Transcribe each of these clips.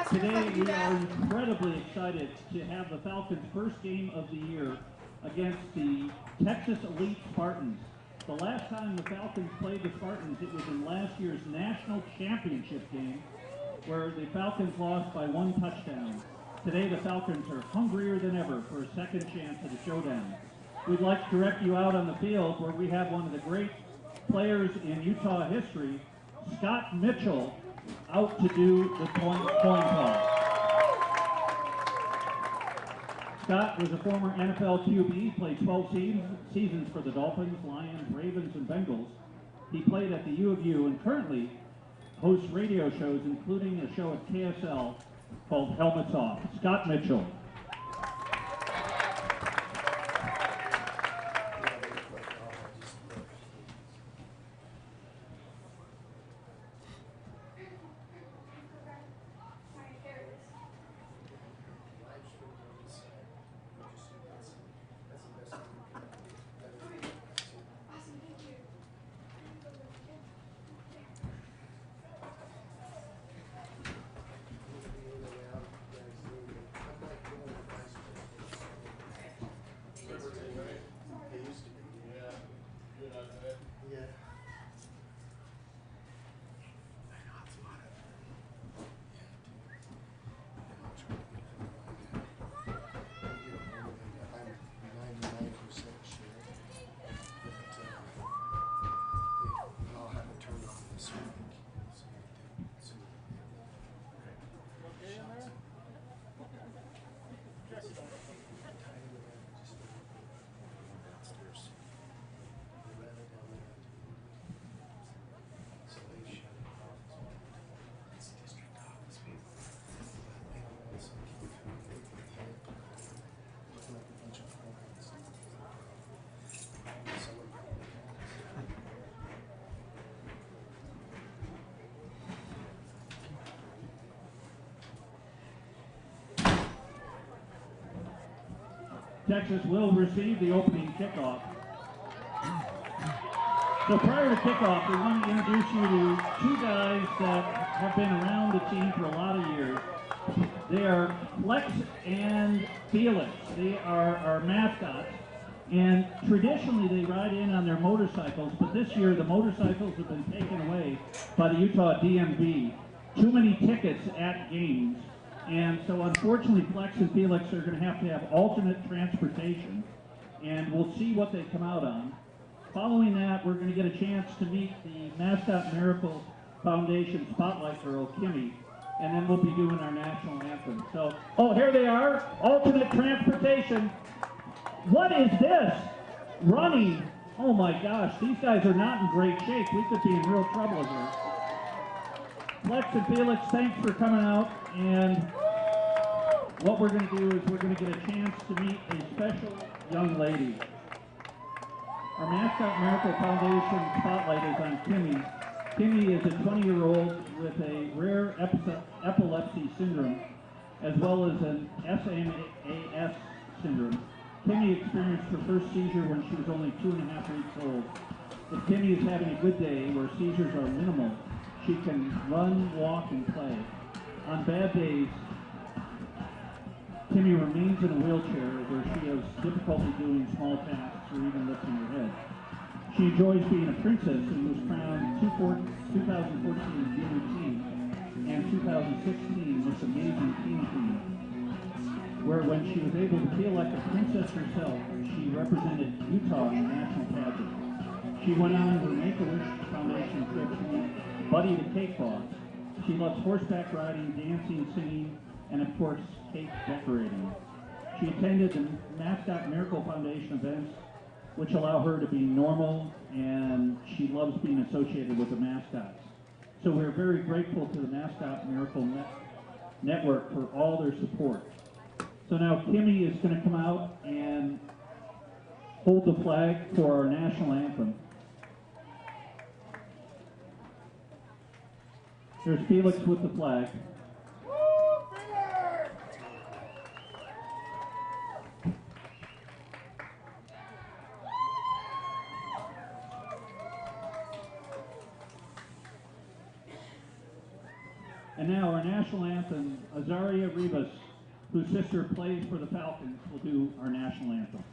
Today we are incredibly excited to have the Falcons' first game of the year against the Texas Elite Spartans. The last time the Falcons played the Spartans, it was in last year's national championship game where the Falcons lost by 1 touchdown. Today the Falcons are hungrier than ever for a second chance at a showdown. We'd like to direct you out on the field where we have one of the great players in Utah history, Scott Mitchell, out to do the coin toss. Scott was a former NFL QB, played 12 seasons for the Dolphins, Lions, Ravens, and Bengals. He played at the U of U and currently hosts radio shows, including a show at KSL called Helmets Off. Scott Mitchell. Texas will receive the opening kickoff. So prior to kickoff, we want to introduce you to 2 guys that have been around the team for a lot of years. They are Flex and Felix. They are our mascots. And traditionally they ride in on their motorcycles, but this year the motorcycles have been taken away by the Utah DMV. Too many tickets at games. And so unfortunately Flex and Felix are going to have alternate transportation, and we'll see what they come out on. Following that, we're going to get a chance to meet the Mascot Miracle Foundation Spotlight Girl, Kimmy, and then we'll be doing our national anthem. So, oh, here they are, alternate transportation. What is this? Running. Oh my gosh, these guys are not in great shape. We could be in real trouble here. Flex and Felix, thanks for coming out, and what we're going to do is we're going to get a chance to meet a special young lady. Our Mascot Miracle Foundation spotlight is on Kimmy. Kimmy is a 20-year-old with a rare epilepsy syndrome, as well as an SNAS syndrome. Kimmy experienced her first seizure when she was only 2.5 weeks old. If Kimmy is having a good day where seizures are minimal, she can run, walk, and play. On bad days, Kimmy remains in a wheelchair where she has difficulty doing small tasks or even lifting her head. She enjoys being a princess and was crowned 2014 Junior Teen and 2016 Miss Amazing Teen Queen, where when she was able to feel like a princess herself, she represented Utah in the national pageant. She went on her Make-A-Wish Foundation trip to meet Buddy the Cake Boss. She loves horseback riding, dancing, singing, and of course, cake decorating. She attended the Mascot Miracle Foundation events, which allow her to be normal, and she loves being associated with the mascots. So we're very grateful to the Mascot Miracle Network for all their support. So now Kimmy is going to come out and hold the flag for our national anthem. There's Felix with the flag. And now our national anthem, Azaria Rivas, whose sister plays for the Falcons, will do our national anthem.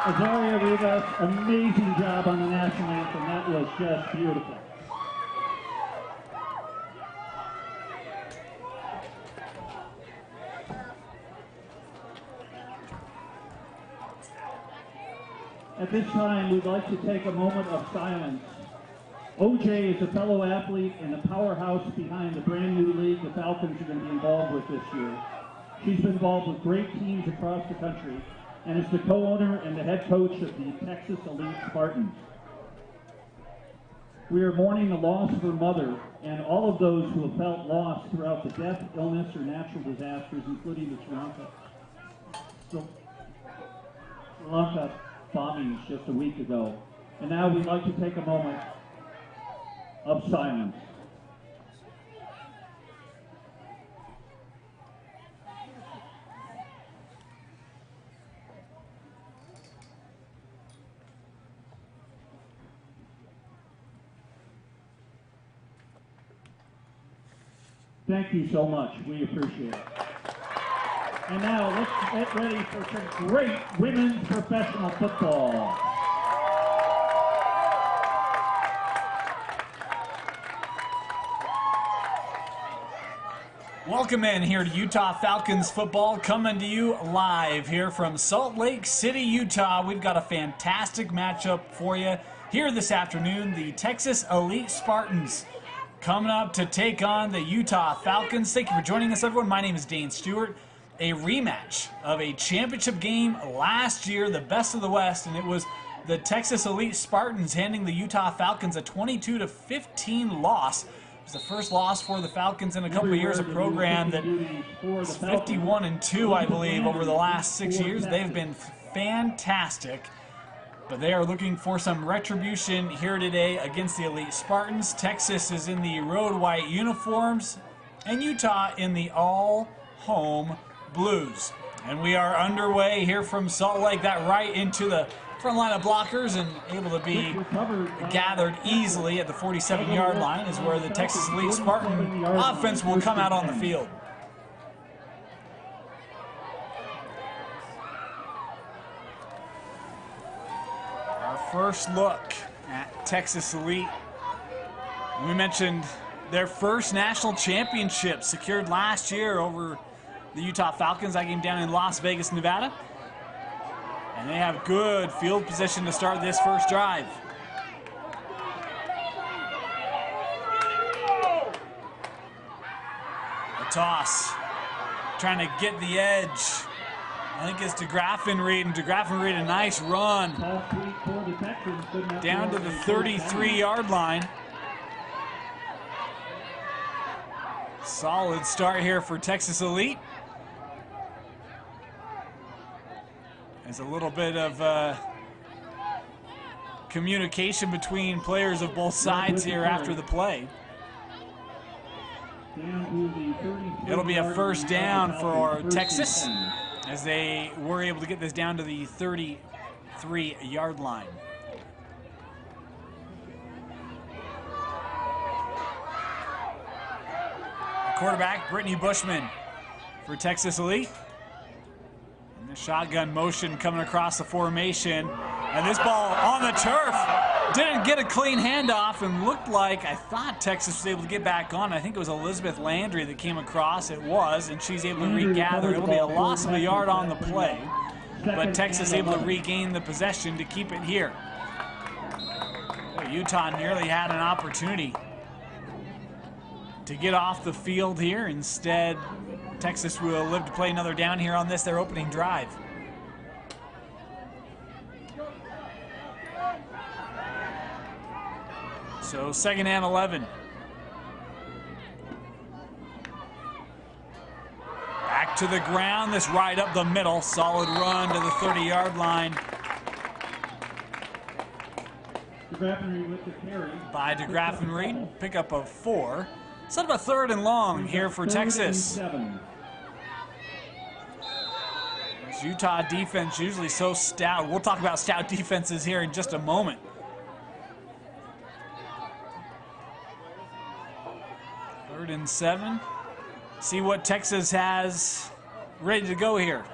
Azaria Rivas, amazing job on the national anthem. That was just beautiful. At this time, we'd like to take a moment of silence. OJ is a fellow athlete and a powerhouse behind the brand new league the Falcons are going to be involved with this year. She's been involved with great teams across the country and is the co-owner and the head coach of the Texas Elite Spartans. We are mourning the loss of her mother and all of those who have felt lost throughout the death, illness, or natural disasters, including the Sri Lanka bombings just a week ago. And now we'd like to take a moment of silence. Thank you so much. We appreciate it. And now let's get ready for some great women's professional football. Welcome in here to Utah Falcons football, coming to you live here from Salt Lake City, Utah. We've got a fantastic matchup for you here this afternoon. The Texas Elite Spartans coming up to take on the Utah Falcons. Thank you for joining us, everyone. My name is Dane Stewart. A rematch of a championship game last year, the best of the West, and it was the Texas Elite Spartans handing the Utah Falcons a 22-15 loss. It was the first loss for the Falcons in a couple of years, a program that is 51-2, I believe, over the last 6 years. They've been fantastic. But they are looking for some retribution here today against the Elite Spartans. Texas is in the road white uniforms, and Utah in the all-home blues. And we are underway here from Salt Lake, that right into the front line of blockers, and able to be gathered easily at the 47-yard line is where the Texas Elite Spartan offense will come out on the field. First look at Texas Elite. We mentioned their first national championship secured last year over the Utah Falcons. That game down in Las Vegas, Nevada. And they have good field position to start this first drive. A toss, trying to get the edge. I think it's DeGraffenreid, and DeGraffenreid a nice run down to the 33-yard line. Solid start here for Texas Elite. There's a little bit of communication between players of both sides here after the play. It'll be a first down for Texas as they were able to get this down to the 33-yard line. Quarterback Brittany Bushman for Texas Elite. And the shotgun motion coming across the formation. And this ball on the turf didn't get a clean handoff and looked like, I thought Texas was able to get back on. I think it was Elizabeth Landry that came across. It was, and she's able to regather. It'll be a loss of a yard on the play, but Texas able to regain the possession to keep it here. Utah nearly had an opportunity to get off the field here. Instead, Texas will live to play another down here on this, their opening drive. So 2nd and 11. Back to the ground, this right up the middle. Solid run to the 30-yard line. By DeGraffenreid, pickup of 4. Set up a 3rd and long here for Texas. This Utah defense usually so stout. We'll talk about stout defenses here in just a moment. 3rd and 7. See what Texas has ready to go here.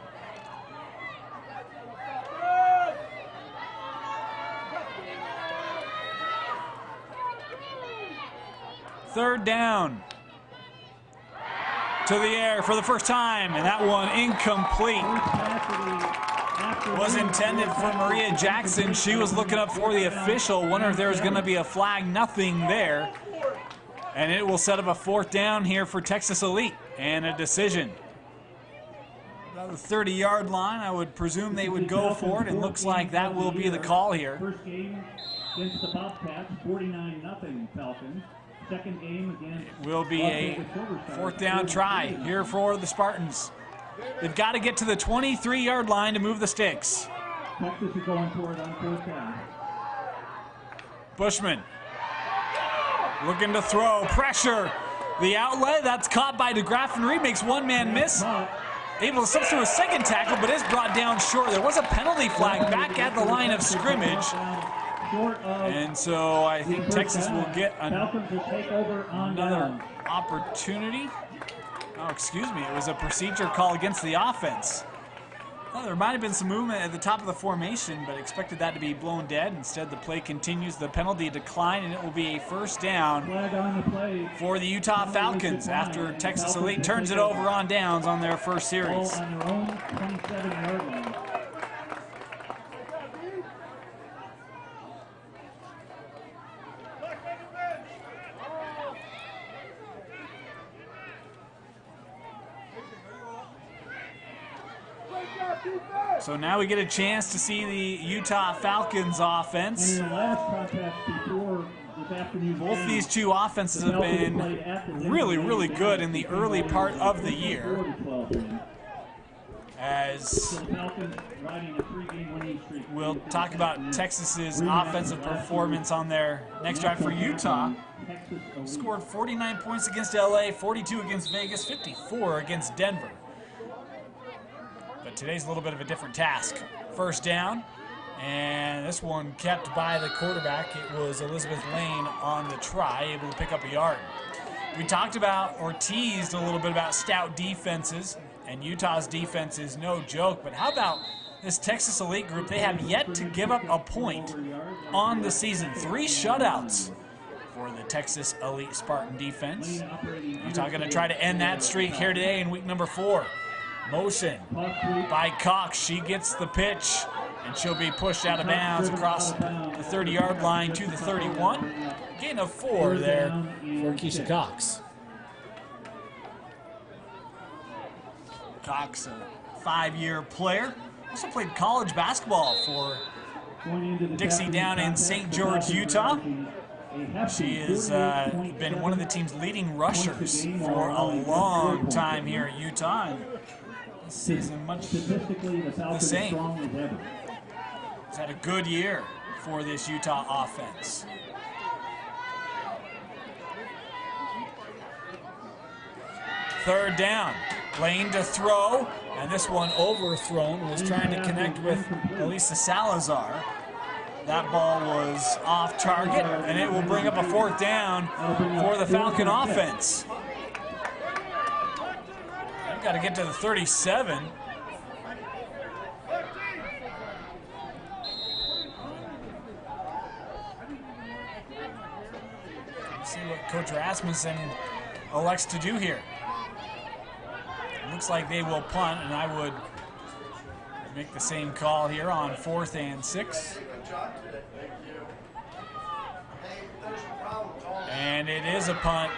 Third down. To the air for the first time, and that one incomplete. Was intended for Maria Jackson. She was looking up for the official. Wonder if there was going to be a flag. Nothing there. And it will set up a 4th down here for Texas Elite and a decision. About the 30-yard line, I would presume they would go for it. It looks like that will be the call here. First game against the Bobcats, 49-0 Falcons. Second game against it will be a 4th down try here for the Spartans. They've got to get to the 23-yard line to move the sticks. Texas is going for it on 4th down. Bushman looking to throw, pressure. The outlet, that's caught by DeGraffenreid, makes one man miss. Able to substitute a second tackle, but is brought down short. There was a penalty flag back at the line of scrimmage. And so I think Texas will get another opportunity. Oh, excuse me, it was a procedure call against the offense. Well, there might have been some movement at the top of the formation, but expected that to be blown dead. Instead, the play continues, the penalty decline, and it will be a 1st down for the Utah Falcons after Texas Elite turns it over on downs on their first series. On their own 27-yard line. So now we get a chance to see the Utah Falcons offense. Both these two offenses have been really, really good in the early part of the year. As we'll talk about Texas's offensive performance on their next drive for Utah. Scored 49 points against LA, 42 against Vegas, 54 against Denver. But today's a little bit of a different task. 1st down, and this one kept by the quarterback. It was Elizabeth Lane on the try, able to pick up a yard. We talked about, or teased a little bit about stout defenses, and Utah's defense is no joke, but how about this Texas Elite group, they have yet to give up a point on the season. 3 shutouts for the Texas Elite Spartan defense. Utah going to try to end that streak here today in week number 4. Motion by Cox. She gets the pitch, and she'll be pushed out of bounds across the 30-yard line to the 31. Gain of 4 there for Keisha Cox. Cox, a 5-year player. Also played college basketball for Dixie down in St. George, Utah. She has been one of the team's leading rushers for a long time here at Utah. And this season, much the same. He's had a good year for this Utah offense. Third down, Lane to throw, and this one overthrown, was trying to connect with Elisa Salazar. That ball was off target, and it will bring up a 4th down for the Falcon offense. They've got to get to the 37. Let's see what Coach Rasmussen elects to do here. Looks like they will punt, and I would make the same call here on 4th and 6. And it is a punt.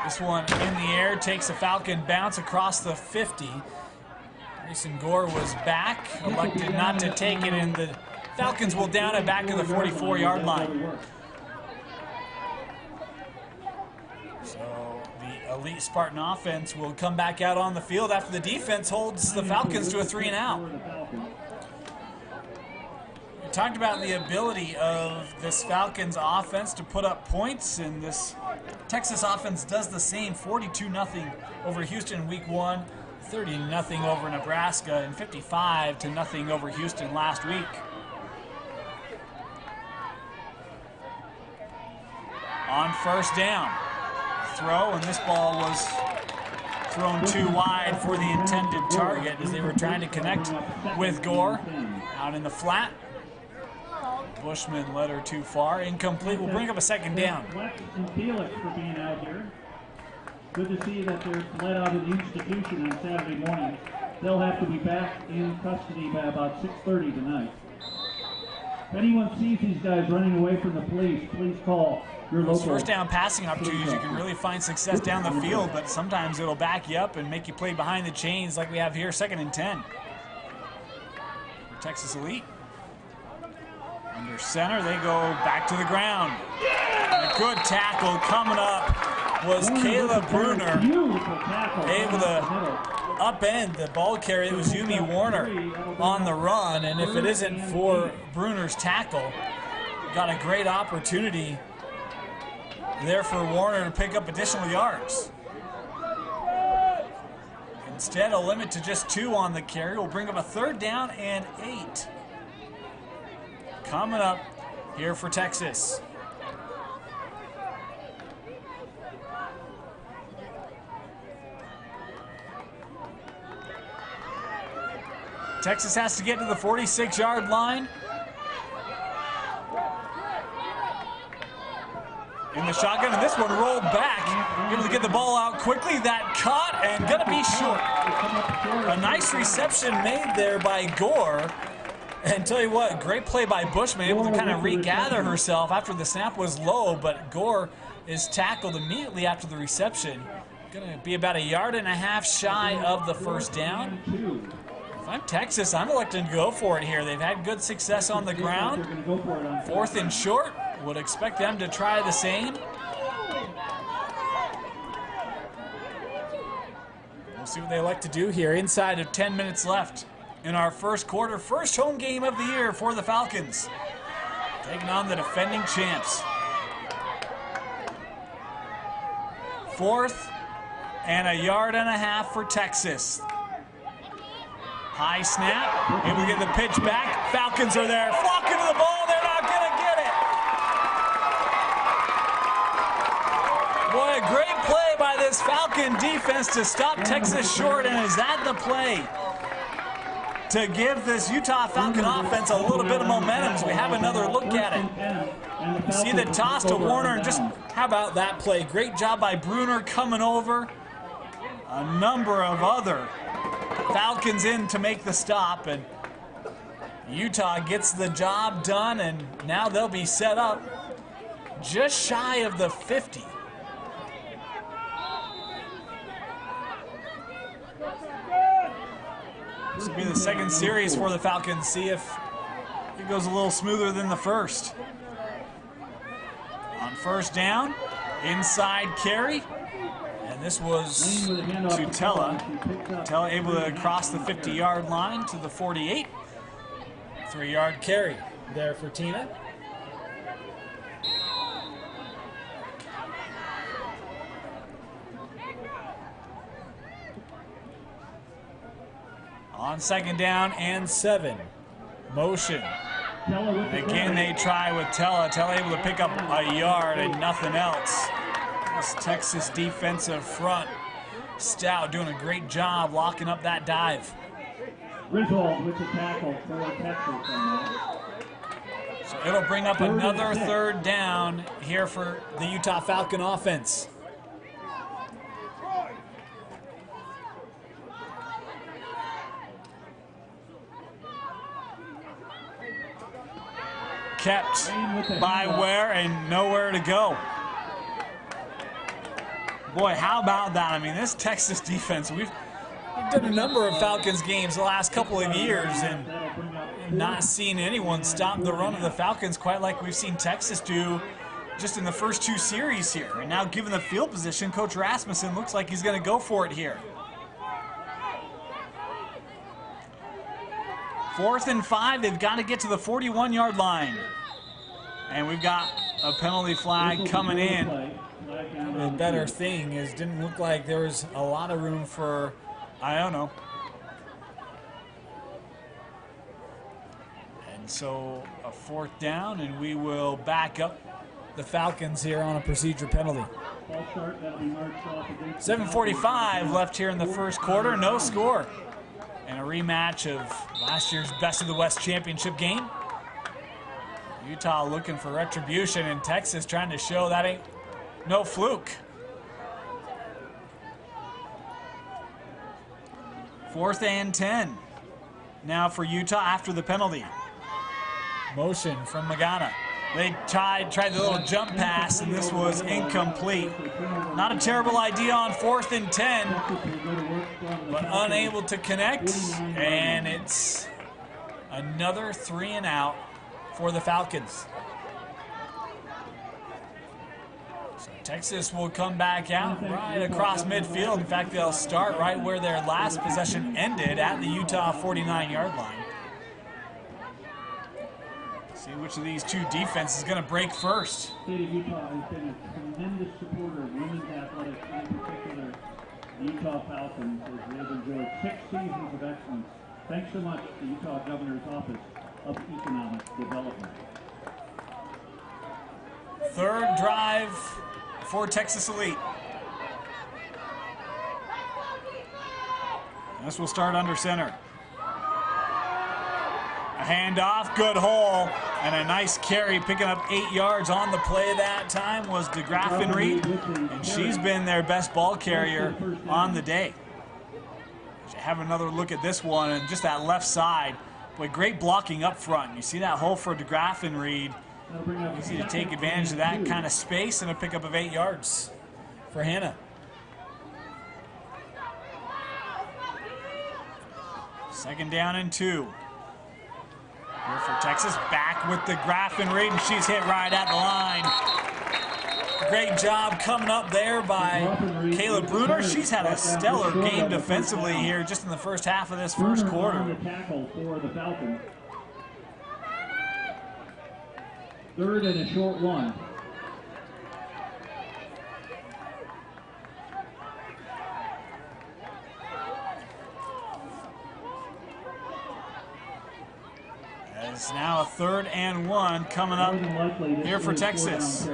This one in the air takes a Falcon bounce across the 50. Mason Gore was back, elected not to take it, and the Falcons will down it back to the 44-yard line. Elite Spartan offense will come back out on the field after the defense holds the Falcons to a 3-and-out. We talked about the ability of this Falcons offense to put up points, and this Texas offense does the same. 42-0 over Houston in week 1, 30-0 over Nebraska, and 55-0 over Houston last week. On first down. Throw, and this ball was thrown too wide for the intended target as they were trying to connect with Gore. Out in the flat. Bushman led her too far. Incomplete. Will bring up a 2nd down. Flex and Felix for being out here. Good to see that they're let out of the institution on Saturday morning. They'll have to be back in custody by about 6:30 tonight. If anyone sees these guys running away from the police, please call your local. Those first down passing opportunities, you can really find success down the field, but sometimes it'll back you up and make you play behind the chains like we have here, 2nd and 10. Texas Elite. Under center, they go back to the ground. And a good tackle coming up was Kayla Bruner, able to upend the ball carrier. It was Yumi Warner on the run, and if it isn't for Bruner's tackle, got a great opportunity there for Warner to pick up additional yards. Instead, a limit to just 2 on the carry will bring up a 3rd down and 8. Coming up here for Texas. Texas has to get to the 46-yard line. In the shotgun, and this one rolled back. Able to get the ball out quickly. That caught and gonna be short. A nice reception made there by Gore. And tell you what, great play by Bushman, able to kind of regather herself after the snap was low, but Gore is tackled immediately after the reception. Gonna be about 1.5 yards shy of the 1st down. If I'm Texas, I'm electing to go for it here. They've had good success on the ground. 4th and short. Would expect them to try the same. We'll see what they like to do here inside of 10 minutes left in our first quarter. First home game of the year for the Falcons. Taking on the defending champs. 4th and 1.5 yards for Texas. High snap, able to get the pitch back. Falcons are there, flocking to the ball. They're not gonna get it. Boy, a great play by this Falcon defense to stop Texas short, and is that the play? to give this Utah Falcon offense a little bit of momentum as we have another look at it. See the toss to Warner, and just how about that play? Great job by Bruner coming over. A number of other Falcons in to make the stop, and Utah gets the job done, and now they'll be set up just shy of the 50. This will be the second series for the Falcons. See if it goes a little smoother than the first. On first down, inside carry. And this was to Tella. Tella able to cross the 50-yard line to the 48. 3-yard carry there for Tina. On second down and 7. Motion. And again, they try with Tella. Tella able to pick up a yard and nothing else. This Texas defensive front. Stout doing a great job locking up that dive. Griswold with the tackle for Texas. So it'll bring up another third down here for the Utah Falcon offense. Kept by Ware and nowhere to go. Boy, how about that? I mean, this Texas defense, we've done a number of Falcons games the last couple of years and not seen anyone stop the run of the Falcons quite like we've seen Texas do just in the first 2 series here. And now given the field position, Coach Rasmussen looks like he's going to go for it here. 4th and 5, they've got to get to the 41-yard line. And we've got a penalty flag coming in. The better thing is, didn't look like there was a lot of room for, I don't know. And so a 4th down, and we will back up the Falcons here on a procedure penalty. 7:45 left here in the first quarter, no score. And a rematch of last year's Best of the West championship game. Utah looking for retribution, and Texas trying to show that ain't no fluke. 4th and 10. Now for Utah after the penalty. Motion from Magana. They tried the little jump pass, and this was incomplete. Not a terrible idea on 4th and 10, but unable to connect, and it's another 3 and out for the Falcons. So Texas will come back out right across midfield. In fact, they'll start right where their last possession ended, at the Utah 49-yard line. See which of these two defenses is going to break first. State of Utah has been a tremendous supporter of women's athletics, in particular the Utah Falcons, as they've enjoyed 6 seasons of excellence. Thanks so much to the Utah Governor's Office of Economic Development. 3rd drive for Texas Elite. This will start under center. A handoff, good hole, and a nice carry, picking up 8 yards on the play that time was DeGraffenried, and she's been their best ball carrier on the day. Have another look at this one, and just that left side. Boy, great blocking up front. You see that hole for DeGraffenried. Easy to take advantage of that kind of space, and a pickup of 8 yards for Hannah. Second down and 2. Here for Texas, back with DeGraffenried, and she's hit right at the line. Great job coming up there by Kayla Bruner. She's had a stellar game defensively here just in the first half of this first quarter. Tackle for the Falcons. 3rd and a short 1. It's now a 3rd and 1 coming up here for Texas.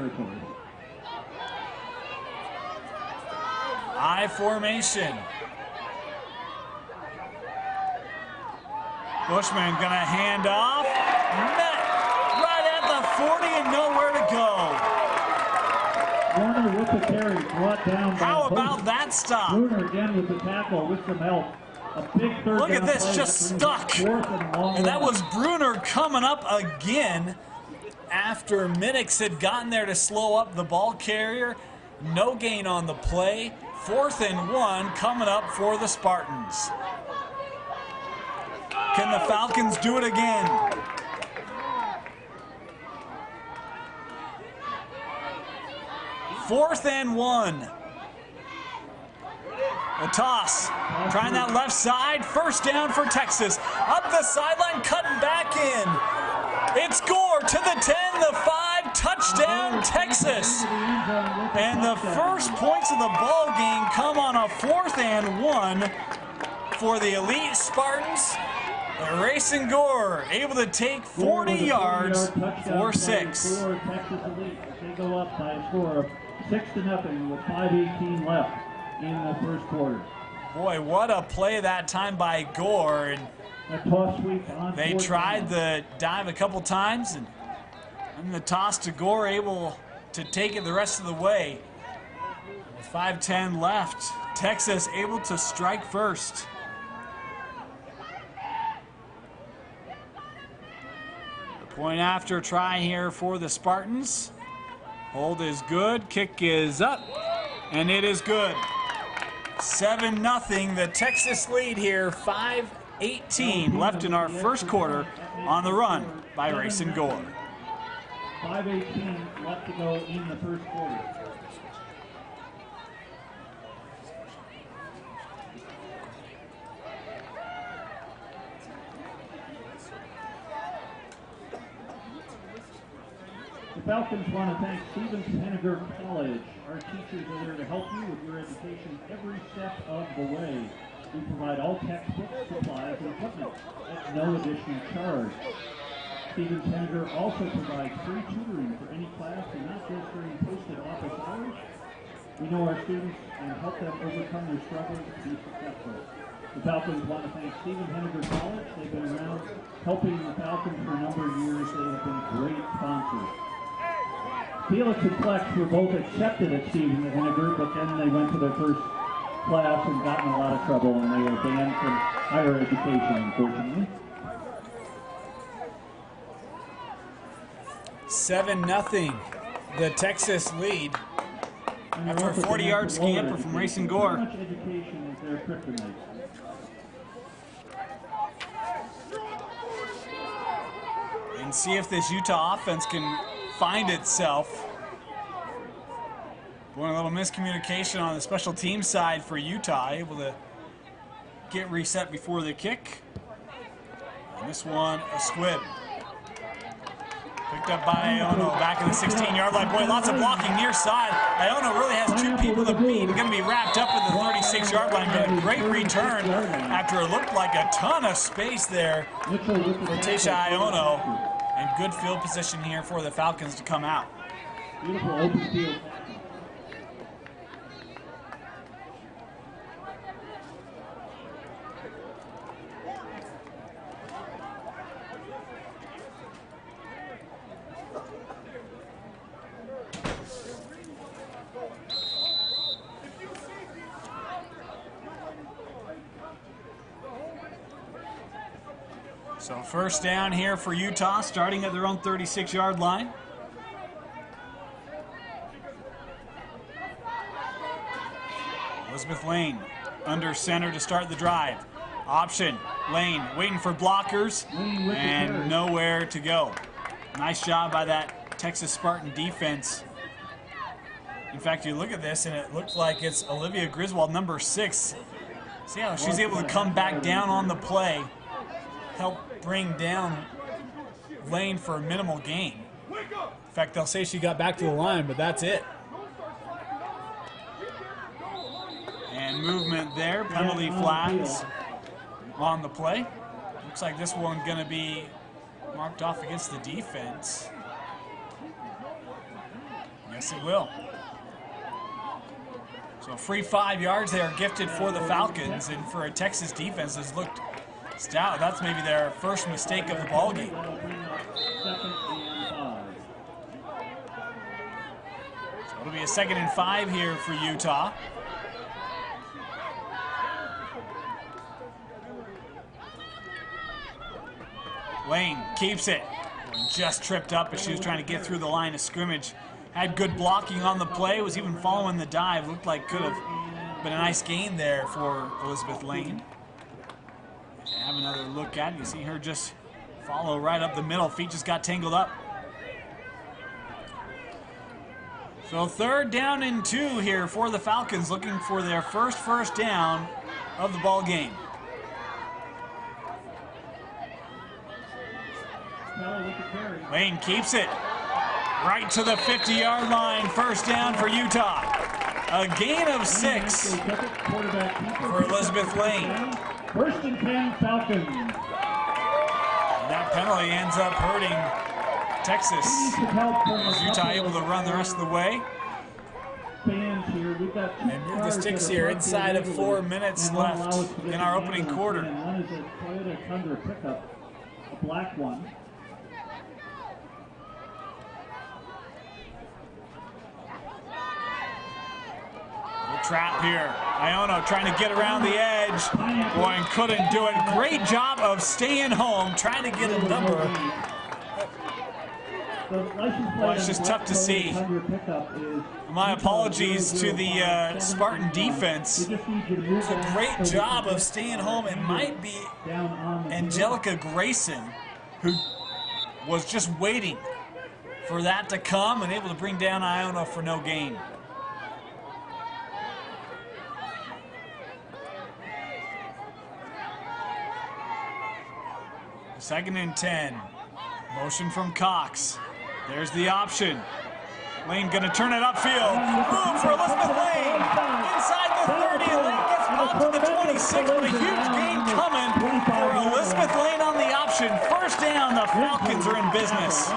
I formation. Bushman gonna hand off. Met right at the 40 and nowhere to go. Warner with the carry, brought down by How about that stop? Bruner again with the tackle with some help. A big third Look at down this, play just that brings stuck. up fourth and long And that run. was Bruner coming up again after Minix had gotten there to slow up the ball carrier. No gain on the play. 4th and 1 coming up for the Spartans. Can the Falcons do it again? Fourth and 1. The toss, trying that left side, first down for Texas. Up the sideline, cutting back in. It's Gore to the 10, the 5, touchdown Texas. And the first points of the ball game come on a 4th and 1 for the elite Spartans. Racing Gore able to take 40 yards for 6. For Texas Elite, they go up by a score of 6-0 with 5:18 left in the first quarter. Boy, what a play that time by Gore. And A toss sweep on they fourth tried down. the dive a couple times, and the toss to Gore able to take it the rest of the way. With 5:10 left, Texas able to strike first. The point after try here for the Spartans. Hold is good, kick is up, and it is good. 7-0, the Texas lead here, 5:18 left in our first quarter on the run by Racing Gore. 5:18 left to go in the first quarter. The Falcons want to thank Stevens Henniger College. Our teachers are there to help you with your education every step of the way. We provide all textbooks, supplies, and equipment at no additional charge. Stevens Henniger also provides free tutoring for any class and not just during posted office hours. We know our students and help them overcome their struggles to be successful. The Falcons want to thank Stevens Henniger College. They've been around helping the Falcons for a number of years. They have been great sponsors. Felix and Flex were both accepted at Stevens Henniger, but then they went to their first class and got in a lot of trouble, and they were banned from higher education, unfortunately. 7-0, the Texas lead. And After a they're also 40-yard connected to lower scamper from education. Racing Gore. Pretty much education is their kryptonite. And see if this Utah offense can find itself. Boy, a little miscommunication on the special team side for Utah, able to get reset before the kick. And this one, a squib. Picked up by Iono, back in the 16-yard line. Boy, lots of blocking near side. Iono really has 2 people to beat. Going to be wrapped up at the 36-yard line, but a great return after it looked like a ton of space there for Tasha Iono. And good field position here for the Falcons to come out. Beautiful open field. So first down here for Utah, starting at their own 36-yard line. Elizabeth Lane under center to start the drive. Option, Lane waiting for blockers and nowhere to go. Nice job by that Texas Spartan defense. In fact, you look at this and it looks like it's Olivia Griswold, number 6. See how she's able to come back down on the play, help bring down Lane for a minimal gain. In fact, they'll say she got back to the line, but that's it. And movement there, penalty flags on the play. Looks like this one going to be marked off against the defense. Yes, it will. So a free 5 yards there gifted for the Falcons, and for a Texas defense that's looked Stout, that's maybe their first mistake of the ball game. That'll bring up 2nd and 5. So it'll be a 2nd and 5 here for Utah. Lane keeps it. Just tripped up as she was trying to get through the line of scrimmage. Had good blocking on the play, was even following the dive. Looked like could have been a nice gain there for Elizabeth Lane. Have another look at it. You see her just follow right up the middle. Feet just got tangled up. So 3rd down and 2 here for the Falcons, looking for their first down of the ball game. Lane keeps it right to the 50-yard line. 1st down for Utah. A gain of 6 for Elizabeth Lane. 1st and 10 Falcons. And that penalty ends up hurting Texas. Is Utah able to run the rest of the way? And move the sticks here inside of 4 minutes left in our opening quarter. One is a Toyota Tundra pickup, a black one. Trap here. Iono trying to get around the edge. Boy, and couldn't do it. Great job of staying home, trying to get a number. Well, it's just tough to see. My apologies to the Spartan defense. It's a great job of staying home. It might be Angelica Grayson, who was just waiting for that to come and able to bring down Iono for no gain. 2nd and 10. Motion from Cox. There's the option. Lane gonna turn it upfield. Room for Elizabeth Lane. Inside the 30. Lane gets popped to the 26, but a huge gain coming for Elizabeth Lane on the option. 1st down, the Falcons are in business.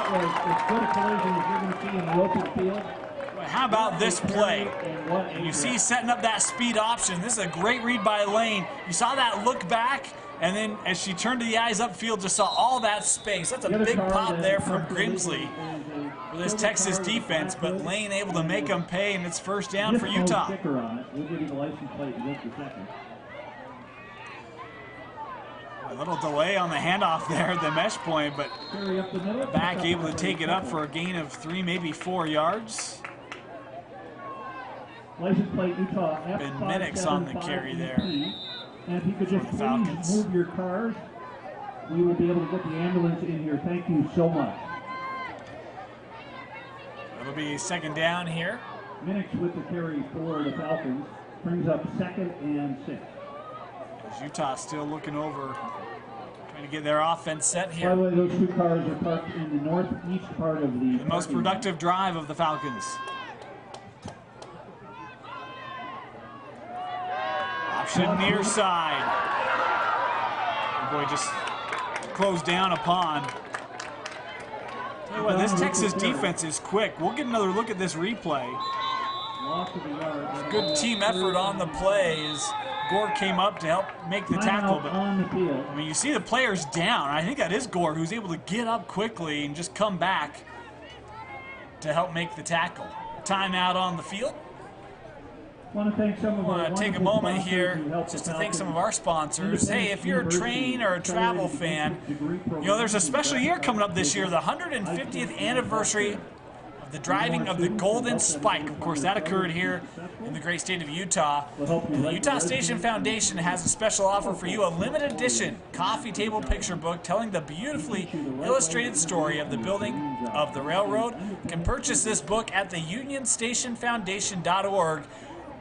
How about this play? And you see setting up that speed option. This is a great read by Lane. You saw that look back, and then as she turned to the eyes upfield, just saw all that space. That's a big pop there from Grimsley for this Texas defense, but Lane able to make them pay, and it's 1st down for Utah. A little delay on the handoff there at the mesh point, but back able to take it up for a gain of 3, maybe 4 yards. License plate Utah. Ben Minnick's on the carry there. And if you could just please move your cars, we will be able to get the ambulance in here. Thank you so much. It'll be 2nd down here. Minnick's with the carry for the Falcons. Brings up 2nd and 6. As Utah still looking over, trying to get their offense set here. By the way, those 2 cars are parked in the northeast part of the most productive drive of the Falcons. Option near side. Oh boy, just closed down upon. Tell you what, this Texas defense is quick. We'll get another look at this replay. Good team effort on the play as Gore came up to help make the tackle. But I mean, you see the players down. I think that is Gore who's able to get up quickly and just come back to help make the tackle. Timeout on the field. I want to take a moment here just to thank some of our sponsors. Hey, if you're a train or a travel fan, you know, there's a special year coming up this year, the 150th anniversary of the driving of the Golden Spike. Of course, that occurred here in the great state of Utah. And the Utah Station Foundation has a special offer for you, a limited edition coffee table picture book telling the beautifully illustrated story of the building of the railroad. You can purchase this book at the unionstationfoundation.org.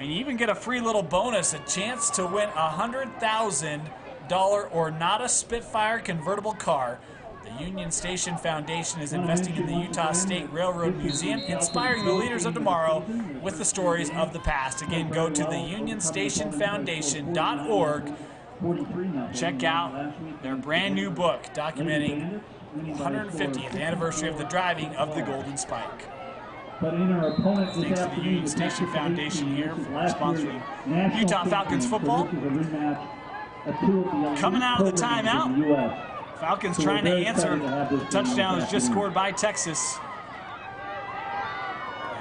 And you even get a free little bonus, a chance to win a $100,000 or not a Spitfire convertible car. The Union Station Foundation is investing in the Utah State Railroad Museum, inspiring the leaders of tomorrow with the stories of the past. Again, go to the unionstationfoundation.org. Check out their brand new book documenting the 150th anniversary of the driving of the Golden Spike. But in our opponent thanks to the Union Station Foundation here for sponsoring Utah Falcons football. Coming out of the timeout, Falcons trying to answer. The touchdown is just scored by Texas.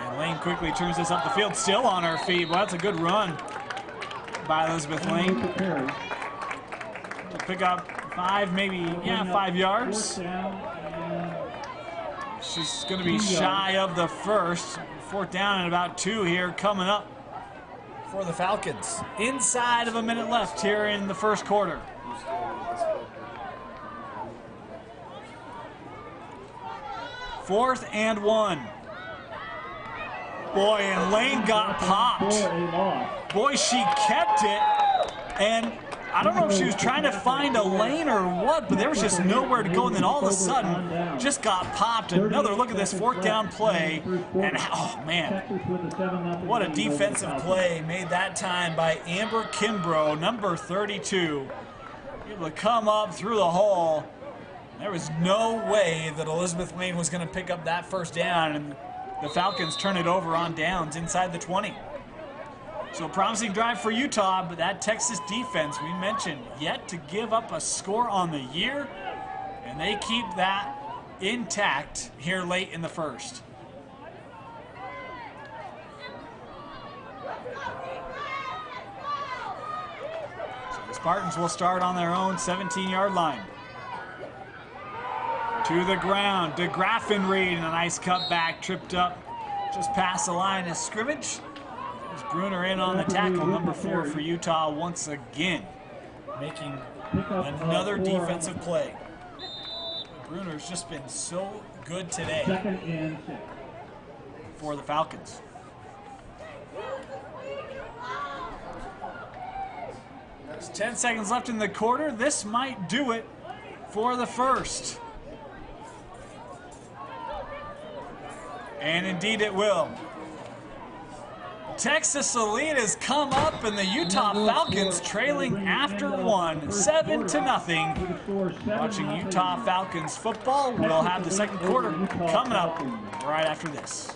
And Lane quickly turns this up the field, still on her feet. Well, that's a good run by Elizabeth Lane. Pick up 5 yards. She's going to be shy of the first. 4th down and about 2 here coming up for the Falcons. Inside of a minute left here in the first quarter. Fourth and 1. Boy, and Lane got popped. Boy, she kept it. And I don't know if she was trying to find a lane or what, but there was just nowhere to go. And then all of a sudden, just got popped. Another look at this 4th down play. And, oh, man, what a defensive play made that time by Amber Kimbrough, number 32. Able to come up through the hole. There was no way that Elizabeth Lane was going to pick up that 1st down, and the Falcons turn it over on downs inside the 20. So a promising drive for Utah, but that Texas defense we mentioned yet to give up a score on the year, and they keep that intact here late in the first. So the Spartans will start on their own 17-yard line. To the ground, DeGraffenried, and a nice cutback, tripped up just past the line of scrimmage. There's Bruner in on the tackle, number 4 for Utah once again, making another defensive play. Bruner's just been so good today for the Falcons. There's 10 seconds left in the quarter. This might do it for the first. And indeed it will. Texas Elite has come up, and the Utah Falcons trailing after 1, 7-0. Watching Utah Falcons football. We'll have the second quarter coming up right after this.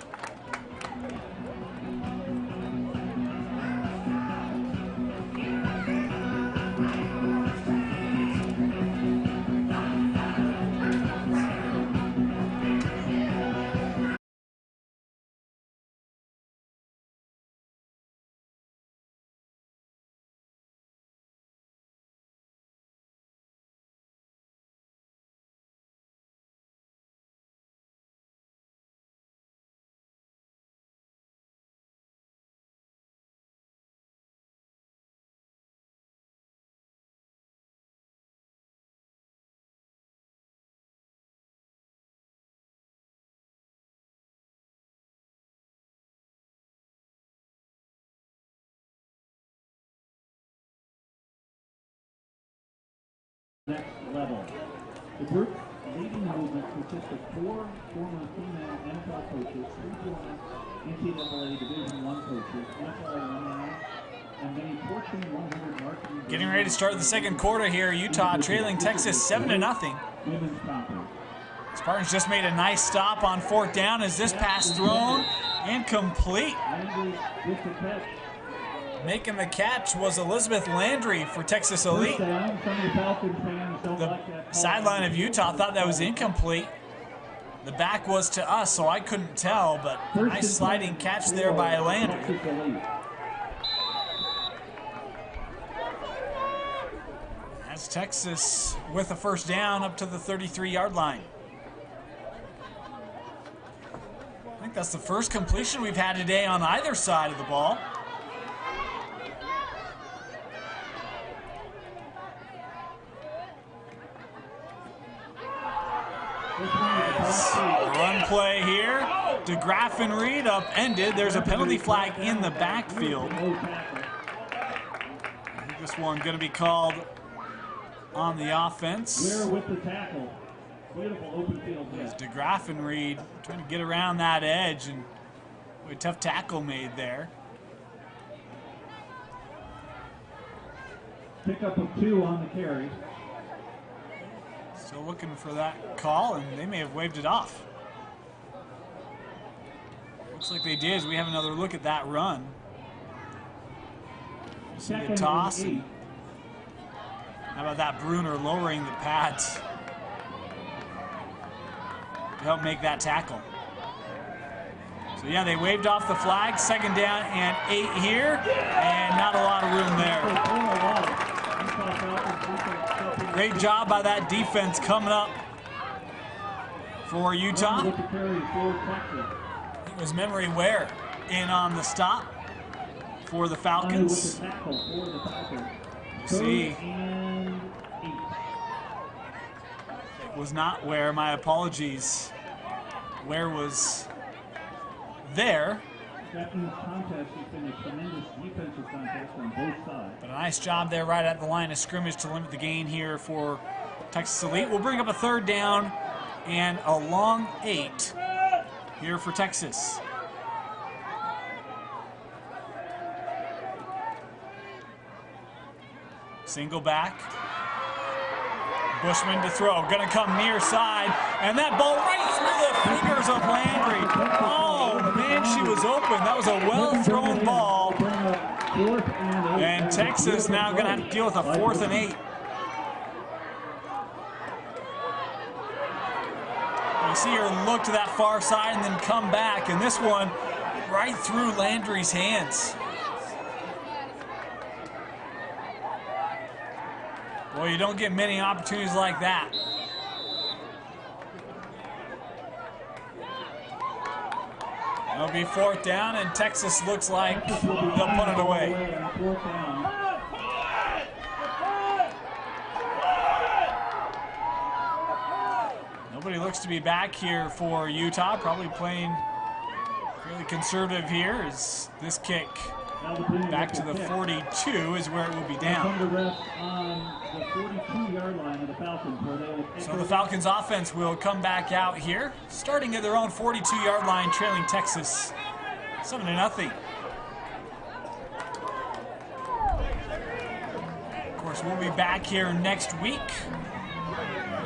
Next level. The group leading the movement consists of 4 former female NFL coaches, 3 former NCAA Division I coaches, NFL alumni, and many Fortune 100 marketing. Getting ready to start the second quarter here. Utah trailing Texas 7-0. Women's conference. Spartans just made a nice stop on 4th down. Is this pass thrown? Incomplete. Landry with the catch. Making the catch was Elizabeth Landry for Texas Elite. The sideline of Utah thought that was incomplete. The back was to us, so I couldn't tell, but nice sliding catch there by Landry. That's Texas with a 1st down up to the 33-yard line. I think that's the first completion we've had today on either side of the ball. Run play here. DeGraffenried upended. There's a penalty flag in the backfield. I think this one going to be called on the offense. We're with the tackle. Beautiful open field. There's DeGraffenried trying to get around that edge, and a tough tackle made there. Pickup of 2 on the carry. Still looking for that call, and they may have waved it off. Looks like they did as we have another look at that run. See the toss. How about that, Bruner lowering the pads to help make that tackle. So yeah, they waved off the flag. 2nd down and 8 here, and not a lot of room there. Great job by that defense coming up for Utah. It was Memory Ware in on the stop for the Falcons. See, it was not Ware. My apologies. Ware was there. But a nice job there right at the line of scrimmage to limit the gain here for Texas Elite. We'll bring up a 3rd down and a long 8 here for Texas. Single back. Bushman to throw. Gonna come near side. And that ball right through the fingers of Landry. Oh, man, she was open. That was a well-thrown ball. And Texas now gonna have to deal with a 4th and 8. You see her look to that far side and then come back. And this one right through Landry's hands. Well, you don't get many opportunities like that. It'll be 4th down, and Texas looks like they'll put it away. Nobody looks to be back here for Utah. Probably playing fairly conservative here as this kick back to the 42 is where it will be down. So the Falcons offense will come back out here, starting at their own 42-yard line, trailing Texas 7-0. Of course, we'll be back here next week.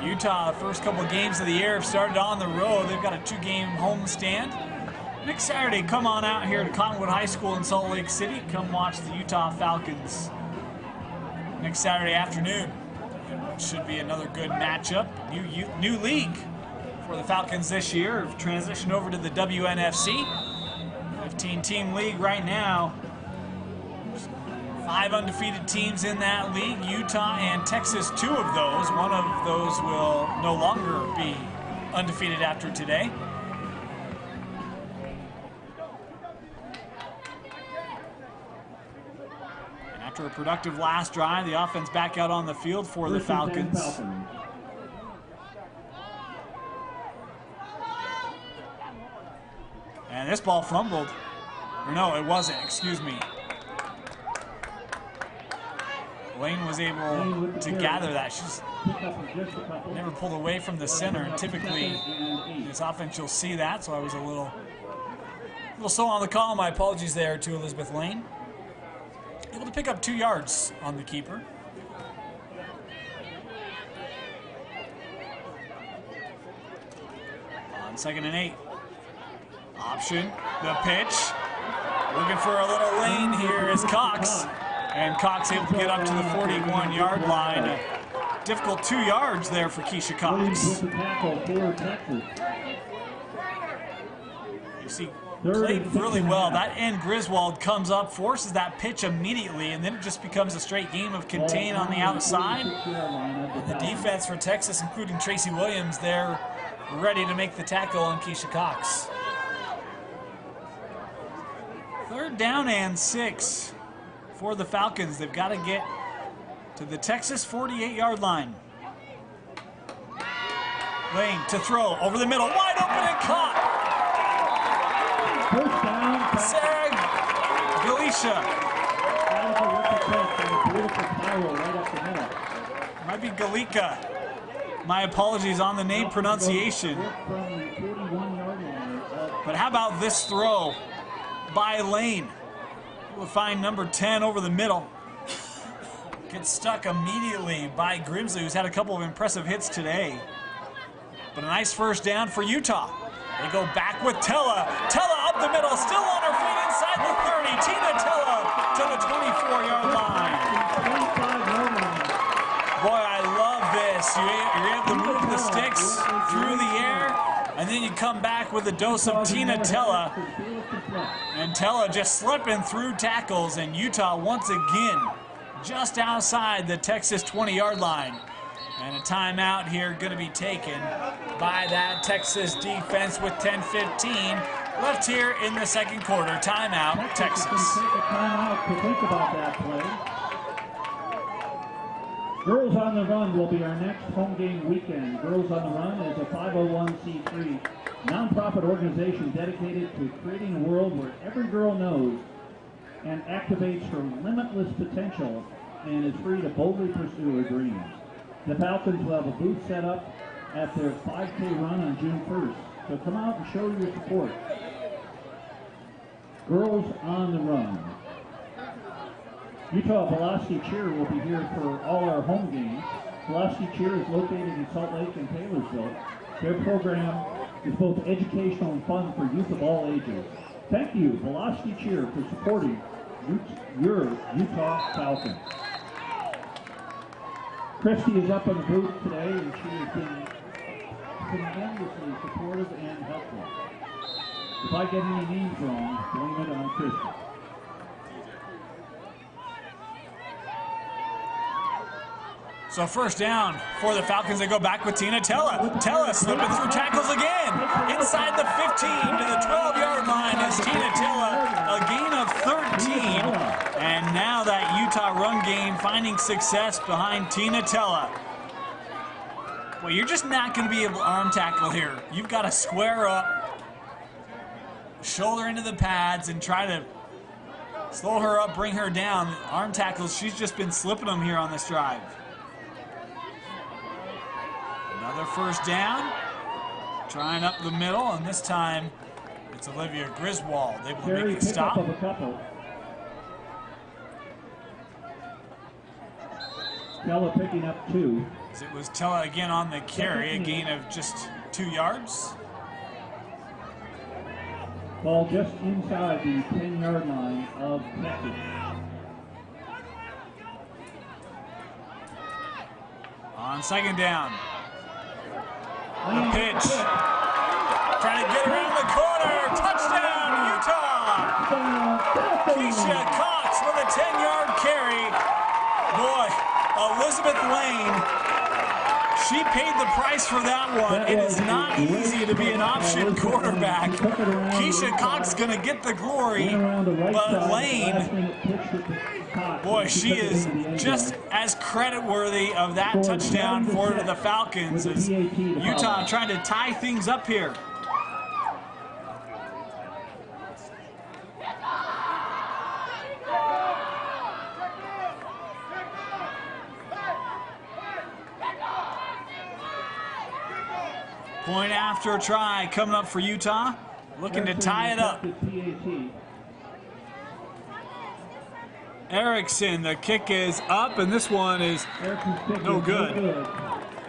Utah, the first couple of games of the year, have started on the road. They've got a 2-game homestand. Next Saturday, come on out here to Cottonwood High School in Salt Lake City. Come watch the Utah Falcons next Saturday afternoon. It should be another good matchup. New league for the Falcons this year. Have transitioned over to the WNFC. 15-team league right now. 5 undefeated teams in that league. Utah and Texas, 2 of those. One of those will no longer be undefeated after today. After a productive last drive, the offense back out on the field for the Falcons. And this ball fumbled. Or no, it wasn't, excuse me. Lane was able to gather that. She's never pulled away from the center. And typically, this offense, you'll see that. So I was a little slow on the call. My apologies there to Elizabeth Lane. Able to pick up 2 yards on the keeper. On 2nd and 8. Option, the pitch. Looking for a little lane here is Cox. And Cox able to get up to the 41-yard line. A difficult 2 yards there for Keisha Cox. You see, played really well. That end Griswold comes up, forces that pitch immediately, and then it just becomes a straight game of contain on the outside. And the defense for Texas, including Tracy Williams, they're ready to make the tackle on Keisha Cox. 3rd down and 6 for the Falcons. They've got to get to the Texas 48-yard line. Lane to throw over the middle, wide open and caught. Sarah Galicia. Might be Galika. My apologies on the name pronunciation. But how about this throw by Lane? We'll find number 10 over the middle. Gets stuck immediately by Grimsley, who's had a couple of impressive hits today. But a nice 1st down for Utah. They go back with Tella. Tella up the middle, still on her feet inside the 30. Tina Tella to the 24-yard line. Boy, you're able to move the sticks through the air, and then you come back with a dose of Tina Tella. And Tella just slipping through tackles, and Utah once again just outside the Texas 20-yard line. And a timeout here going to be taken by that Texas defense with 10:15 left here in the second quarter. Timeout, Texas. Take a timeout to think about that play. Girls on the Run will be our next home game weekend. Girls on the Run is a 501c3 nonprofit organization dedicated to creating a world where every girl knows and activates her limitless potential and is free to boldly pursue her dreams. The Falcons will have a booth set up at their 5K run on June 1st, so come out and show your support. Girls on the Run. Utah Velocity Cheer will be here for all our home games. Velocity Cheer is located in Salt Lake and Taylorsville. Their program is both educational and fun for youth of all ages. Thank you, Velocity Cheer, for supporting your Utah Falcons. Christy is up in the booth today, and she has been tremendously supportive and helpful. If I get any names wrong, blame it on Christy. So first down for the Falcons. They go back with Tina Tella. Tella slipping through tackles again. Inside the 15 to the 12-yard line is Tina Tella. A gain of 13. And now that Utah run game finding success behind Tina Tella. Well, you're just not going to be able to arm tackle here. You've got to square up, shoulder into the pads, and try to slow her up, bring her down. Arm tackles, she's just been slipping them here on this drive. Another first down, trying up the middle, and this time it's Olivia Griswold able to make the stop. Tella picking up 2. It was Tella again on the carry, a gain of just 2 yards. Ball just inside the 10-yard line of Texas. On second down. The pitch. Trying to get around the corner. Touchdown, Utah! Keisha Cox with a 10-yard carry. Boy, Elizabeth Lane, she paid the price for that one. It is not easy to be an option quarterback. Keisha Cox going to get the glory, but Lane, boy, she is just as credit-worthy of that touchdown for the Falcons as Utah trying to tie things up here. Point after try coming up for Utah, looking to tie it up. Erickson, the kick is up, and this one is no good.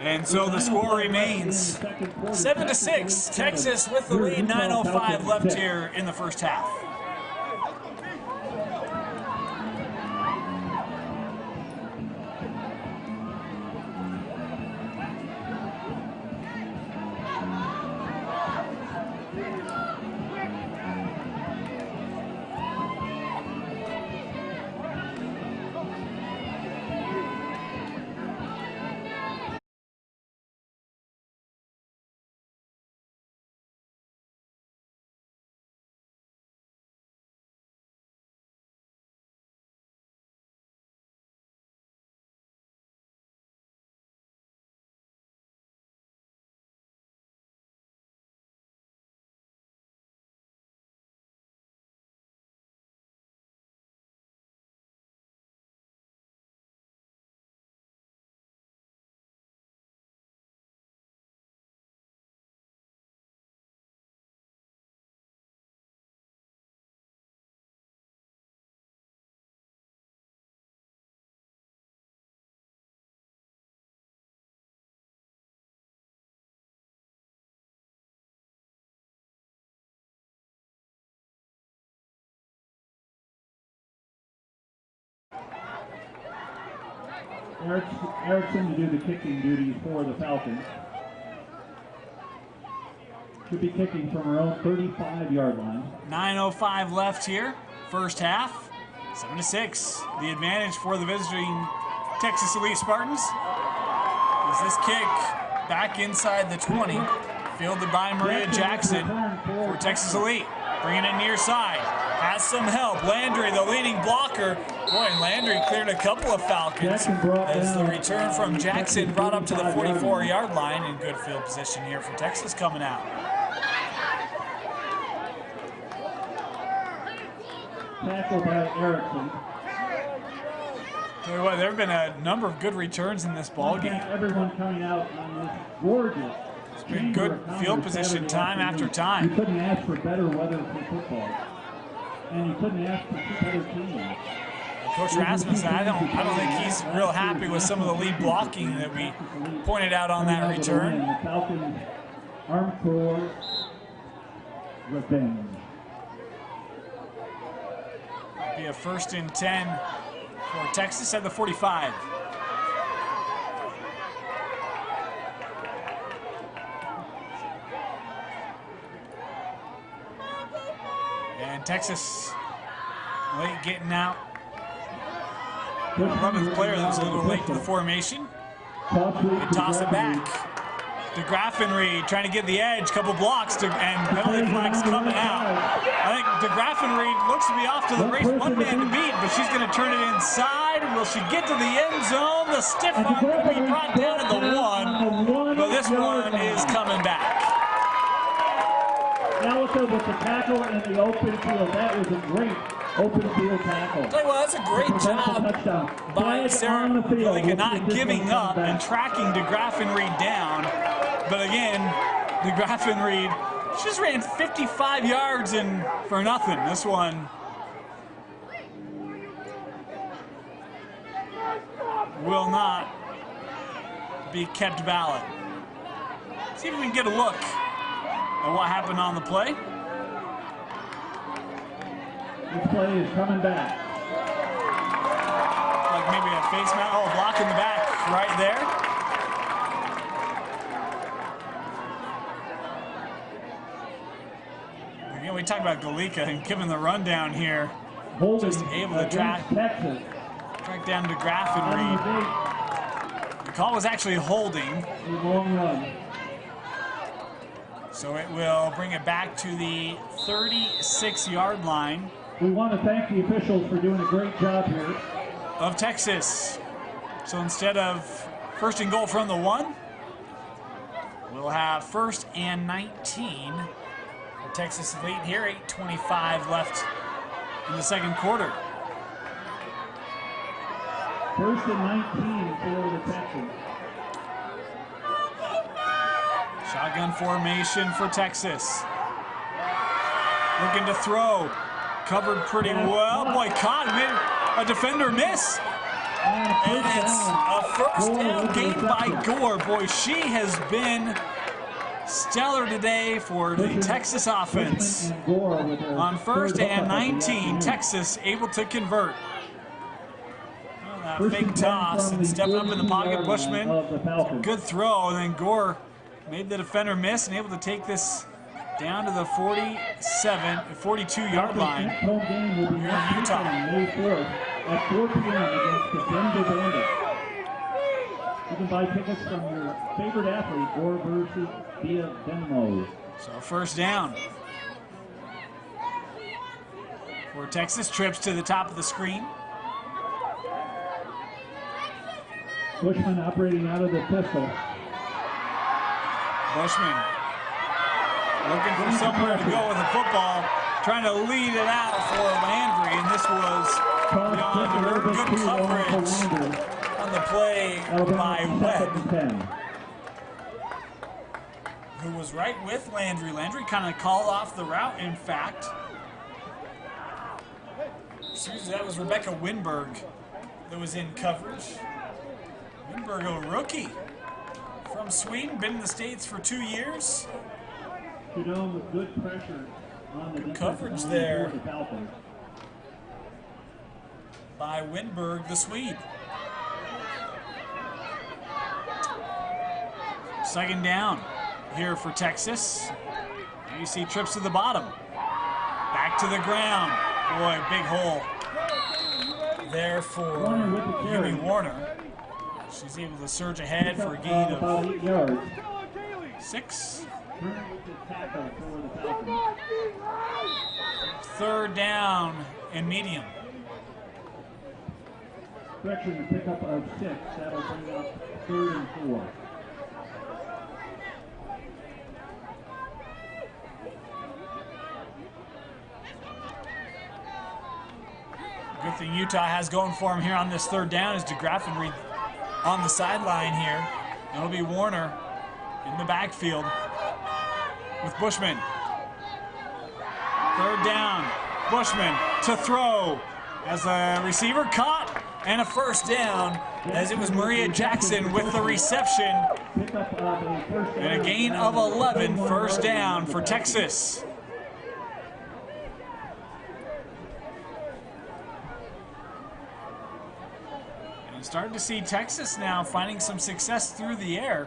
And so the score remains 7-6. Texas with the lead, 9:05 left here in the first half. Erickson to do the kicking duties for the Falcons. Should be kicking from her own 35-yard line. 9:05 left here, first half. 7-6. The advantage for the visiting Texas Elite Spartans. Is this kick back inside the 20, fielded by Maria Jackson for Texas Elite. Bringing it near side. Has some help. Landry, the leading blocker. Boy, and Landry cleared a couple of Falcons as the return from Jackson brought up to the 44-yard line in good field position here for Texas coming out. Tackle by Erickson. Tell you what, there have been a number of good returns in this ball game. Everyone coming out on this gorgeous. It's been good field position time after time. You couldn't ask for better weather for football, and you couldn't ask for better teams. Coach Rasmussen, I don't think he's real happy with some of the lead blocking that we pointed out on that return. The Falcons Armed Corps revenge. Be a 1st and 10 for Texas at the 45. And Texas late getting out. 11th player that was a little late to the formation. They toss it back. DeGraffenried trying to get the edge, couple blocks, and penalty flags coming out. I think DeGraffenried looks to be off to the race, one man to beat, but she's going to turn it inside. Will she get to the end zone? The stiff arm will be brought down to the 1, but this one is coming back. Allison with the tackle in the open field. That was a great open field tackle. I'll tell you what, that's a great job by Sarah Galika, not giving up and tracking DeGraffenried down. But again, DeGraffenried, she just ran 55 yards and for nothing. This one will not be kept valid. See if we can get a look at what happened on the play. This play is coming back. Like maybe a face mask, a block in the back right there. Again, we talked about Galika and given the rundown here. Just able to track down DeGraffenried. The call was actually holding. Long run. So it will bring it back to the 36-yard line. We want to thank the officials for doing a great job here. Of Texas. So instead of 1st and goal from the 1, we'll have 1st and 19 for Texas Elite here. 8:25 left in the second quarter. 1st and 19 for the Texans. Shotgun formation for Texas. Looking to throw. Covered pretty well. Boy, caught. Made a defender miss. And it's a 1st down gain by Gore. Boy, she has been stellar today for the Texas offense. On 1st and 19, Texas able to convert. That fake toss and stepping up in the pocket, Bushman. Good throw, and then Gore made the defender miss and able to take this down to the 42-yard line here in Utah. May 4th at 4 p.m. against the Denver Bandits. You can buy tickets from your favorite athlete or versus via Venmo. So 1st down for Texas. Trips to the top of the screen. Bushman operating out of the pistol. Bushman looking for somewhere to go with the football, trying to lead it out for Landry, and this was beyond her. Good coverage on the play by Webb, who was right with Landry. Landry kind of called off the route, in fact. Excuse me, that was Rebecca Winberg that was in coverage. Winberg, a rookie from Sweden, been in the States for 2 years. With good pressure on the coverage there by Winberg, the Swede. Second down here for Texas. Now you see trips to the bottom. Back to the ground. Boy, big hole there for Yumi Warner. She's able to surge ahead for a gain of 8 yards. 6. Tackle for the Falcons. Third down and medium. Correction, a pickup of 6. That'll bring up 3rd and 4. Good thing Utah has going for him here on this third down is DeGraffenreid on the sideline here. It'll be Warner in the backfield with Bushman. Third down, Bushman to throw as a receiver caught, and a first down as it was Maria Jackson with the reception. And a gain of 11, first down for Texas. And starting to see Texas now finding some success through the air.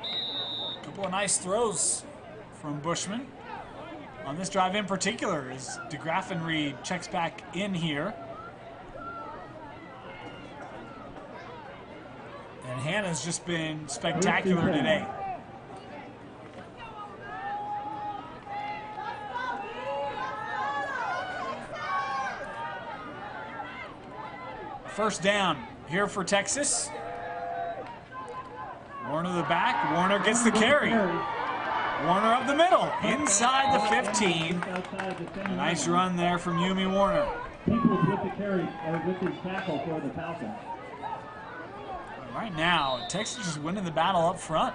A couple of nice throws from Bushman. On this drive in particular, as DeGraffenreid checks back in here. And Hannah's just been spectacular today. First down here for Texas. Warner the back. Warner gets the carry. Warner up the middle, inside the 15. A nice run there from Yumi Warner. Peoples with the carry, or with his tackle for the Falcons. Right now, Texas is winning the battle up front.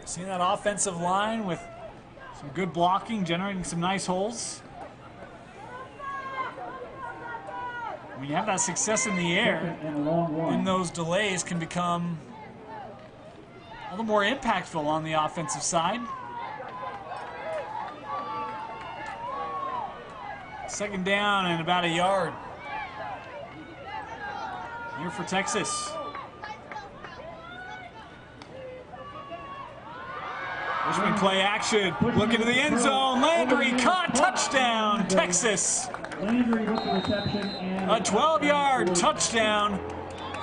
Seeing that offensive line with some good blocking, generating some nice holes. When you have that success in the air, then those delays can become a little more impactful on the offensive side. Second down and about a yard here for Texas. Bushman play action, looking to the end zone. Landry caught, touchdown, Texas. Landry with the reception and a 12-yard touchdown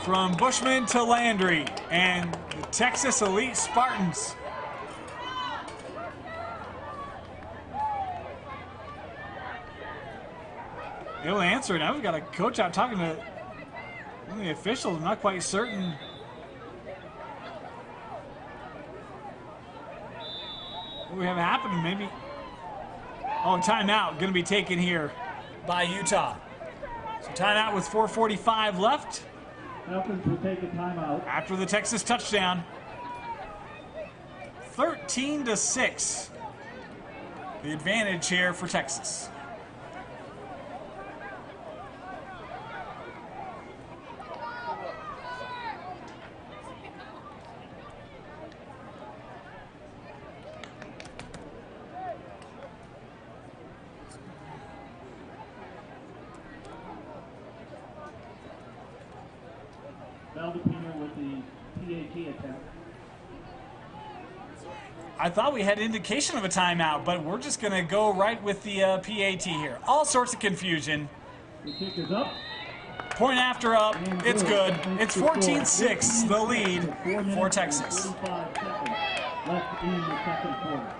from Bushman to Landry and the Texas Elite Spartans. Able to answer it. Now we've got a coach out talking to one of the officials. I'm not quite certain what we have happened. Maybe. Oh, timeout going to be taken here by Utah. So timeout with 4:45 left. Falcons will take a timeout After the Texas touchdown. 13-6. The advantage here for Texas. Valdepino with the PAT attempt. I thought we had indication of a timeout, but we're just going to go right with the PAT here. All sorts of confusion. The kick is up. Point after up. It's good. It's 14-6, the lead for Texas. 45 seconds left in the second quarter.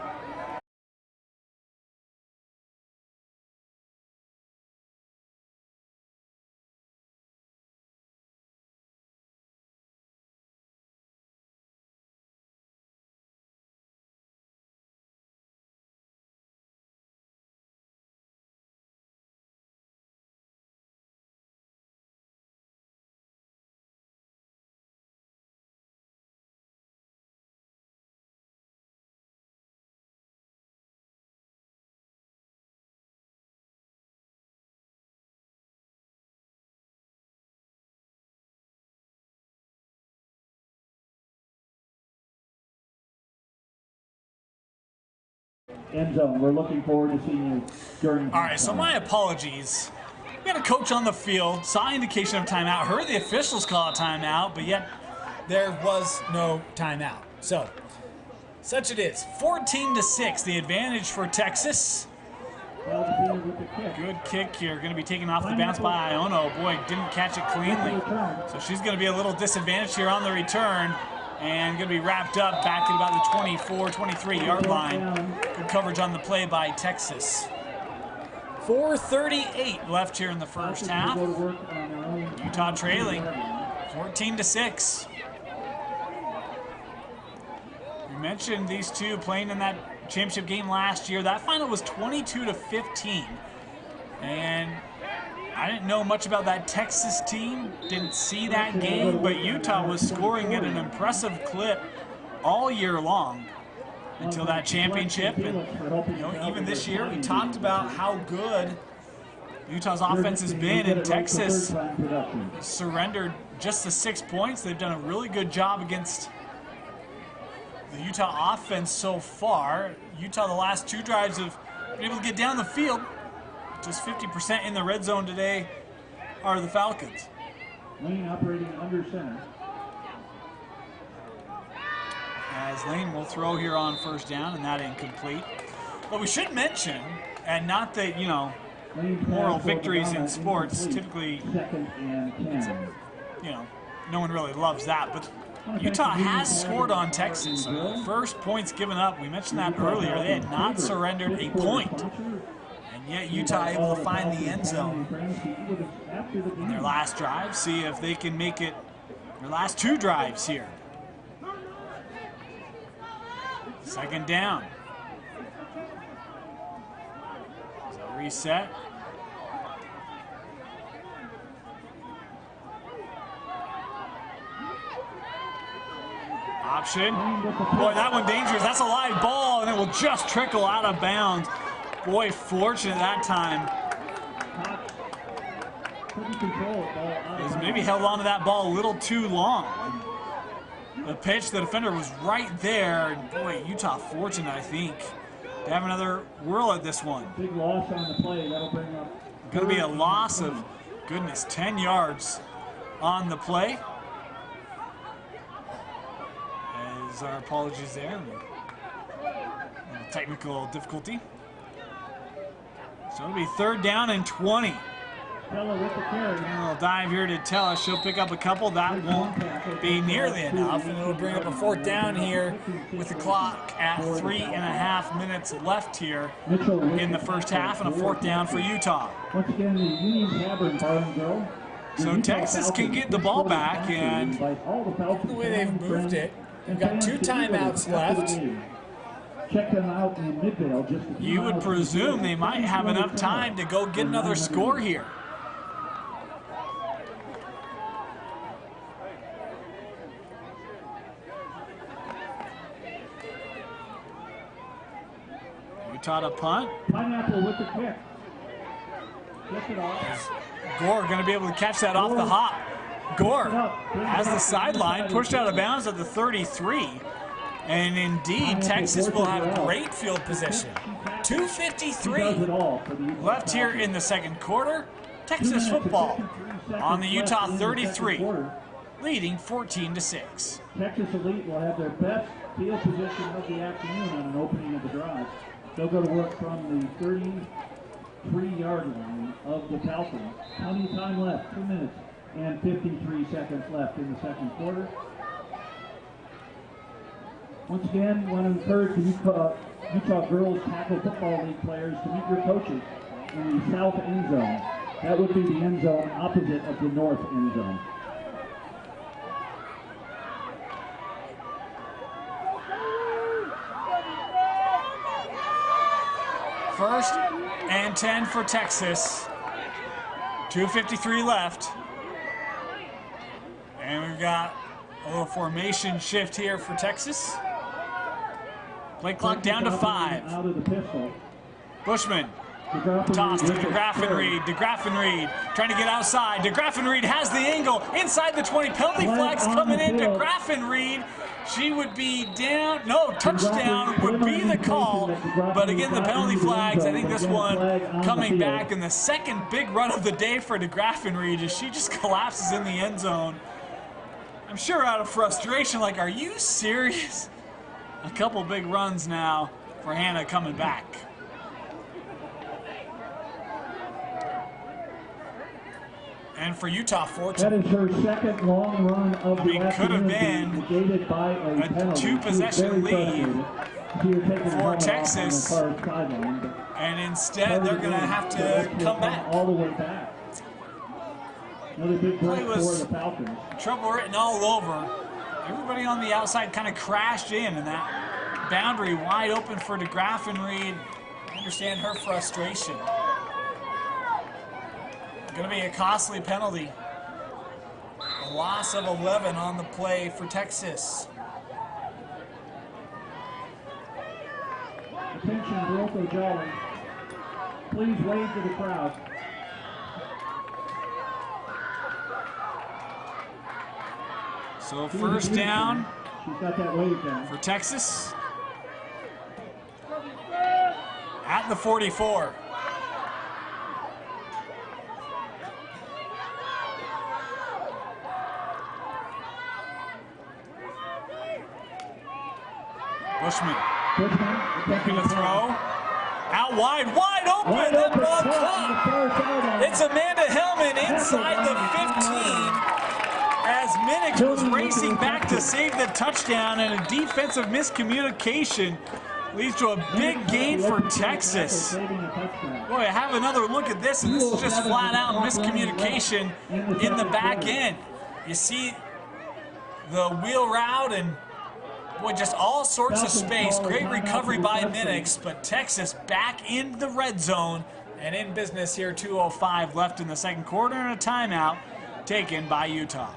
End zone. We're looking forward to seeing you during. All right, so my apologies. We had a coach on the field, saw indication of timeout, heard the officials call a timeout, but yet there was no timeout. So, such it is. 14-6, the advantage for Texas. Good kick here. Going to be taken off the bounce by Iono. Boy, didn't catch it cleanly. So she's going to be a little disadvantaged here on the return. And going to be wrapped up back at about the 24, 23-yard line. Good coverage on the play by Texas. 4:38 left here in the first half. Utah trailing 14-6. We mentioned these two playing in that championship game last year. That final was 22-15. And I didn't know much about that Texas team, didn't see that game, but Utah was scoring at an impressive clip all year long until that championship. And you know, even this year, we talked about how good Utah's offense has been, and Texas surrendered just the 6 points. They've done a really good job against the Utah offense so far. Utah, the last two drives, have been able to get down the field. Just 50% in the red zone today are the Falcons. Lane operating under center. As Lane will throw here on first down, and that incomplete. But we should mention, and not that, you know, moral victories in sports, typically, you know, no one really loves that, but Utah has scored on Texas. First points given up, we mentioned that earlier. They had not surrendered a point. And yet Utah able to find the end zone in their last drive. See if they can make it their last two drives here. Second down. So reset. Option. Boy, that one dangerous. That's a live ball, and it will just trickle out of bounds. Boy, fortunate that time. He's maybe held on to that ball a little too long. The pitch, the defender was right there. And boy, Utah fortunate, I think, to have another whirl at this one. Big loss on the play. That'll bring up. Going to be a loss of, goodness, 10 yards on the play. As our apologies there. Technical difficulty. So it'll be third down and 20. I'll dive here to tell us she'll pick up a couple. That won't be nearly enough, and it'll bring up a fourth down here with the clock at 3.5 minutes left here in the first half, and a fourth down for Utah. Once again, the Union Tavern Bar and Grill. So Texas can get the ball back, and the way they've moved it, they've got 2 timeouts left. Check them out in Midvale. You would presume they might have enough time to go get another score here. Utah to punt. Pineapple with the kick. Kick it off. Gore going to be able to catch that off the hop. Gore has the sideline, pushed out of bounds at the 33. And indeed, Texas will have great field position. 2:53 left here in the second quarter. Texas football on the Utah 33, leading 14-6. Texas Elite will have their best field position of the afternoon on an opening of the drive. They'll go to work from the 33-yard line of the Falcons. Plenty of time left, 2 minutes and 53 seconds left in the second quarter. Once again, I want to encourage the Utah Girls Tackle Football League players to meet your coaches in the south end zone. That would be the end zone opposite of the north end zone. First and 10 for Texas. 2:53 left. And we've got a little formation shift here for Texas. Play clock down to 5. Bushman. Toss to DeGraffenreid. DeGraffenreid trying to get outside. DeGraffenreid has the angle inside the 20. Penalty flags coming in. DeGraffenreid. She would be down. No, touchdown would be the call. But again, the penalty flags. I think this one coming back. And the second big run of the day for DeGraffenreid as she just collapses in the end zone. I'm sure out of frustration, like, are you serious? A couple big runs now for Hannah coming back. And for Utah, that is her second long run of the afternoon. Could have been negated by a penalty. two-possession lead for Texas. And instead, they're going to have to come back. All the way back. Another big break for the Falcons. Trouble written all over. Everybody on the outside kind of crashed in, and that boundary wide open for DeGraff and Reed. I understand her frustration. Going to be a costly penalty. A loss of 11 on the play for Texas. Attention, Barocco Jolly. Please wave to the crowd. So first down She's got that wave down. for Texas at the 44. Bushman looking to throw. Out wide open. That ball caught. It's Amanda Hellman inside the 15 as Minnick was racing back to save the touchdown, and a defensive miscommunication leads to a big gain for Texas. Boy, have another look at this, and this is just flat out miscommunication in the back end. You see the wheel route and boy, just all sorts of space. Great recovery by Minnick, but Texas back in the red zone and in business here. 2:05 left in the second quarter, and a timeout taken by Utah.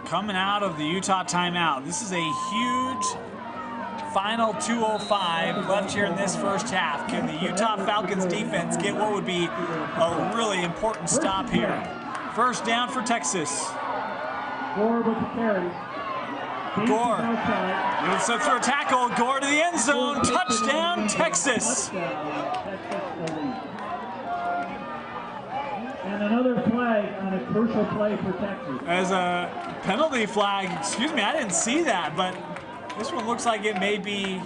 Coming out of the Utah timeout. This is a huge final 2:05 left here in this first half. Can the Utah Falcons defense get what would be a really important stop here? First down for Texas. Gore with the carry. Gore moves up for a tackle. Gore to the end zone. Touchdown, Texas. And another flag on a crucial play for Texas. As a penalty flag, excuse me, I didn't see that, but this one looks like it may be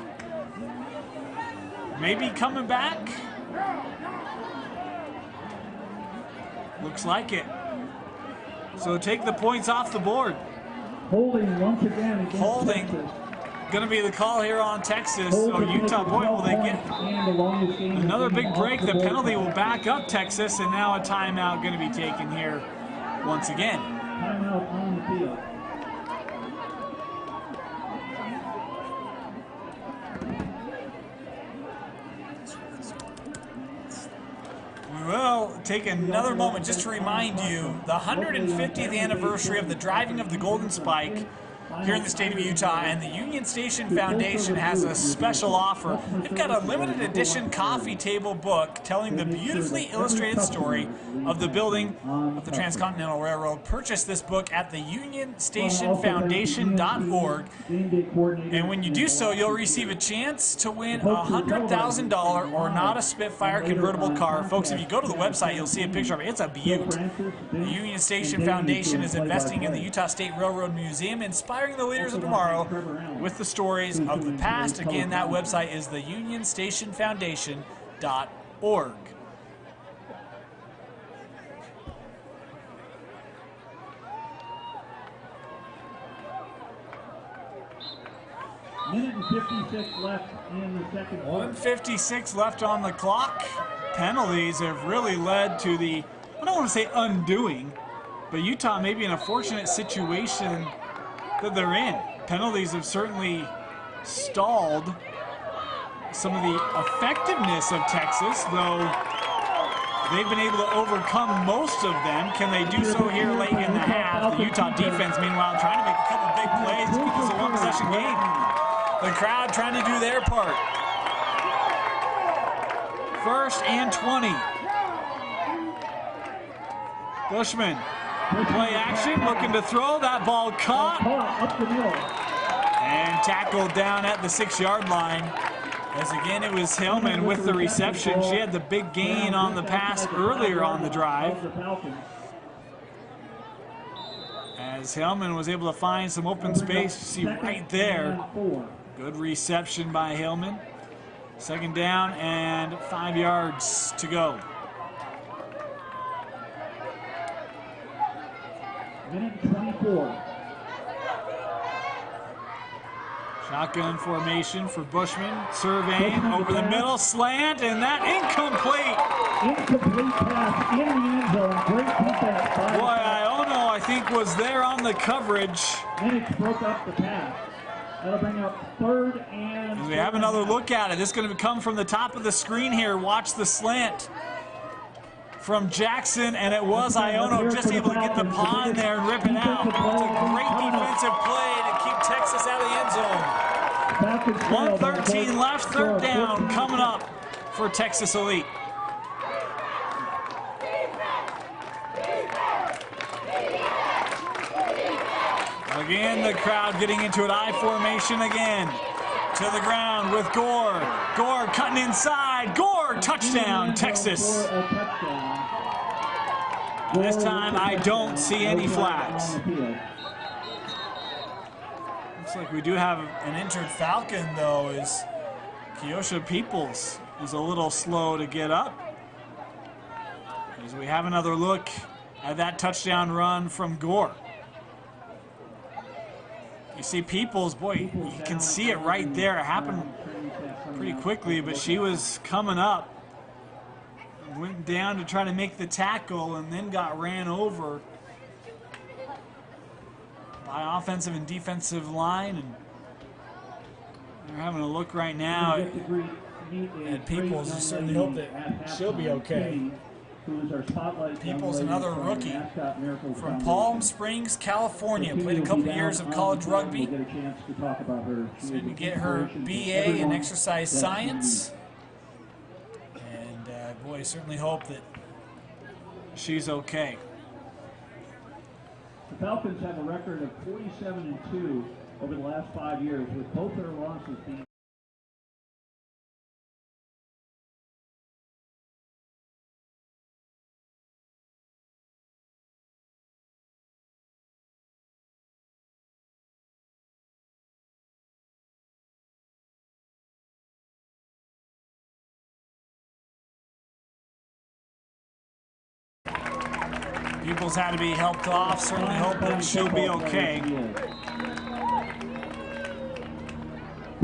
coming back. Looks like it. So take the points off the board. Holding once again against Holding. Texas. Going to be the call here on Texas. So Utah, boy, will they get another big break. The penalty will back up Texas, and now a timeout going to be taken here once again. Timeout on the field. We will take another moment just to remind you the 150th anniversary of the driving of the Golden Spike here in the state of Utah, and the Union Station Foundation has a special offer. They've got a limited edition coffee table book telling the beautifully illustrated story of the building of the Transcontinental Railroad. Purchase this book at the unionstationfoundation.org, and when you do so, you'll receive a chance to win a $100,000 Ornata Spitfire convertible car. Folks, if you go to the website, you'll see a picture of it. It's a beaut. The Union Station Foundation is investing in the Utah State Railroad Museum, inspiring the leaders of tomorrow with the stories of the past. Again, that website is the unionstationfoundation.org. Minute and 56 left in the second quarter. 1:56 left on the clock. Penalties have really led to the, I don't want to say undoing, but Utah may be in a fortunate situation that they're in. Penalties have certainly stalled some of the effectiveness of Texas, though they've been able to overcome most of them. Can they do so here late in the half? The Utah defense, meanwhile, trying to make a couple big plays to keep this a one-possession game. The crowd trying to do their part. 1st and 20. Bushman, play action, looking to throw. That ball caught and tackled down at the 6-yard line. As again, it was Hillman with the reception. She had the big gain on the pass earlier on the drive. As Hillman was able to find some open space, you see right there. Good reception by Hillman. 2nd down and 5 yards to go. Minute 24. Shotgun formation for Bushman. Surveying over the middle, slant, and that incomplete. Incomplete pass in the end zone. Great defense by Boy, Iono, I think, was there on the coverage. Minix broke up the pass. That'll bring up 3rd and... As we have another look at it. This is going to come from the top of the screen here. Watch the slant from Jackson, and it was Iono just able to get the paw in there and rip it out. It's a great defensive play to keep Texas out of the end zone. 1:13 left, 3rd down coming up for Texas Elite. Again, the crowd getting into an I formation again. To the ground with Gore. Gore cutting inside. Gore, touchdown, Texas. This time I don't see any flags. Looks like we do have an injured Falcon, though, as Kiosha Peoples is a little slow to get up. As we have another look at that touchdown run from Gore. You see Peoples, boy, you can see it right there. It happened pretty quickly, but she was coming up. Went down to try to make the tackle and then got ran over by offensive and defensive line. And they're having a look right now at Peoples. I certainly hope that she'll be okay. Peoples, another rookie from Palm Springs, California. Played a couple years of college rugby. So we can get her BA in exercise science. And boy, certainly hope that she's okay. The Falcons have a record of 47-2 over the last 5 years, with both their losses being Peoples had to be helped off. Certainly hope that she'll be okay.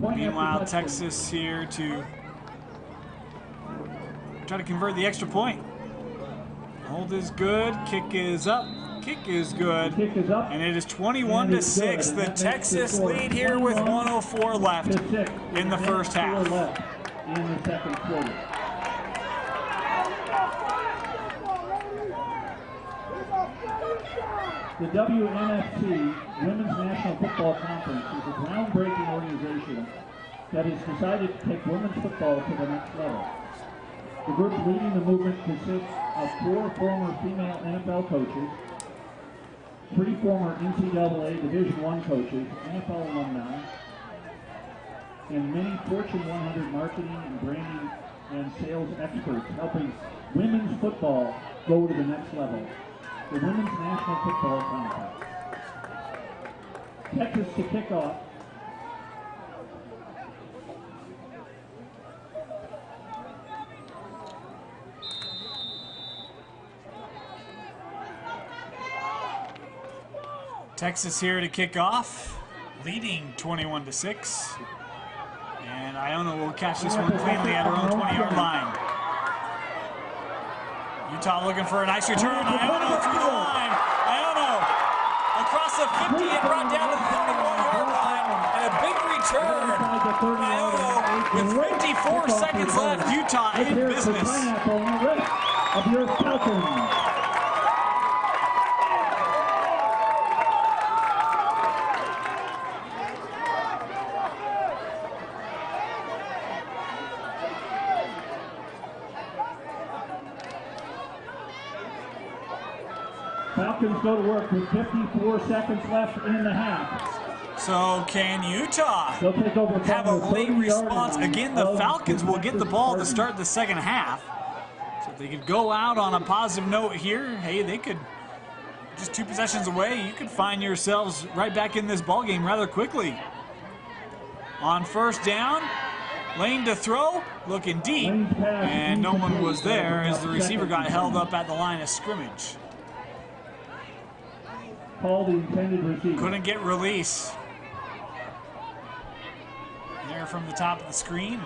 Meanwhile, Texas here to try to convert the extra point. Hold is good. Kick is up. Kick is good. And it is 21-6. The Texas lead here with 1:04 left in the first half. In the second quarter. The WNFC, Women's National Football Conference, is a groundbreaking organization that has decided to take women's football to the next level. The group leading the movement consists of 4 former female NFL coaches, 3 former NCAA Division I coaches, NFL alumni, and many Fortune 100 marketing and branding and sales experts helping women's football go to the next level. The Women's National Football Conference. Texas to kick off. Texas here to kick off. leading 21-6. And Iona will catch this one cleanly at her own 20-yard line. Utah looking for a nice return. Iona through the line. Iona across the 50 and brought down to the 31-yard line. And a big return. Iona with 54 seconds left. Utah in business. Of your Falcons. Falcons go to work with 54 seconds left in the half. So can Utah Take over have a late response? Again, the Falcons will get the ball to start the second half. So if they could go out on a positive note here, hey, they could, just 2 possessions away, you could find yourselves right back in this ball game rather quickly. On first down, Lane to throw, looking deep, and no one was there as the receiver got held up at the line of scrimmage. Call the intended receiver. Couldn't get release. There from the top of the screen.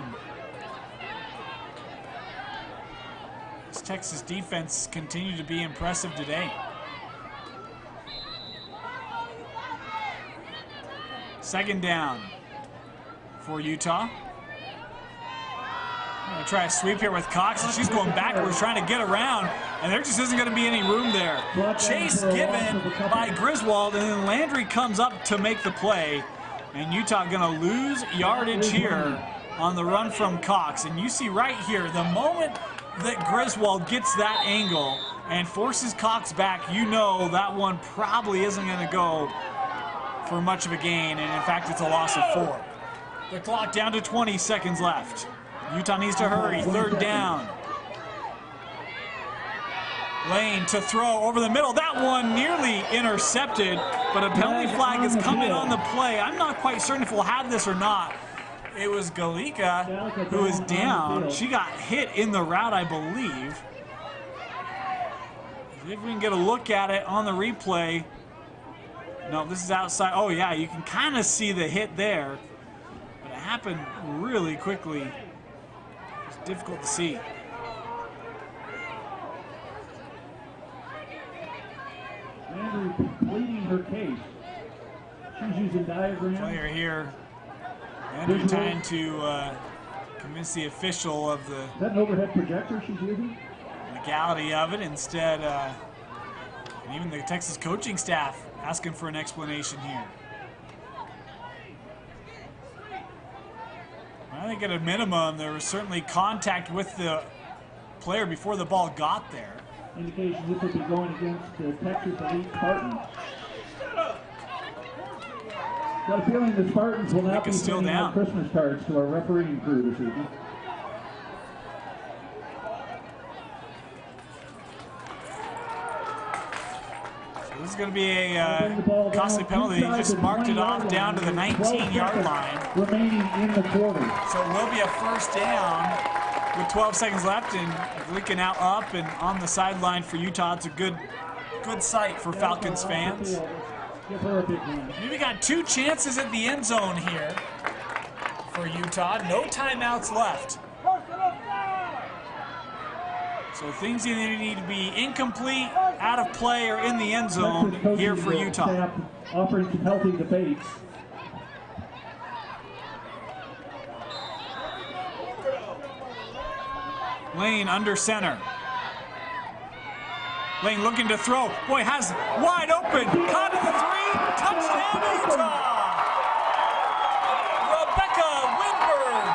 This Texas defense continued to be impressive today. Second down for Utah. I'm going to try a sweep here with Cox, and she's going backwards trying to get around, and there just isn't going to be any room there. Chase given by Griswold, and then Landry comes up to make the play, and Utah going to lose yardage here on the run from Cox. And you see right here, the moment that Griswold gets that angle and forces Cox back, you know that one probably isn't going to go for much of a gain, and in fact, it's a loss of 4. The clock down to 20 seconds left. Utah needs to hurry. Third down. Lane to throw over the middle. That one nearly intercepted, but a penalty flag is coming on the play. I'm not quite certain if we'll have this or not. It was Galika who is down. She got hit in the route, I believe. See if we can get a look at it on the replay. No, this is outside. Oh, yeah, you can kind of see the hit there, but it happened really quickly. Difficult to see. Andrew pleading her case. She's using diagrams. Player here. Andrew trying to convince the official of the Is that an overhead projector she's using? legality of it. Instead, and even the Texas coaching staff asking for an explanation here. I think at a minimum, there was certainly contact with the player before the ball got there. Indication this would be going against the Texas Elite Spartans. Got a feeling the Spartans will not be sending out Christmas cards to our refereeing crew this evening. So this is going to be a costly penalty. He just marked it off down to the 19-yard line. Remaining in the quarter. So it will be a first down with 12 seconds left, and leaking out up and on the sideline for Utah. It's a good sight for Falcons fans. We got 2 chances at the end zone here for Utah. No timeouts left. So things either need to be incomplete, out of play, or in the end zone here for Utah. Offering some healthy debates. Lane under center. Lane looking to throw. Boy, has wide open. Caught at the 3. Touchdown Utah. Rebecca Winberg.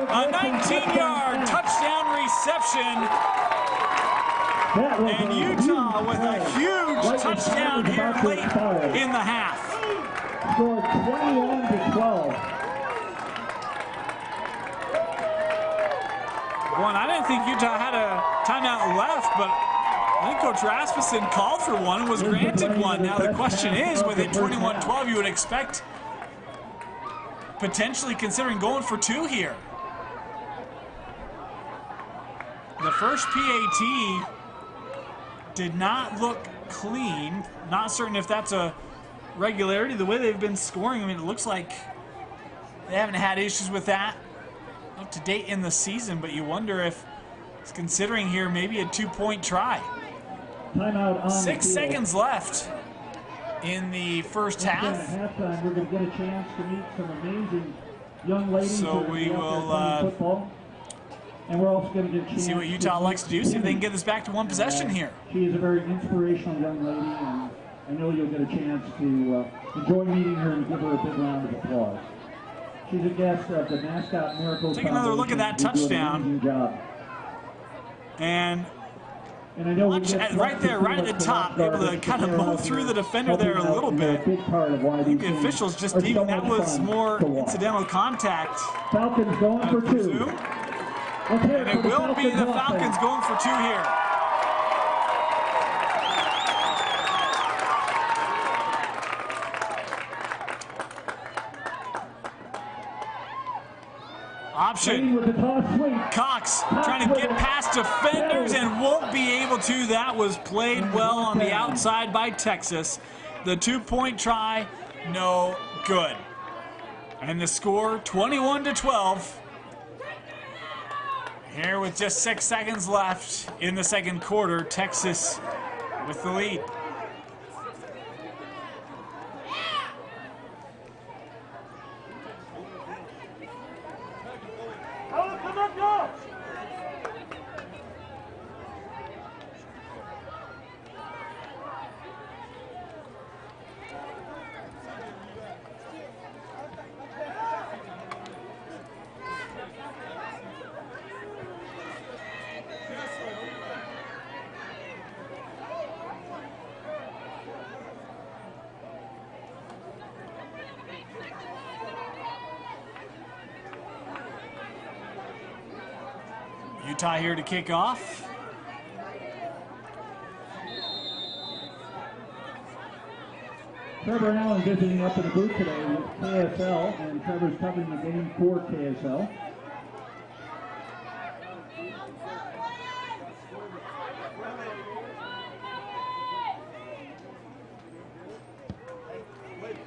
A 19-yard touchdown reception. And Utah with a huge touchdown here late in the half. Scored 21-12. One, I didn't think Utah had a timeout left, but I think Coach Rasmussen called for one and was granted one. Now the question is, with it 21-12, you would expect potentially considering going for 2 here. The first PAT did not look clean. Not certain if that's a regularity, the way they've been scoring, I mean, it looks like they haven't had issues with that up to date in the season, but you wonder if it's considering here maybe a 2-point try. Timeout on 6 the field. seconds left in the first half. At halftime, we're going to get a chance to meet some amazing young ladies. So that are we out there will, playing football. And we're also going to get a chance See what Utah likes to do, see if they can get this back to one possession here. She is a very inspirational young lady, and I know you'll get a chance to enjoy meeting her and give her a big round of applause. She's a guest of the Mascot Miracle Take another look at that touchdown. Amazing job. And I know watch right there, right at the top, able to kind of mow through the defender there a little bit. I think the officials just deeming that was more incidental contact. Falcons going for two. And it will be the Falcons going for 2 here. Option. Cox trying to get past defenders and won't be able to. That was played well on the outside by Texas. The 2-point try, no good. And the score, 21-12. Here with just 6 seconds left in the second quarter, Texas with the lead. Utah here to kick off. Trevor Allen visiting up in the booth today with KSL, and Trevor's covering the game for KSL.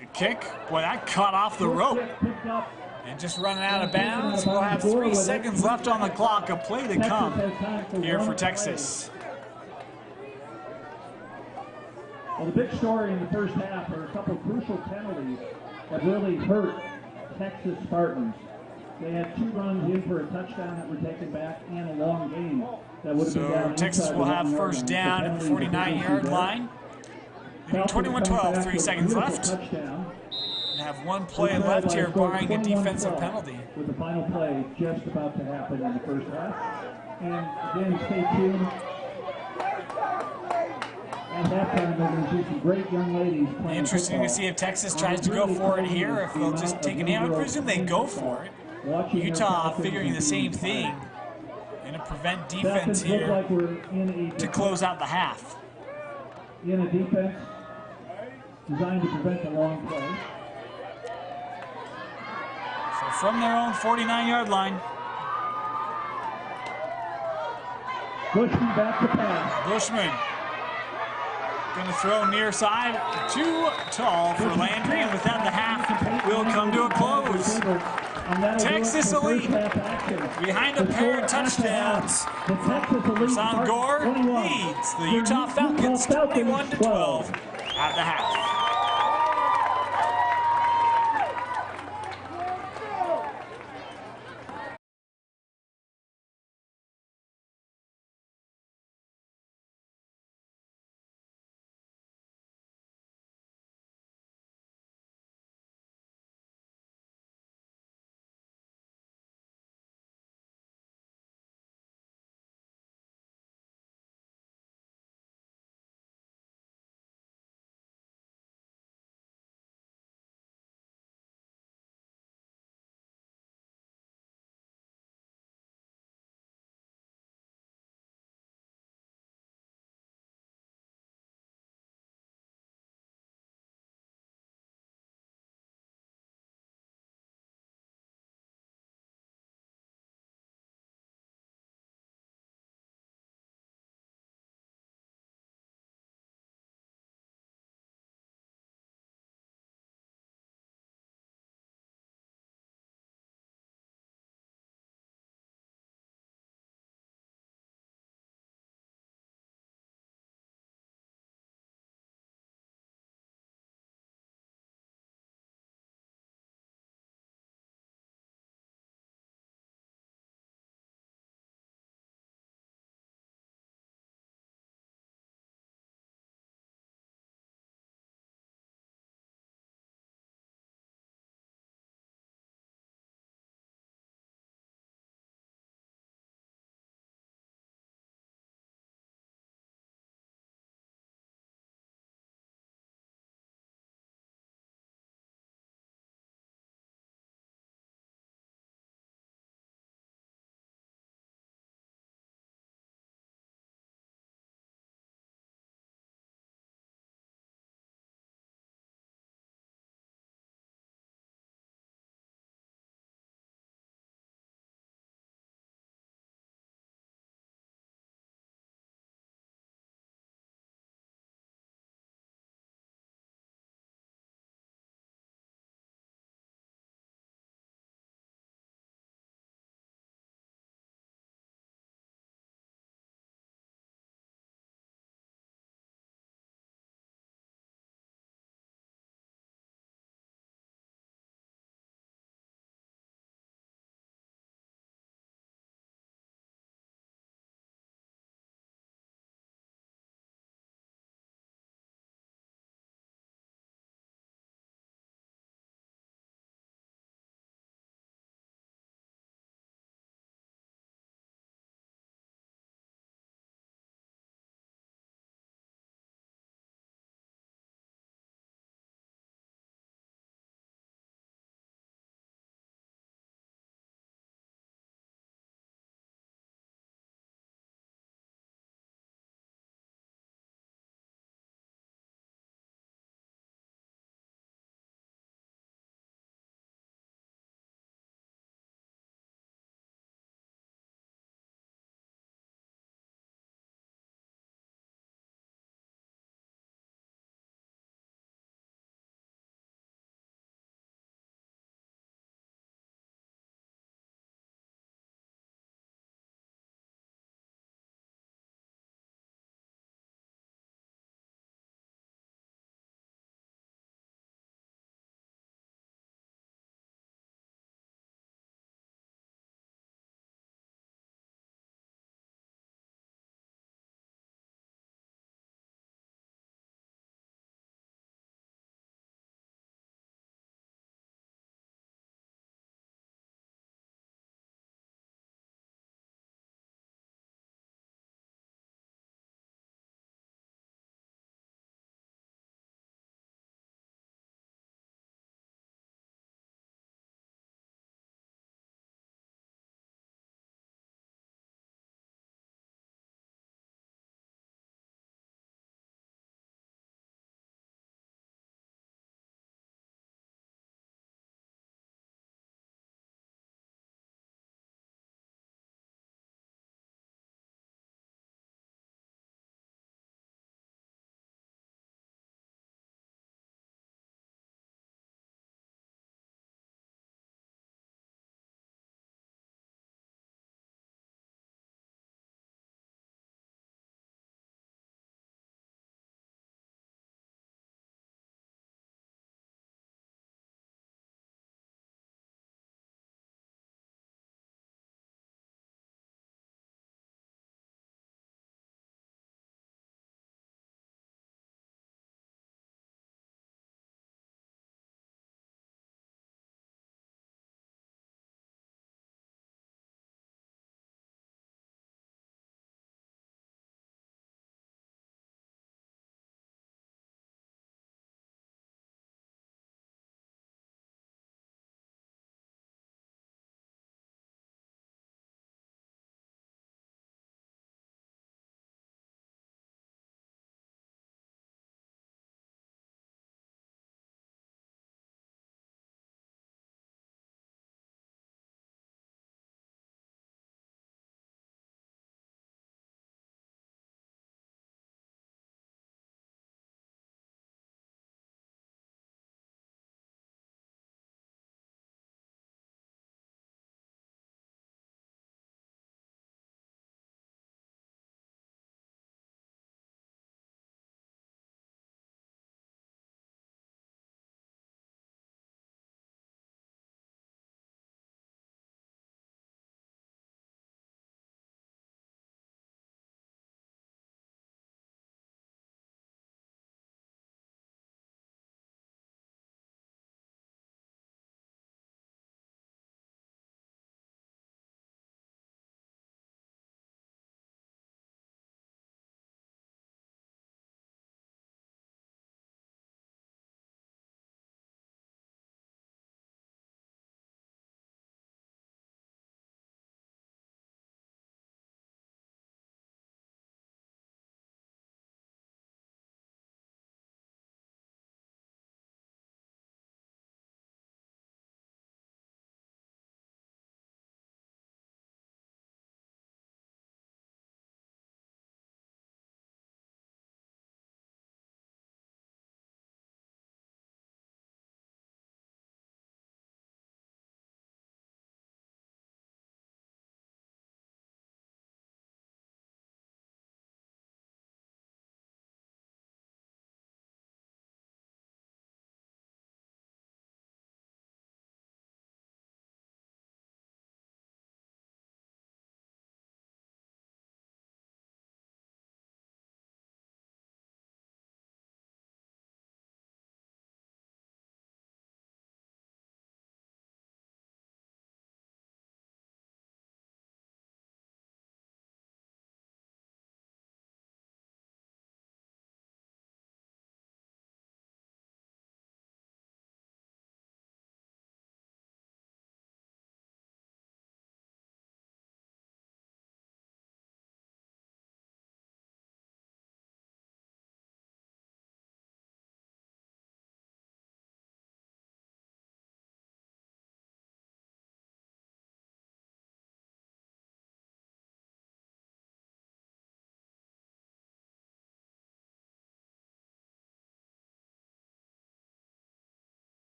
Good kick. Boy, that cut off the rope. And just running out of bounds. We'll have 3 seconds left on the clock. A play to come here for Texas. Well, the big story in the first half are a couple of crucial penalties that really hurt Texas Spartans. They had 2 runs in for a touchdown that were taken back and a long game that would have been down. So Texas will have first down at the 49-yard line. 21-12, 3 seconds left. Have 1 play left here, barring a defensive penalty. With the final play just about to happen in the first half. And again, stay tuned. At halftime, we're going to see some great young ladies playing Interesting football. to see if Texas tries to go for it here, if they'll just take an aim. I presume they go for it. Utah figuring the same thing. And to prevent defense here to close out the half. In a defense designed to prevent the long play. So from their own 49-yard line. Bushman back to pass. Bushman going to throw near side. Too tall for Landry, and with that the half will come to a close. Texas Elite behind a pair of touchdowns. Son Gore leads the Utah Falcons 21-12 at the half.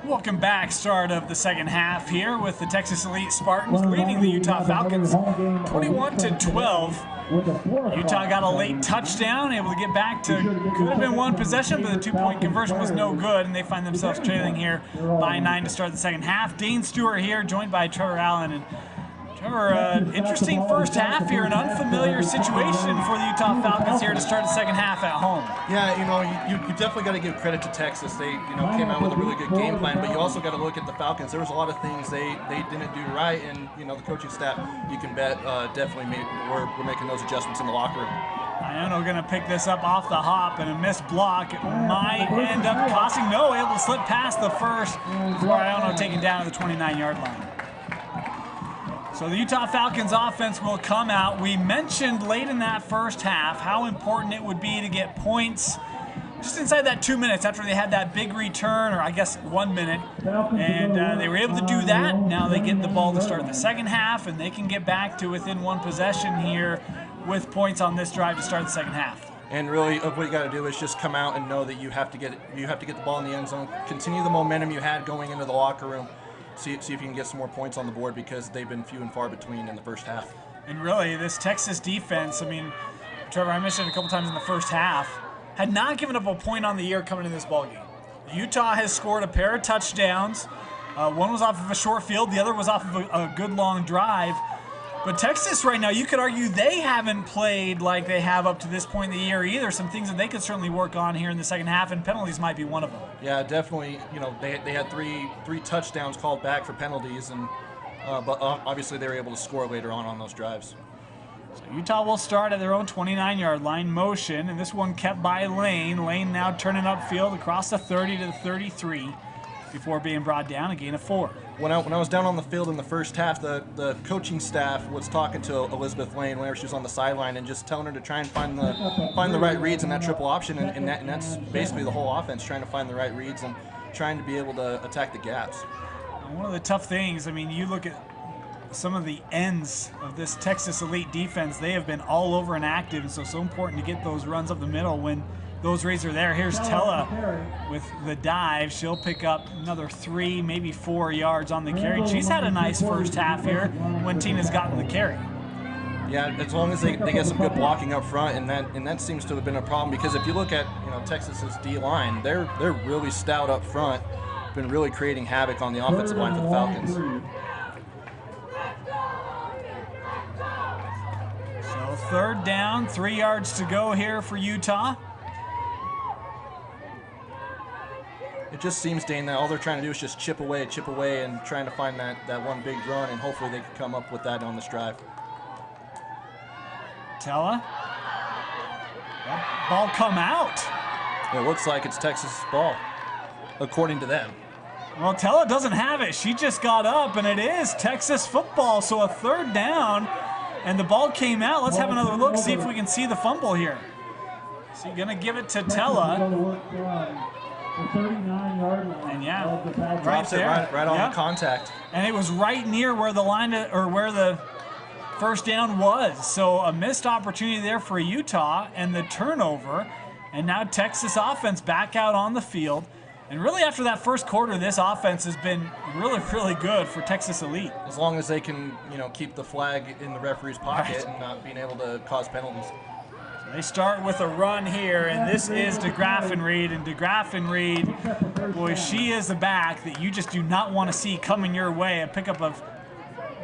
Welcome back. Start of the second half here with the Texas Elite Spartans leading the Utah Falcons 21-12. Utah got a late touchdown, able to get back to, could have been one possession, but the two-point conversion was no good, and they find themselves trailing here by 9 to start the second half. Dane Stewart here, joined by Trevor Allen. And Trevor, interesting first half here, an unfamiliar situation for the Utah Falcons here to start the second half at home. Yeah, you definitely got to give credit to Texas. They came out with a really good game plan, but you also got to look at the Falcons. There was a lot of things they didn't do right, and the coaching staff, you can bet definitely we're making those adjustments in the locker room. Iono going to pick this up off the hop, and a missed block might end up costing. No, able to slip past the first before Iono taken down at the 29-yard line. So the Utah Falcons offense will come out. We mentioned late in that first half how important it would be to get points just inside that 2 minutes after they had that big return, or I guess 1 minute. And they were able to do that. Now they get the ball to start the second half, and they can get back to within one possession here with points on this drive to start the second half. And really, what you got to do is just come out and know that you have to get the ball in the end zone, continue the momentum you had going into the locker room. See if you can get some more points on the board, because they've been few and far between in the first half. And really, this Texas defense, I mean, Trevor, I mentioned it a couple times in the first half, had not given up a point on the year coming into this ballgame. Utah has scored a pair of touchdowns. One was off of a short field, the other was off of a good long drive. But Texas right now, you could argue they haven't played like they have up to this point in the year either. Some things that they could certainly work on here in the second half, and penalties might be one of them. Yeah, definitely. They had three touchdowns called back for penalties, and but obviously they were able to score later on those drives. So Utah will start at their own 29-yard line motion, and this one kept by Lane. Lane now turning upfield across the 30 to the 33 before being brought down, a gain of 4. When I was down on the field in the first half, the coaching staff was talking to Elizabeth Lane whenever she was on the sideline and just telling her to try and find the right reads in that triple option, and that's basically the whole offense, trying to find the right reads and trying to be able to attack the gaps. One of the tough things, I mean, you look at some of the ends of this Texas Elite defense, they have been all over and active, and so important to get those runs up the middle when those reads are there. Here's Tella with the dive. She'll pick up another 3, maybe 4 yards on the carry. She's had a nice first half here when Tina's gotten the carry. Yeah, as long as they get some good blocking up front, and that seems to have been a problem, because if you look at Texas's D-line, they're really stout up front, been really creating havoc on the offensive line for the Falcons. So third down, 3 yards to go here for Utah. It just seems, Dane, that all they're trying to do is just chip away, and trying to find that one big run, and hopefully they can come up with that on this drive. Tella. That ball come out. It looks like it's Texas' ball, according to them. Well, Tella doesn't have it. She just got up, and it is Texas football. So a third down, and the ball came out. Let's have another look, see if we can see the fumble here. So you're going to give it to Tella. The 39-yard line. And yeah, right Drops there. it right on the contact. And it was right near where the line or where the first down was. So a missed opportunity there for Utah and the turnover. And now Texas offense back out on the field. And really after that first quarter, this offense has been really, really good for Texas Elite. As long as they can, keep the flag in the referee's pocket and not being able to cause penalties. They start with a run here, and this is DeGraffenreid. And DeGraffenreid, boy, she is the back that you just do not want to see coming your way. A pickup of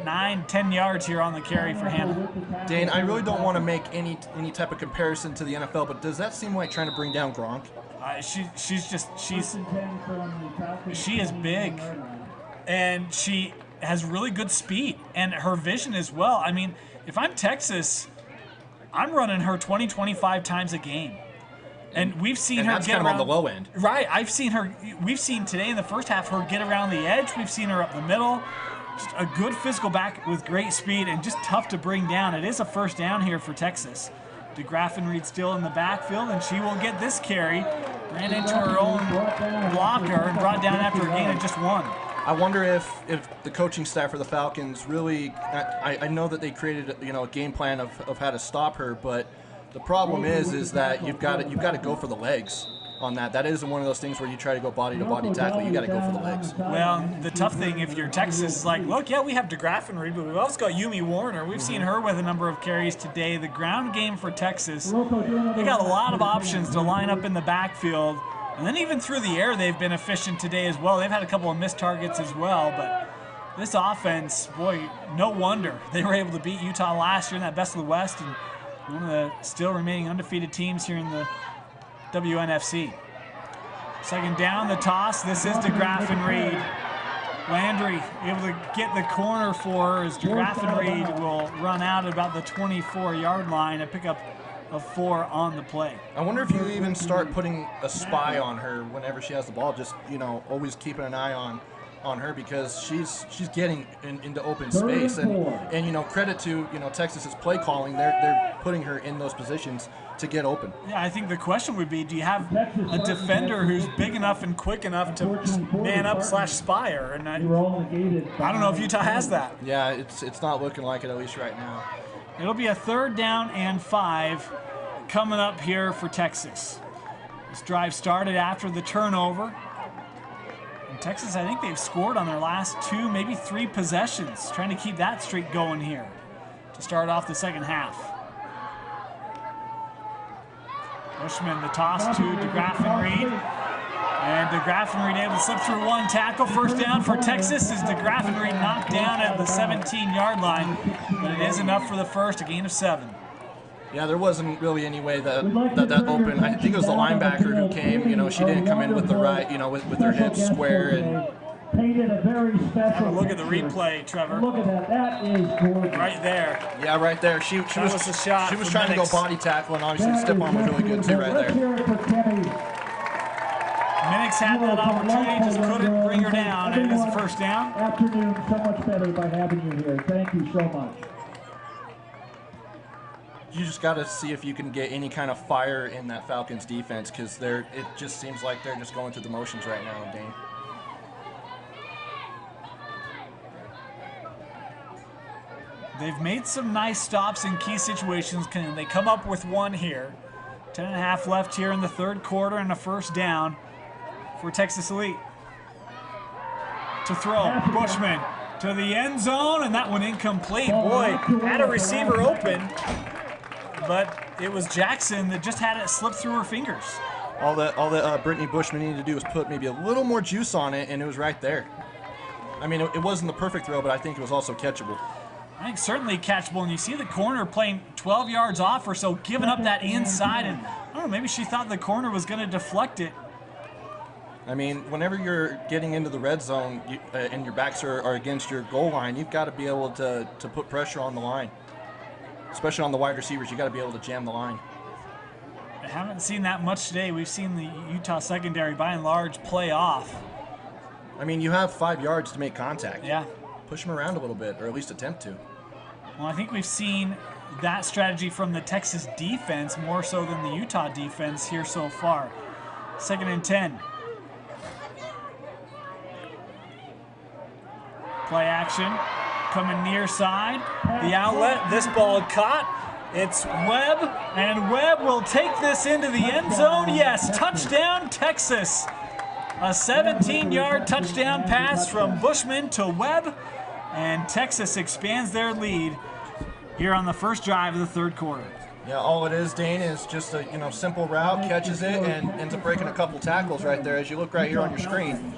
9-10 yards here on the carry for Hannah. Dane, I really don't want to make any type of comparison to the NFL, but does that seem like trying to bring down Gronk? She is big, and she has really good speed, and her vision as well. I mean, if I'm Texas, I'm running her 20-25 times a game. And we've seen her that's get kind around of on the low end. Right. We've seen today in the first half her get around the edge. We've seen her up the middle. Just a good physical back with great speed and just tough to bring down. It is a first down here for Texas. DeGraffenreid still in the backfield, and she will get this carry. Ran into her own blocker and brought down after a gain of just 1. I wonder if the coaching staff for the Falcons really, I know that they created a game plan of how to stop her, but the problem is that you've got to go for the legs. on that. That isn't one of those things where you try to go body-to-body tackle. You got to go for the legs. Well, the tough thing if you're Texas is like, look, yeah, we have DeGraff and Reed, but we've also got Yumi Warner. We've seen her with a number of carries today. The ground game for Texas, they got a lot of options to line up in the backfield. And then even through the air, they've been efficient today as well. They've had a couple of missed targets as well, but this offense, boy, no wonder they were able to beat Utah last year in that Best of the West and one of the still remaining undefeated teams here in the WNFC. Second down, the toss. This is DeGraff and Reed. Landry able to get the corner for her as DeGraff and Reed will run out at about the 24-yard line, a pickup of 4 on the play. I wonder if you even start putting a spy on her whenever she has the ball. Just, you know, always keeping an eye on her because she's getting into open space, and you know, credit to, you know, Texas's play calling. They're putting her in those positions to get open. Yeah, I think the question would be, do you have a defender who's big enough and quick enough to man up / spy her? And I don't know if Utah has that. Yeah, it's not looking like it, at least right now. It'll be a 3rd down and 5 coming up here for Texas. This drive started after the turnover. And Texas, I think they've scored on their last 2, maybe 3 possessions, trying to keep that streak going here to start off the second half. Bushman, the toss to DeGraff and Reed. And DeGraff and Reed able to slip through 1 tackle. First down for Texas is DeGraff and Reed knocked down at the 17-yard line. But it is enough for the first, a gain of 7. Yeah, there wasn't really any way that open. I think it was the linebacker who came. You know, she didn't come in with the right, you know, with her hips square. And painted a very special. Have a look at the replay, Trevor. Look at that. That is gorgeous. Right there. Yeah, right there. She was the shot. She was trying to go body tackle, and obviously the step on was really good too, right there. Minix had that opportunity, just couldn't bring her down. It is a first down. Afternoon, so much better by having you here. Thank you so much. You just got to see if you can get any kind of fire in that Falcons defense, because it just seems like they're just going through the motions right now, Dane. They've made some nice stops in key situations. Can they come up with one here? 10.5 left here in the 3rd quarter and a first down for Texas Elite. To throw, Bushman to the end zone, and that one incomplete. Boy, had a receiver open, but it was Jackson that just had it slip through her fingers. All that Brittany Bushman needed to do was put maybe a little more juice on it, and it was right there. I mean, it wasn't the perfect throw, but I think it was also catchable. I think certainly catchable, and you see the corner playing 12 yards off or so, giving up that inside, and I don't know, maybe she thought the corner was going to deflect it. I mean, whenever you're getting into the red zone and your backs are against your goal line, you've got to be able to put pressure on the line, especially on the wide receivers. You got to be able to jam the line. I haven't seen that much today. We've seen the Utah secondary, by and large, play off. I mean, you have 5 yards to make contact. Yeah. Push them around a little bit, or at least attempt to. Well, I think we've seen that strategy from the Texas defense more so than the Utah defense here so far. 2nd and 10. Play action, coming near side. The outlet, this ball caught. It's Webb, and Webb will take this into the end zone. Yes, touchdown Texas. A 17-yard touchdown pass from Bushman to Webb, and Texas expands their lead here on the first drive of the 3rd quarter. Yeah, all it is, Dane, is just a simple route, catches it, and ends up breaking a couple tackles right there. As you look right here on your screen,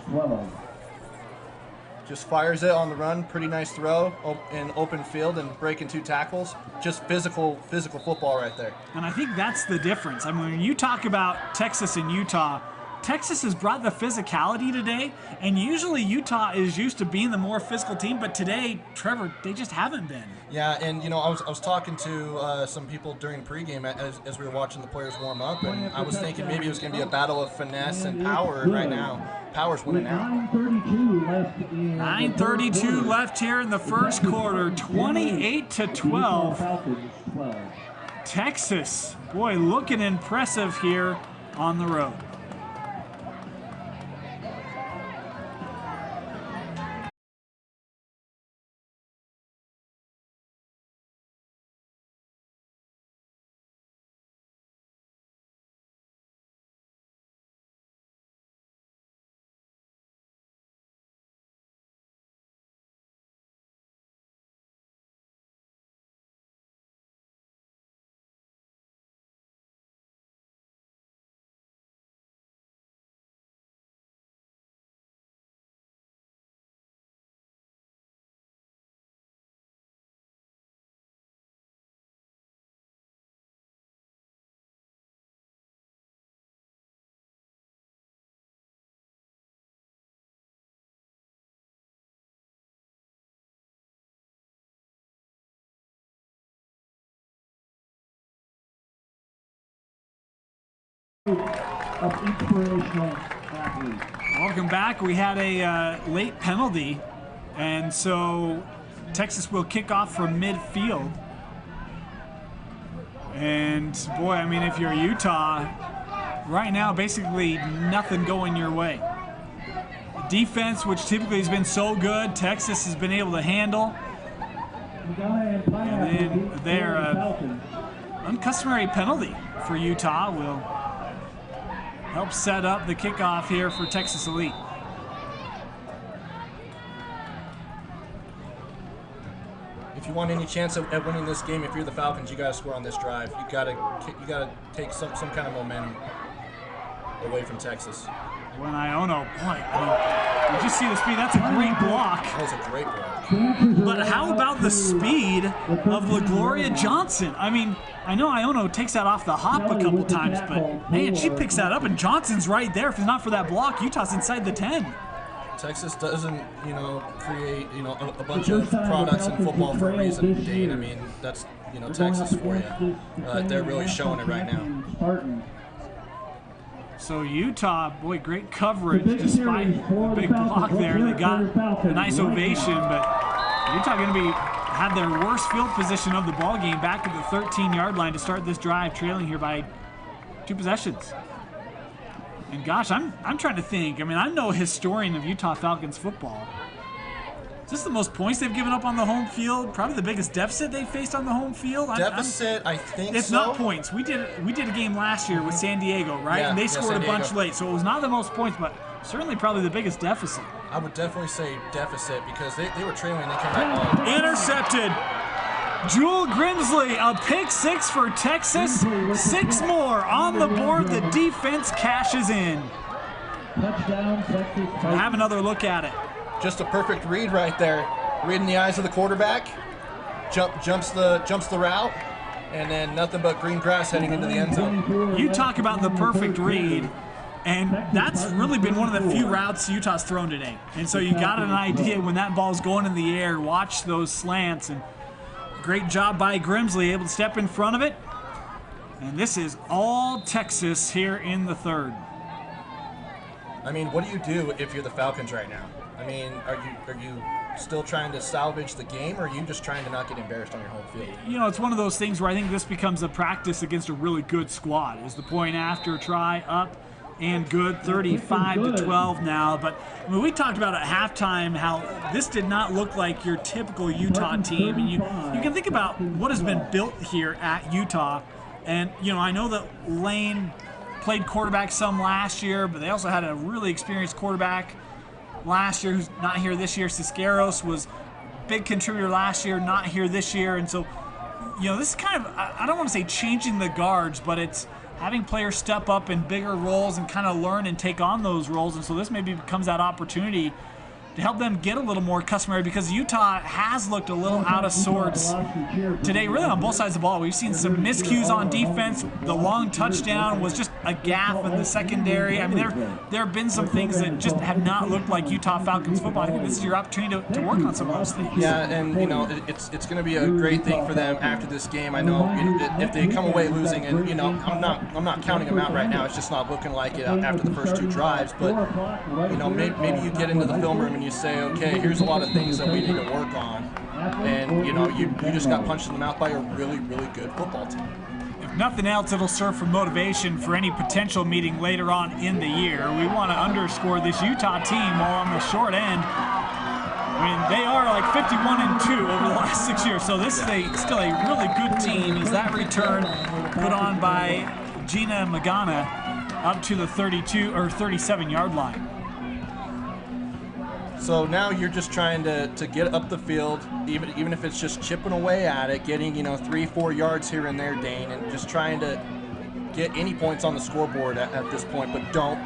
just fires it on the run. Pretty nice throw in open field and breaking 2 tackles. Just physical football right there. And I think that's the difference. I mean, when you talk about Texas and Utah, Texas has brought the physicality today, and usually Utah is used to being the more physical team, but today, Trevor, they just haven't been. Yeah, and you know, I was talking to some people during pregame as we were watching the players warm up, and I was thinking maybe it was going to be a battle of finesse and power, and right now, power's winning out. 9:32 left here in the first quarter, 28-12. Texas, boy, looking impressive here on the road. of inspirational athletes. Welcome back. We had a late penalty, and so Texas will kick off from midfield. And boy, I mean, if you're Utah, right now, basically nothing going your way. Defense, which typically has been so good, Texas has been able to handle. And then their uncustomary penalty for Utah will help set up the kickoff here for Texas Elite. If you want any chance at winning this game, if you're the Falcons, you got to score on this drive. You got to take some kind of momentum away from Texas. When Iono, boy, I mean, did you see the speed? That's a great block. That was a great block. But how about the speed of LaGloria Johnson? I mean, I know Iono takes that off the hop a couple times, but man, she picks that up, and Johnson's right there. If it's not for that block, Utah's inside the 10. Texas doesn't, create, a bunch of products in football for a reason, Dane. I mean, that's, Texas for you. They're really showing it right now. So Utah, boy, great coverage despite the big block there. They got a nice ovation, but Utah going to have their worst field position of the ball game back at the 13-yard line to start this drive, trailing here by 2 possessions. And gosh, I'm trying to think. I mean, I'm no historian of Utah Falcons football. Is this the most points they've given up on the home field? Probably the biggest deficit they've faced on the home field? I think it's so. not points. We did a game last year with San Diego, right? Yeah, and they scored a bunch Diego. late, so it was not the most points, but certainly probably the biggest deficit. I would definitely say deficit because they were trailing and they came back on. Intercepted. Jewel Grimsley, a pick 6 for Texas. 6 more on the board. The defense cashes in. Touchdown, Texas. We'll have another look at it. Just a perfect read right there. Reading the eyes of the quarterback. Jumps the route, and then nothing but green grass heading into the end zone. You talk about the perfect read, and that's really been one of the few routes Utah's thrown today. And so you got an idea when that ball's going in the air, watch those slants, and great job by Grimsley, able to step in front of it. And this is all Texas here in the third. I mean, what do you do if you're the Falcons right now? I mean, are you still trying to salvage the game, or are you just trying to not get embarrassed on your home field? It's one of those things where I think this becomes a practice against a really good squad. Is the point after try up and good, 35-12 now. But I mean, we talked about at halftime how this did not look like your typical Utah team, and you can think about what has been built here at Utah. And I know that Lane played quarterback some last year, but they also had a really experienced quarterback last year who's not here this year. Siscaros was a big contributor last year, not here this year. And so, this is kind of, I don't want to say changing the guards, but it's having players step up in bigger roles and kind of learn and take on those roles. And so this maybe becomes that opportunity to help them get a little more customary, because Utah has looked a little out of sorts today, really on both sides of the ball. We've seen some miscues on defense. The long touchdown was just a gaffe in the secondary. I mean, there have been some things that just have not looked like Utah Falcons football. I think this is your opportunity to work on some of those things. Yeah, and it's going to be a great thing for them after this game. I know if they come away losing, and I'm not counting them out right now. It's just not looking like it after the first 2 drives. But maybe you get into the film room and you say, okay, here's a lot of things that we need to work on, and you just got punched in the mouth by a really, really good football team. If nothing else, it'll serve for motivation for any potential meeting later on in the year. We want to underscore this Utah team while on the short end. I mean, they are like 51-2 over the last 6 years, so this is still a really good team. As that return put on by Gina Magana up to the 32 or 37-yard line. So now you're just trying to get up the field, even if it's just chipping away at it, getting 3-4 yards here and there, Dane, and just trying to get any points on the scoreboard at this point. But don't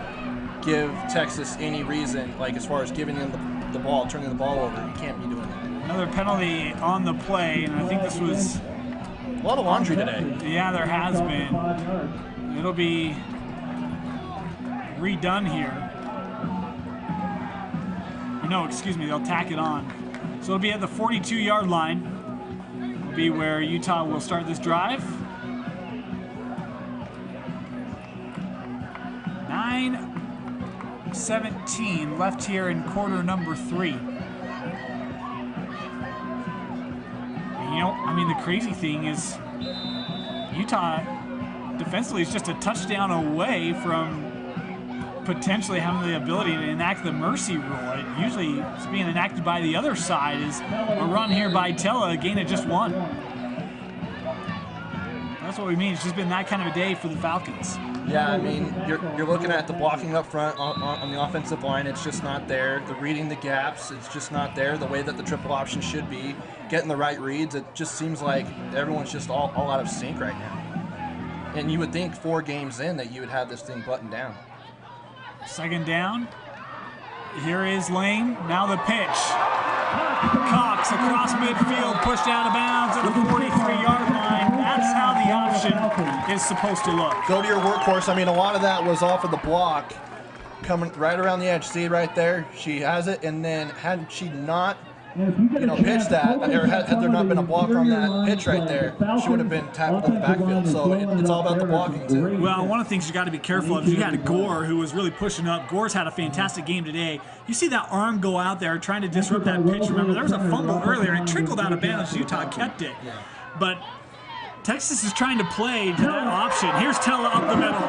give Texas any reason, like as far as giving them the ball, turning the ball over. You can't be doing that. Another penalty on the play, and I think this was a lot of laundry today. Yeah, there has been. It'll be redone here. No, excuse me, they'll tack it on. So it'll be at the 42-yard line. It'll be where Utah will start this drive. 9:17 left here in quarter number 3. You know, I mean, the crazy thing is Utah defensively is just a touchdown away from potentially having the ability to enact the mercy rule. It usually it's being enacted by the other side. Is a run here by Tella, a gain of just 1. That's what we mean. It's just been that kind of a day for the Falcons. Yeah, I mean, you're looking at the blocking up front on the offensive line. It's just not there. The reading the gaps, it's just not there. The way that the triple option should be, getting the right reads, it just seems like everyone's just all out of sync right now. And you would think 4 games in that you would have this thing buttoned down. Second down. Here is Lane. Now the pitch. Cox across midfield, pushed out of bounds at the 43-yard line. That's how the option is supposed to look. Go to your workhorse. I mean, a lot of that was off of the block, coming right around the edge. See it right there? She has it, and then had she not, pitched that, or had there not been a blocker on that pitch right there, she would have been tackled in the backfield. So it's all about the blocking too. Well, one of the things you got to be careful of is you had Gore who was really pushing up. Gore's had a fantastic game today. You see that arm go out there trying to disrupt that pitch. Remember, there was a fumble earlier and it trickled out of bounds. Utah kept it. But Texas is trying to play to that option. Here's Tella up the middle.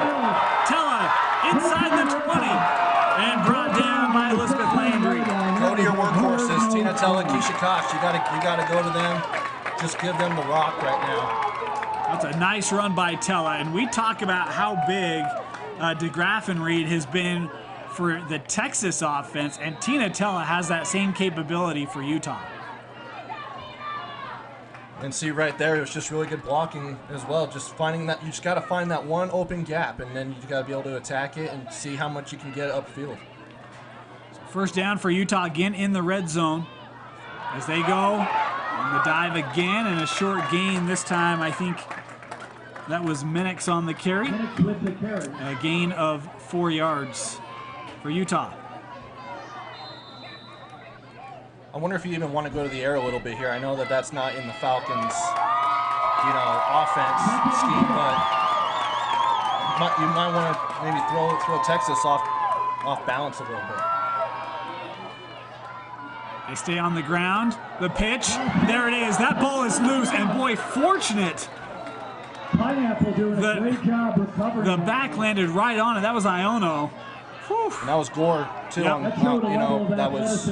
Tella inside the 20 and brought down by Elizabeth Landry. Go to your workhorses, Tina Tella, Keisha Cox. You gotta go to them. Just give them the rock right now. That's a nice run by Tella, and we talk about how big DeGraff and Reed has been for the Texas offense, and Tina Tella has that same capability for Utah. And see right there, it was just really good blocking as well. Just finding that, you just got to find that one open gap, and then you got to be able to attack it and see how much you can get upfield. First down for Utah again in the red zone as they go on the dive again, and a short gain this time. I think that was Minix on the carry. A gain of 4 yards for Utah. I wonder if you even want to go to the air a little bit here. I know that that's not in the Falcons, offense scheme, but you might want to maybe throw Texas off balance a little bit. They stay on the ground. The pitch, there it is. That ball is loose, and boy, fortunate. Pineapple doing a great job recovering. The back landed right on it. That was Iono. Whew. And that was Gore too. Yep. That was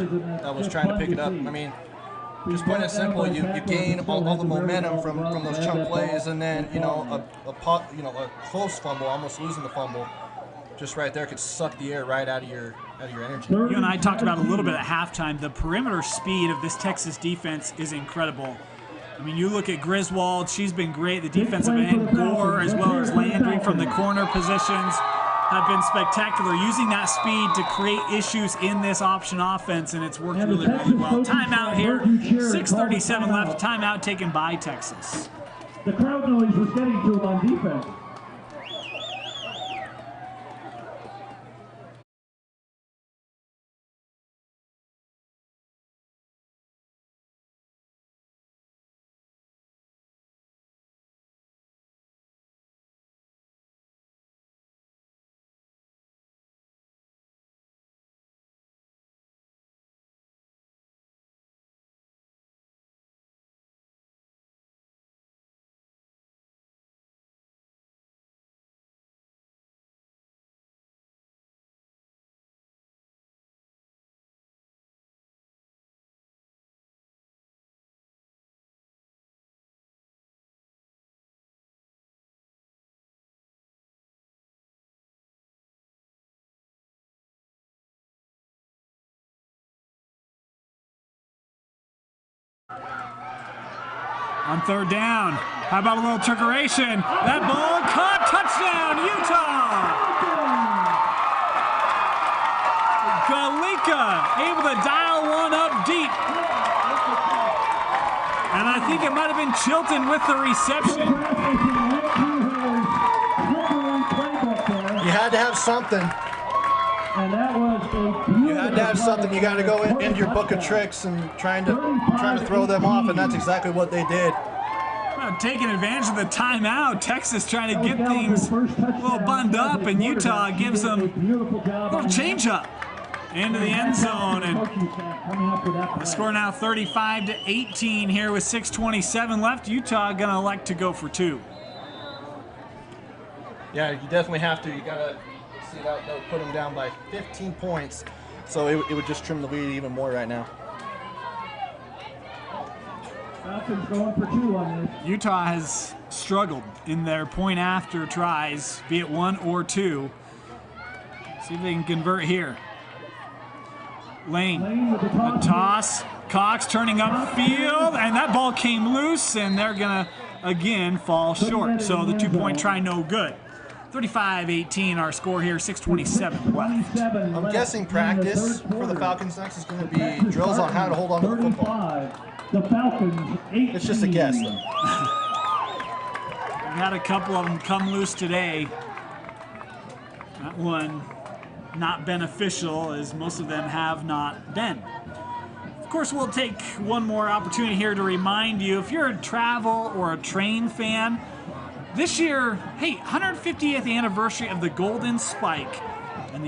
trying to pick it up. I mean, just plain and simple, you gain all the momentum from those chunk plays, and then a close fumble, almost losing the fumble, just right there could suck the air right out of your energy. You and I talked about a little bit at halftime. The perimeter speed of this Texas defense is incredible. I mean, you look at Griswold; she's been great. The defensive end, Gore, as well as Landry from the corner positions, have been spectacular, using that speed to create issues in this option offense, and it's worked really, really well. Timeout here, 6:37 left, timeout taken by Texas. The crowd noise was getting to him on defense. On third down, how about a little trickeration? That ball caught, touchdown, Utah! Galika able to dial one up deep. And I think it might have been Chilton with the reception. You had to have something. And that was You had to have something. You got to go into your book of tricks and trying to throw them off, and that's exactly what they did. Taking advantage of the timeout. Texas trying to get things a little bunned up, and Utah gives them a little change up into the end zone. And the score now 35-18 here with 6:27 left. Utah going to elect to go for 2. Yeah, you definitely have to. You got to see that would put them down by 15 points. So it would just trim the lead even more right now. Falcons going for 2 on this. Utah has struggled in their point after tries, be it 1 or 2. See if they can convert here. Lane, with the the toss. Cox turning upfield, and that ball came loose, and they're gonna again fall short. So the 2-point try no good. 35-18 our score here, 6:27 left. I'm guessing practice for the Falcons next is going to be drills on how to hold on to the football. The Falcons 18. It's just a guess, though. We had a couple of them come loose today. That one not beneficial, as most of them have not been. Of course, we'll take one more opportunity here to remind you, if you're a travel or a train fan, this year, hey, 150th anniversary of the Golden Spike, and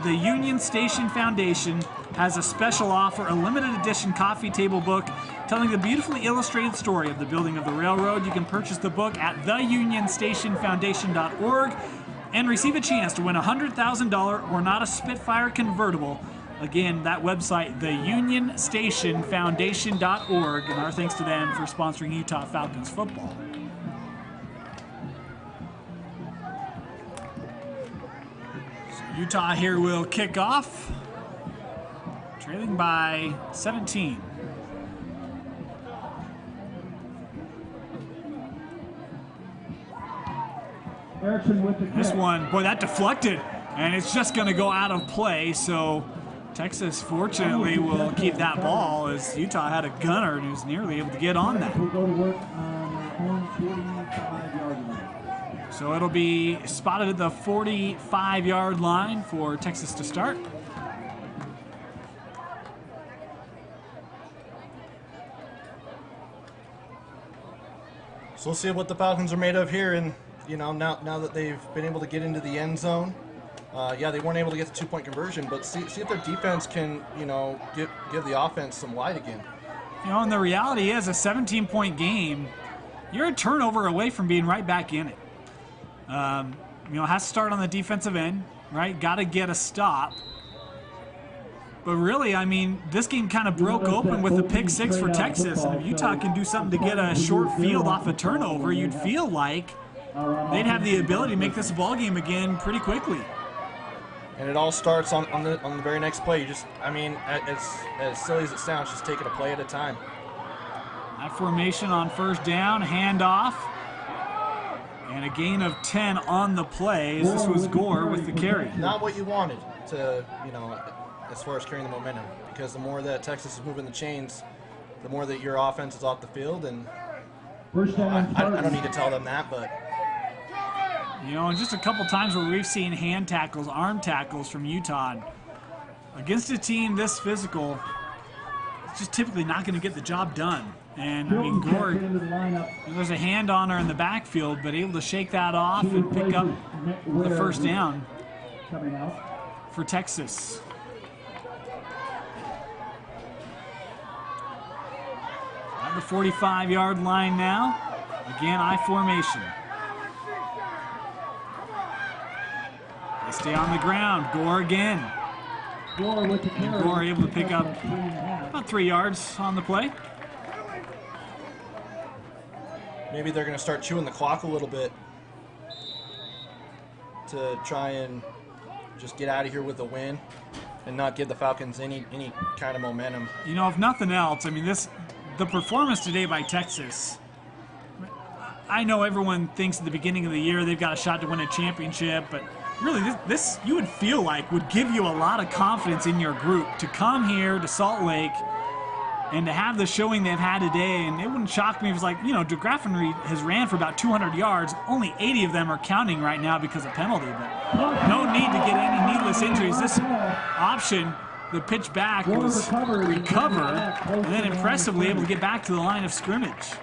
the Union Station Foundation has a special offer, a limited edition coffee table book telling the beautifully illustrated story of the building of the railroad. You can purchase the book at theunionstationfoundation.org and receive a chance to win a $100,000 or not a Spitfire convertible. Again, that website, theunionstationfoundation.org, and our thanks to them for sponsoring Utah Falcons football. Utah here will kick off, trailing by 17. Erickson with the This one, boy, that deflected, and it's just going to go out of play. So Texas, fortunately, will keep that ball, as Utah had a gunner and was nearly able to get on that. We'll go to work on their own 45-yard line. So it'll be spotted at the 45-yard line for Texas to start. So we'll see what the Falcons are made of here, and now that they've been able to get into the end zone. Yeah, they weren't able to get the 2-point conversion, but see if their defense can, give the offense some light again. And the reality is, a 17-point game, you're a turnover away from being right back in it. It has to start on the defensive end, right? Got to get a stop. But really, I mean, this game kind of broke open with the pick 6 for Texas, and if Utah can do something to get a short field off a turnover, you'd feel like they'd have the ability to make this a ball game again pretty quickly. And it all starts on the very next play. As silly as it sounds, just take it a play at a time. That formation on first down, handoff, and a gain of 10 on the play. This was Gore with the carry. Not what you wanted to, as far as carrying the momentum, because the more that Texas is moving the chains, the more that your offense is off the field, and I don't need to tell them that, but just a couple times where we've seen hand tackles, arm tackles from Utah, against a team this physical, it's just typically not going to get the job done. And I mean, Gore, there's a hand on her in the backfield, but able to shake that off and pick up the first down for Texas. At the 45-yard line now. Again, I formation. They stay on the ground. Gore again. And Gore able to pick up about 3 yards on the play. Maybe they're going to start chewing the clock a little bit to try and just get out of here with a win and not give the Falcons any kind of momentum. If nothing else, I mean, the performance today by Texas, I know everyone thinks at the beginning of the year they've got a shot to win a championship, but really this you would feel like would give you a lot of confidence in your group to come here to Salt Lake and to have the showing they've had today. And it wouldn't shock me if it was like, DeGraffenreid has ran for about 200 yards. Only 80 of them are counting right now because of penalty, but no need to get any needless injuries. This option, the pitch back, was recover, and then impressively able to get back to the line of scrimmage.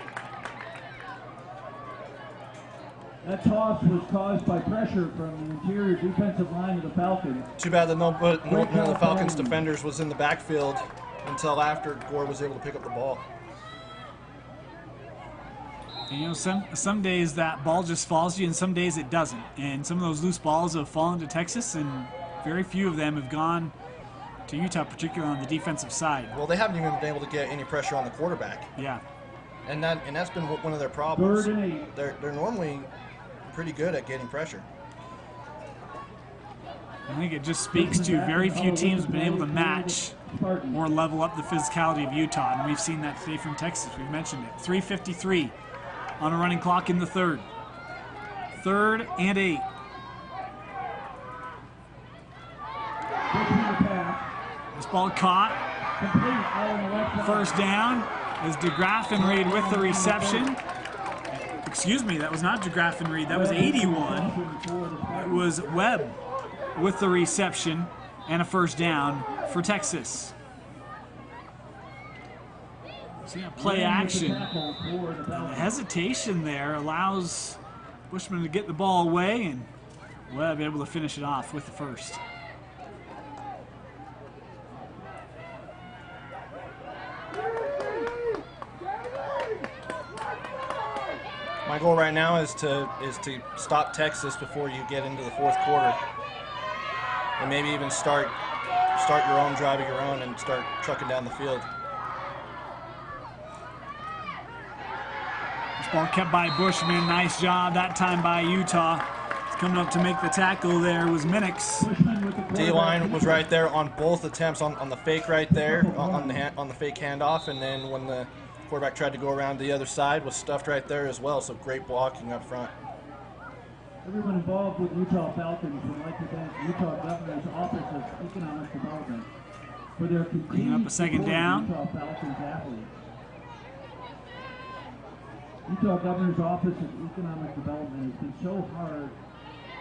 That toss was caused by pressure from the interior defensive line of the Falcons. Too bad that none of the Falcons defenders was in the backfield until after Gore was able to pick up the ball. And, you know, some days that ball just falls to you, and some days it doesn't. And some of those loose balls have fallen to Texas, and very few of them have gone to Utah, particularly on the defensive side. Well, they haven't even been able to get any pressure on the quarterback. Yeah. And that's been one of their problems. 3rd and 8. They're normally pretty good at getting pressure. I think it just speaks to very few teams have been able to match or level up the physicality of Utah, and we've seen that today from Texas. We've mentioned it. 3:53 on a running clock in the 3rd. 3rd and 8. This ball caught. First down is DeGraff and Reed with the reception. Excuse me, that was not DeGraff and Reed. That was 81. It was Webb with the reception and a first down for Texas. So yeah, play action. And the hesitation there allows Bushman to get the ball away, and Webb able to finish it off with the first. My goal right now is to stop Texas before you get into the 4th quarter, and maybe even start your own drive of your own and start trucking down the field. This ball kept by Bushman. Nice job that time by Utah. Coming up to make the tackle there was Minix. D-line was right there on both attempts on the fake right there, on the fake handoff, and then when the quarterback tried to go around the other side, was stuffed right there as well, so great blocking up front. Everyone involved with Utah Falcons would like to thank Utah Governor's Office of Economic Development for their Bringing up a second down. Utah Falcons athletes. Utah Governor's Office of Economic Development has been so hard,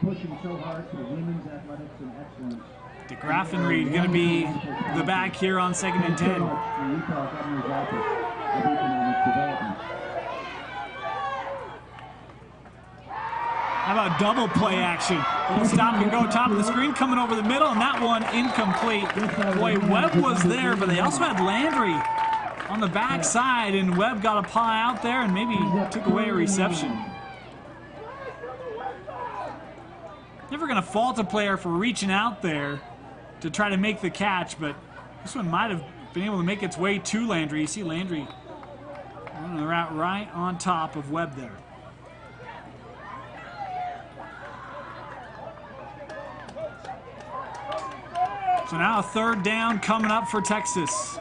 pushing so hard for women's athletics and excellence. DeGraff and Reed going to be the back here on 2nd and 10. The Utah Governor's Office of Economic Development. How about double play action? Little stop and go top of the screen, coming over the middle, and that one incomplete. Boy, Webb was there, but they also had Landry on the back side, and Webb got a paw out there and maybe took away a reception. Never going to fault a player for reaching out there to try to make the catch, but this one might have been able to make its way to Landry. You see Landry running the route right on top of Webb there. So now a 3rd down coming up for Texas.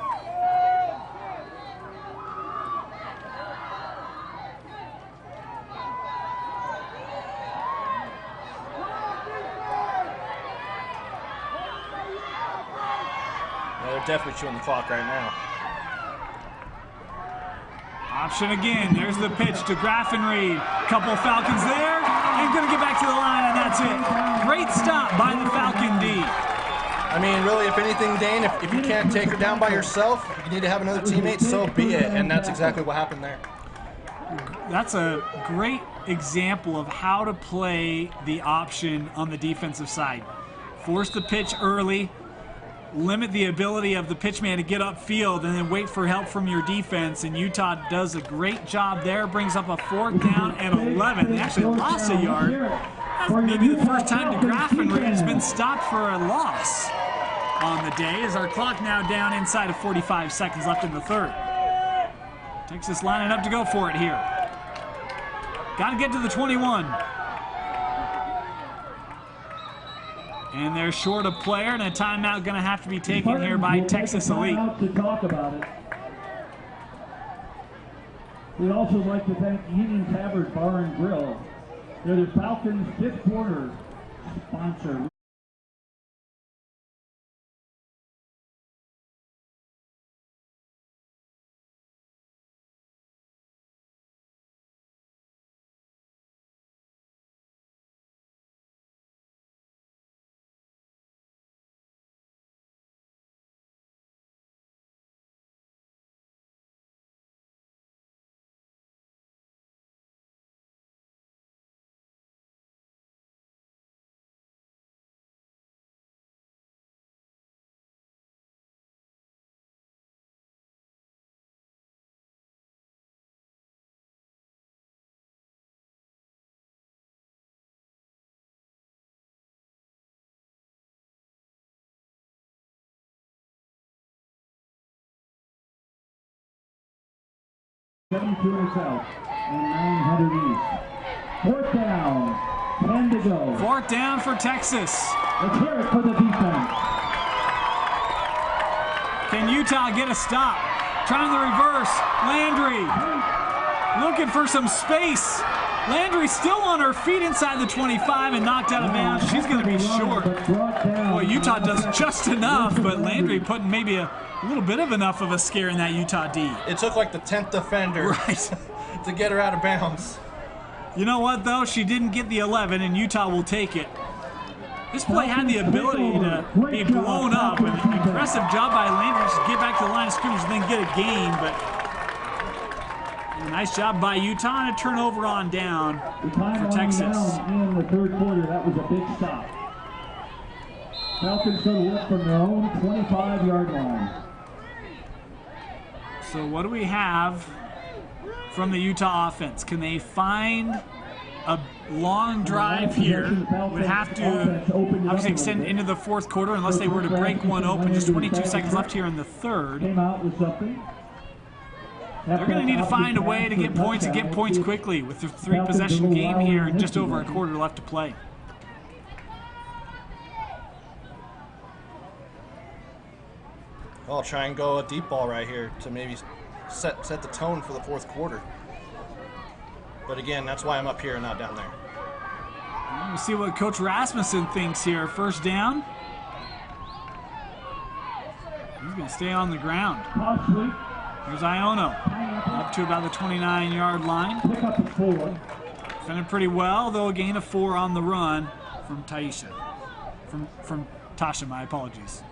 They're definitely chewing the clock right now. Option again. There's the pitch to Graff and Reed. Couple Falcons there, and going to get back to the line, and that's it. Great stop by the Falcon D. I mean, really, if anything, Dane, if you can't take her down by yourself, you need to have another teammate, so be it. And that's exactly what happened there. That's a great example of how to play the option on the defensive side. Force the pitch early, limit the ability of the pitchman to get upfield, and then wait for help from your defense. And Utah does a great job there. Brings up a 4th down and 11. They actually lost a yard. That's maybe the first time DeGraff and Reed has been stopped for a loss on the day, as our clock now down inside of 45 seconds left in the 3rd. Texas lining up to go for it here. Got to get to the 21. And they're short a player, and a timeout going to have to be taken here by Texas Elite. To talk about it. We'd also like to thank Union Tavern Bar and Grill. They're the Falcons' 5th quarter sponsor. 72 in the south and 900 east. Fourth down, 10 to go. Fourth down for Texas. Let's hear it for the defense. Can Utah get a stop? Trying the reverse. Landry looking for some space. Landry still on her feet inside the 25 and knocked out of bounds. She's going to be short. Boy, Utah does just enough, but Landry putting maybe a little bit of enough of a scare in that Utah D. It took like the 10th defender to get her out of bounds. You know what, though? She didn't get the 11, and Utah will take it. This play had the ability to be blown up. An impressive job by Landry to get back to the line of scrimmage and then get a gain, but a nice job by Utah and a turnover on down for Texas. In the third quarter, that was a big stop. Falcons going to work from their own 25-yard line. So what do we have from the Utah offense? Can they find a long drive here? Would have to obviously extend into the fourth quarter unless they were to break one open. Just 22 seconds left here in the third. Came out with something. They're going to need to find a way to get points and get points quickly with the 3-possession game here and just over a quarter left to play. I'll try and go a deep ball right here to maybe set the tone for the fourth quarter. But again, that's why I'm up here and not down there. We'll see what Coach Rasmussen thinks here. First down. He's going to stay on the ground. Here's Iono, up to about the 29-yard line. Defended pretty well, though a gain of 4 on the run from Taisha. From Tasha, my apologies.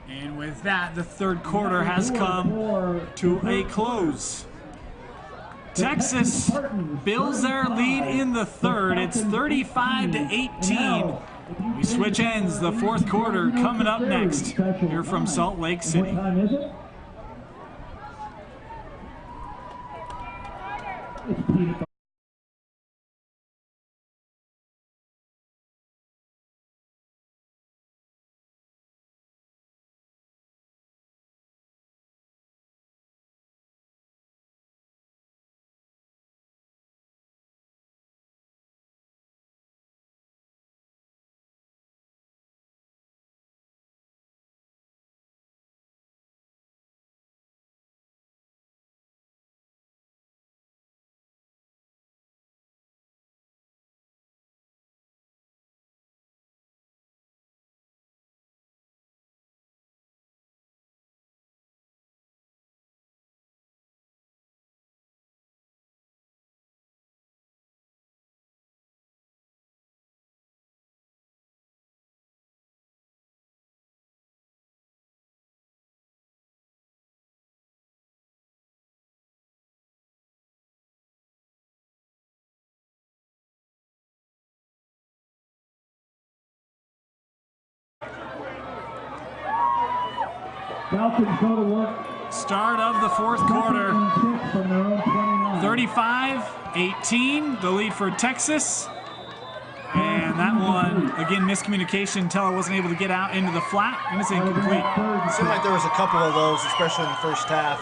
And with that, the third quarter has come to a close. Texas builds their lead in the third. It's 35-18. We switch ends. The fourth quarter coming up next here from Salt Lake City. What time is it? It's peanut butter. Falcons go to work. Start of the fourth quarter. 35-18, the lead for Texas. And that one, again, miscommunication. Teller wasn't able to get out into the flat, and it's incomplete. It seemed like there was a couple of those, especially in the first half.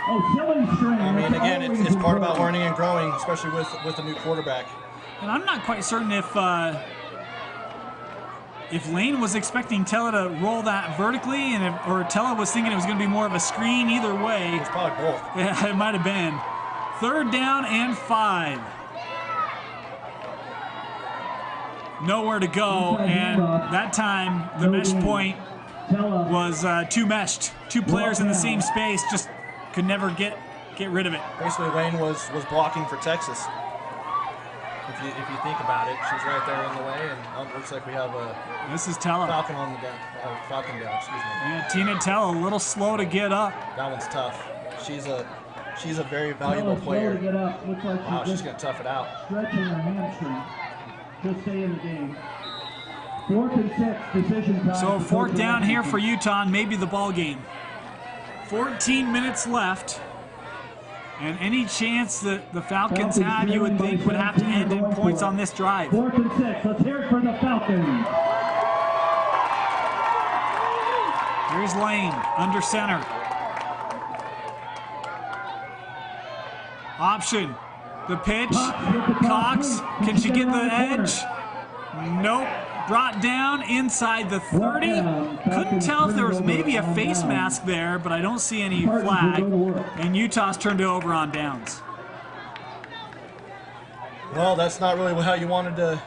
I mean, again, it's part about learning and growing, especially with a new quarterback. And I'm not quite certain if Lane was expecting Tella to roll that vertically, or Tella was thinking it was going to be more of a screen. Either way, it's probably both. Yeah, it might have been. Third down and 5. Nowhere to go, and that time the mesh point was too meshed. Two players in the same space just could never get rid of it. Basically, Lane was blocking for Texas. If you think about it, she's right there in the way, and it looks like we have a Falcon on the down, Falcon down. Excuse me. Yeah, Tina Tell a little slow to get up. That one's tough. She's a very valuable player. Wow, she's gonna tough it out. Stretching her hamstring. She'll stay in the game. 4th and 6, decision time. So fourth down here for Utah, and maybe the ball game. 14 minutes left. And any chance that the Falcons have, you would think, would have to end in points on this drive. 4th and 6. Let's hear it for the Falcons. Here's Lane under center. Option. The pitch. Cox. Can she get the edge? Nope. Brought down inside the 30. Couldn't tell if there was maybe a face mask there, but I don't see any flag. And Utah's turned it over on downs. Well, that's not really how you wanted to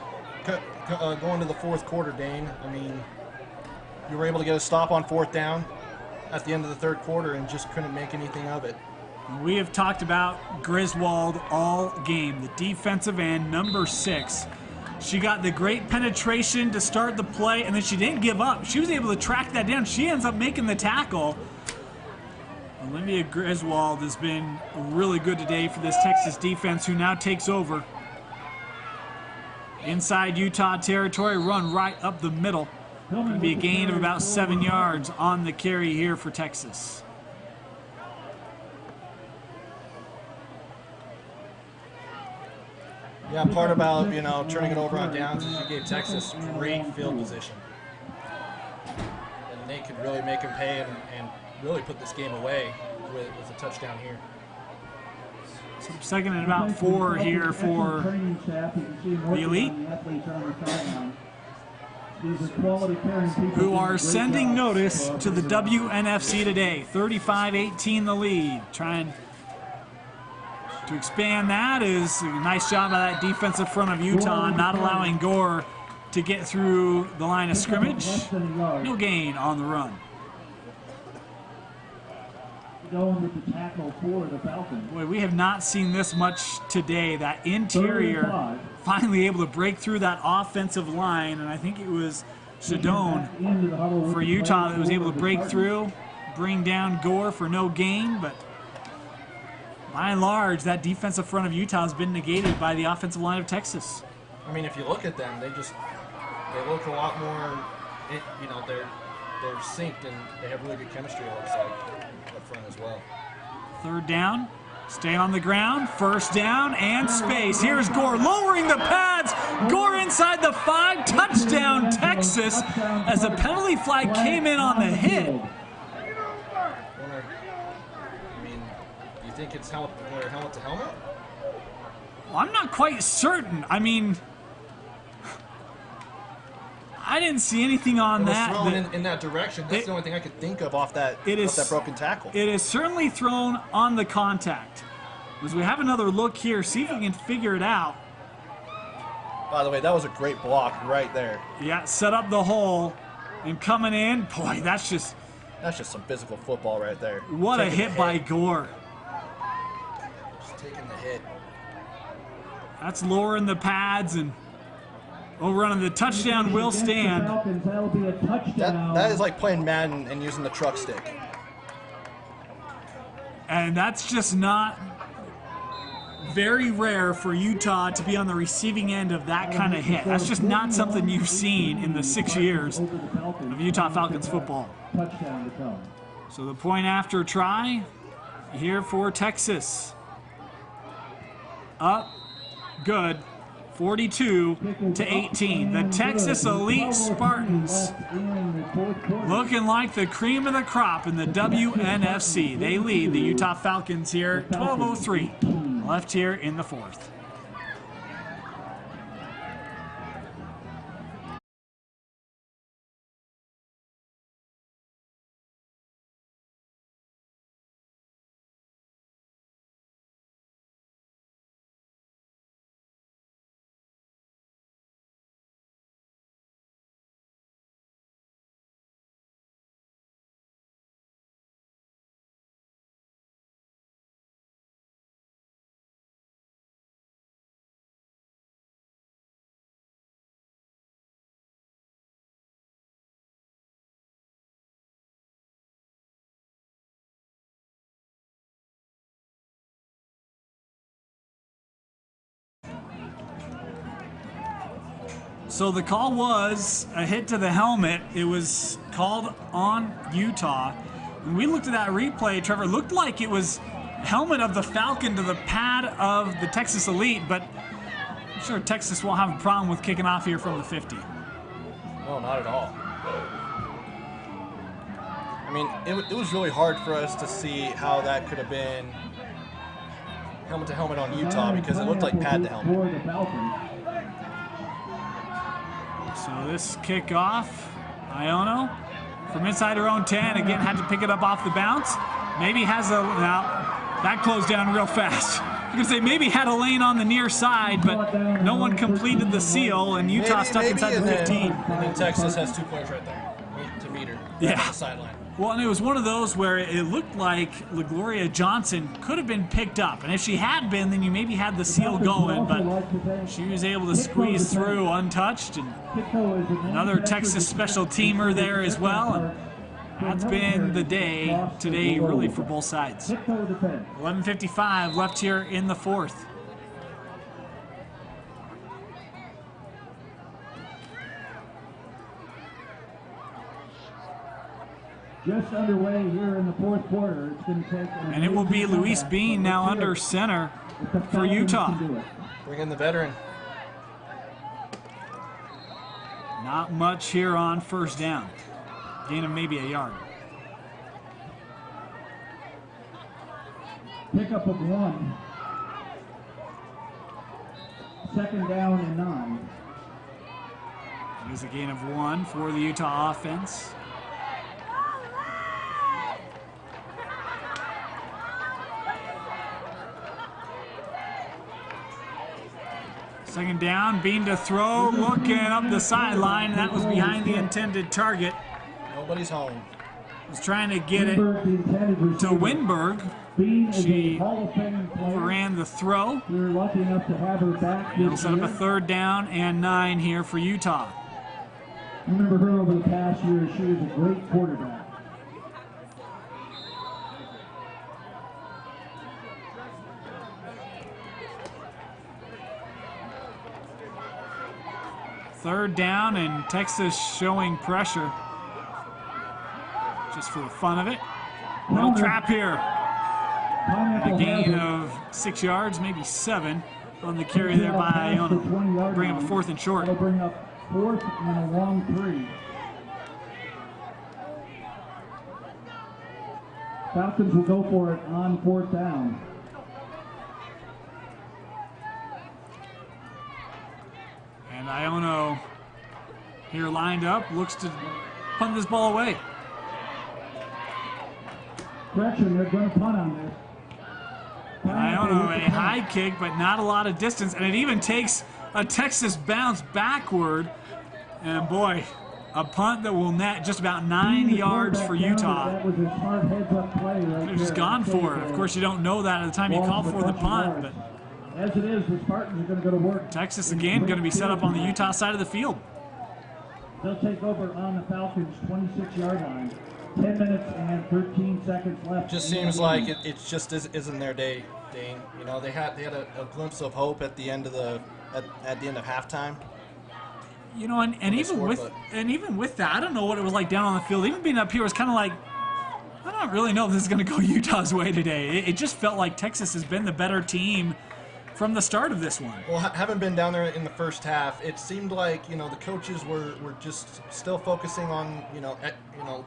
go into the fourth quarter, Dane. I mean, you were able to get a stop on fourth down at the end of the third quarter and just couldn't make anything of it. We have talked about Griswold all game, the defensive end, number 6. She got the great penetration to start the play, and then she didn't give up. She was able to track that down. She ends up making the tackle. Olivia Griswold has been really good today for this Texas defense, who now takes over. Inside Utah territory, run right up the middle. Going to be a gain of about 7 yards on the carry here for Texas. Yeah, part about, turning it over on downs is you gave Texas great field position. And they could really make them pay and really put this game away with a touchdown here. So second and about 4 here for the Elite, who are sending notice to the WNFC today. 35-18 the lead. Trying to expand that is a nice job by that defensive front of Utah, not allowing Gore to get through the line of scrimmage. No gain on the run. Going with the tackle for the Falcons. Boy, we have not seen this much today. That interior finally able to break through that offensive line, and I think it was Shadone for Utah that was able to break through, bring down Gore for no gain, but by and large, that defensive front of Utah has been negated by the offensive line of Texas. I mean, if you look at them, they look a lot more, they're synced and they have really good chemistry, it looks like, up front as well. Third down, stay on the ground, first down and space. Here's Gore lowering the pads. Gore inside the 5, touchdown Texas, as a penalty flag came in on the hit. I think it's helmet to helmet? Well, I'm not quite certain. I mean, I didn't see anything on that. It was thrown in that direction. That's the only thing I could think of off that broken tackle. It is certainly thrown on the contact. As we have another look here, see if we can figure it out. By the way, that was a great block right there. Yeah, set up the hole and coming in. Boy, that's just some physical football right there. What a hit by Gore. Taking the hit. That's lowering the pads and overrunning. The touchdown will stand. That is like playing Madden and using the truck stick. And that's just not very rare for Utah to be on the receiving end of that kind of hit. That's just not something you've seen in the 6 years of Utah Falcons football. So the point after try here for Texas. Up, good, 42-18. The Texas Elite Spartans looking like the cream of the crop in the WNFC. They lead the Utah Falcons here, 12:03 left here in the fourth. So the call was a hit to the helmet. It was called on Utah. When we looked at that replay, Trevor, it looked like it was helmet of the Falcon to the pad of the Texas Elite, but I'm sure Texas won't have a problem with kicking off here from the 50. No, not at all. I mean, it was really hard for us to see how that could have been helmet to helmet on Utah because it looked like pad to helmet. For the Falcons. So this kickoff, Iono from inside her own 10, again had to pick it up off the bounce. Maybe has a, now that closed down real fast. I was gonna say maybe had a lane on the near side, but no one completed the seal, and Utah stuck inside the 15. And then Texas has 2 players right there to meet her. Yeah. On the sideline. Well, and it was one of those where it looked like LaGloria Johnson could have been picked up, and if she had been, then you maybe had the seal going, but she was able to squeeze through untouched, and another Texas special teamer there as well. And that's been the day today, really, for both sides. 11:55 left here in the fourth. Just underway here in the fourth quarter. It's going to take. And it will be Luis Bean now under center for Utah. Bring in the veteran. Not much here on first down. Gain of maybe a yard. Pickup of 1. Second down and 9. There's a gain of 1 for the Utah offense. Second down, Bean to throw, looking up the sideline. That was behind the intended target. Nobody's home. Was trying to get it to Winberg. She overran the throw. We were lucky enough to have her back. It'll set up a third down and 9 here for Utah. I remember her over the past year. She was a great quarterback. Third down, and Texas showing pressure just for the fun of it. Little trap here. A gain of 6 yards, maybe 7 on the carry there by Iono. Bring up a 4th and short. They'll bring up 4th and a long 3. Falcons will go for it on 4th down. And Iono here lined up, looks to punt this ball away. Correction, they're going to punt on this. Iono a high kick, but not a lot of distance, and it even takes a Texas bounce backward. And boy, a punt that will net just about 9 yards for Utah. That was a smart heads-up play right They've just there. gone for it. Of course, you don't know that at the time you call for the punt, but as it is, the Spartans are going to go to work. Texas again going to be set up on the Utah side of the field. They'll take over on the Falcons' 26-yard line. 10 minutes and 13 seconds left. Just seems like it just isn't their day, Dane. You know, they had a glimpse of hope at the end of at the end of halftime. You know, and even with that, I don't know what it was like down on the field. Even being up here was kind of like, I don't really know if this is going to go Utah's way today. It just felt like Texas has been the better team from the start of this one. Well, having been down there in the first half, it seemed like, you know, the coaches were just still focusing on,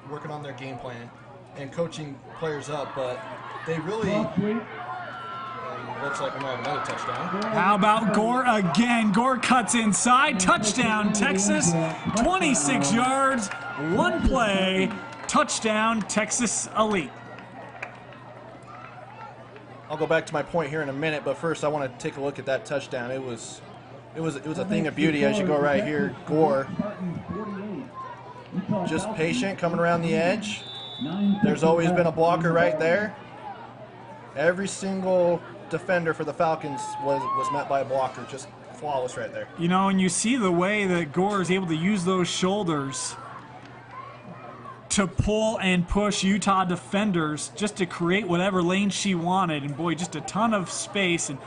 working on their game plan and coaching players up, but they really looks like we might have another touchdown. How about Gore again? Gore cuts inside. Touchdown, Texas. 26 yards, 1 play. Touchdown, Texas Elite. I'll go back to my point here in a minute, but first I want to take a look at that touchdown. It was a thing of beauty as you go right here. Gore, just patient, coming around the edge. There's always been a blocker right there. Every single defender for the Falcons was met by a blocker, just flawless right there. You know, and you see the way that Gore is able to use those shoulders to pull and push Utah defenders just to create whatever lane she wanted. And boy, just a ton of space. And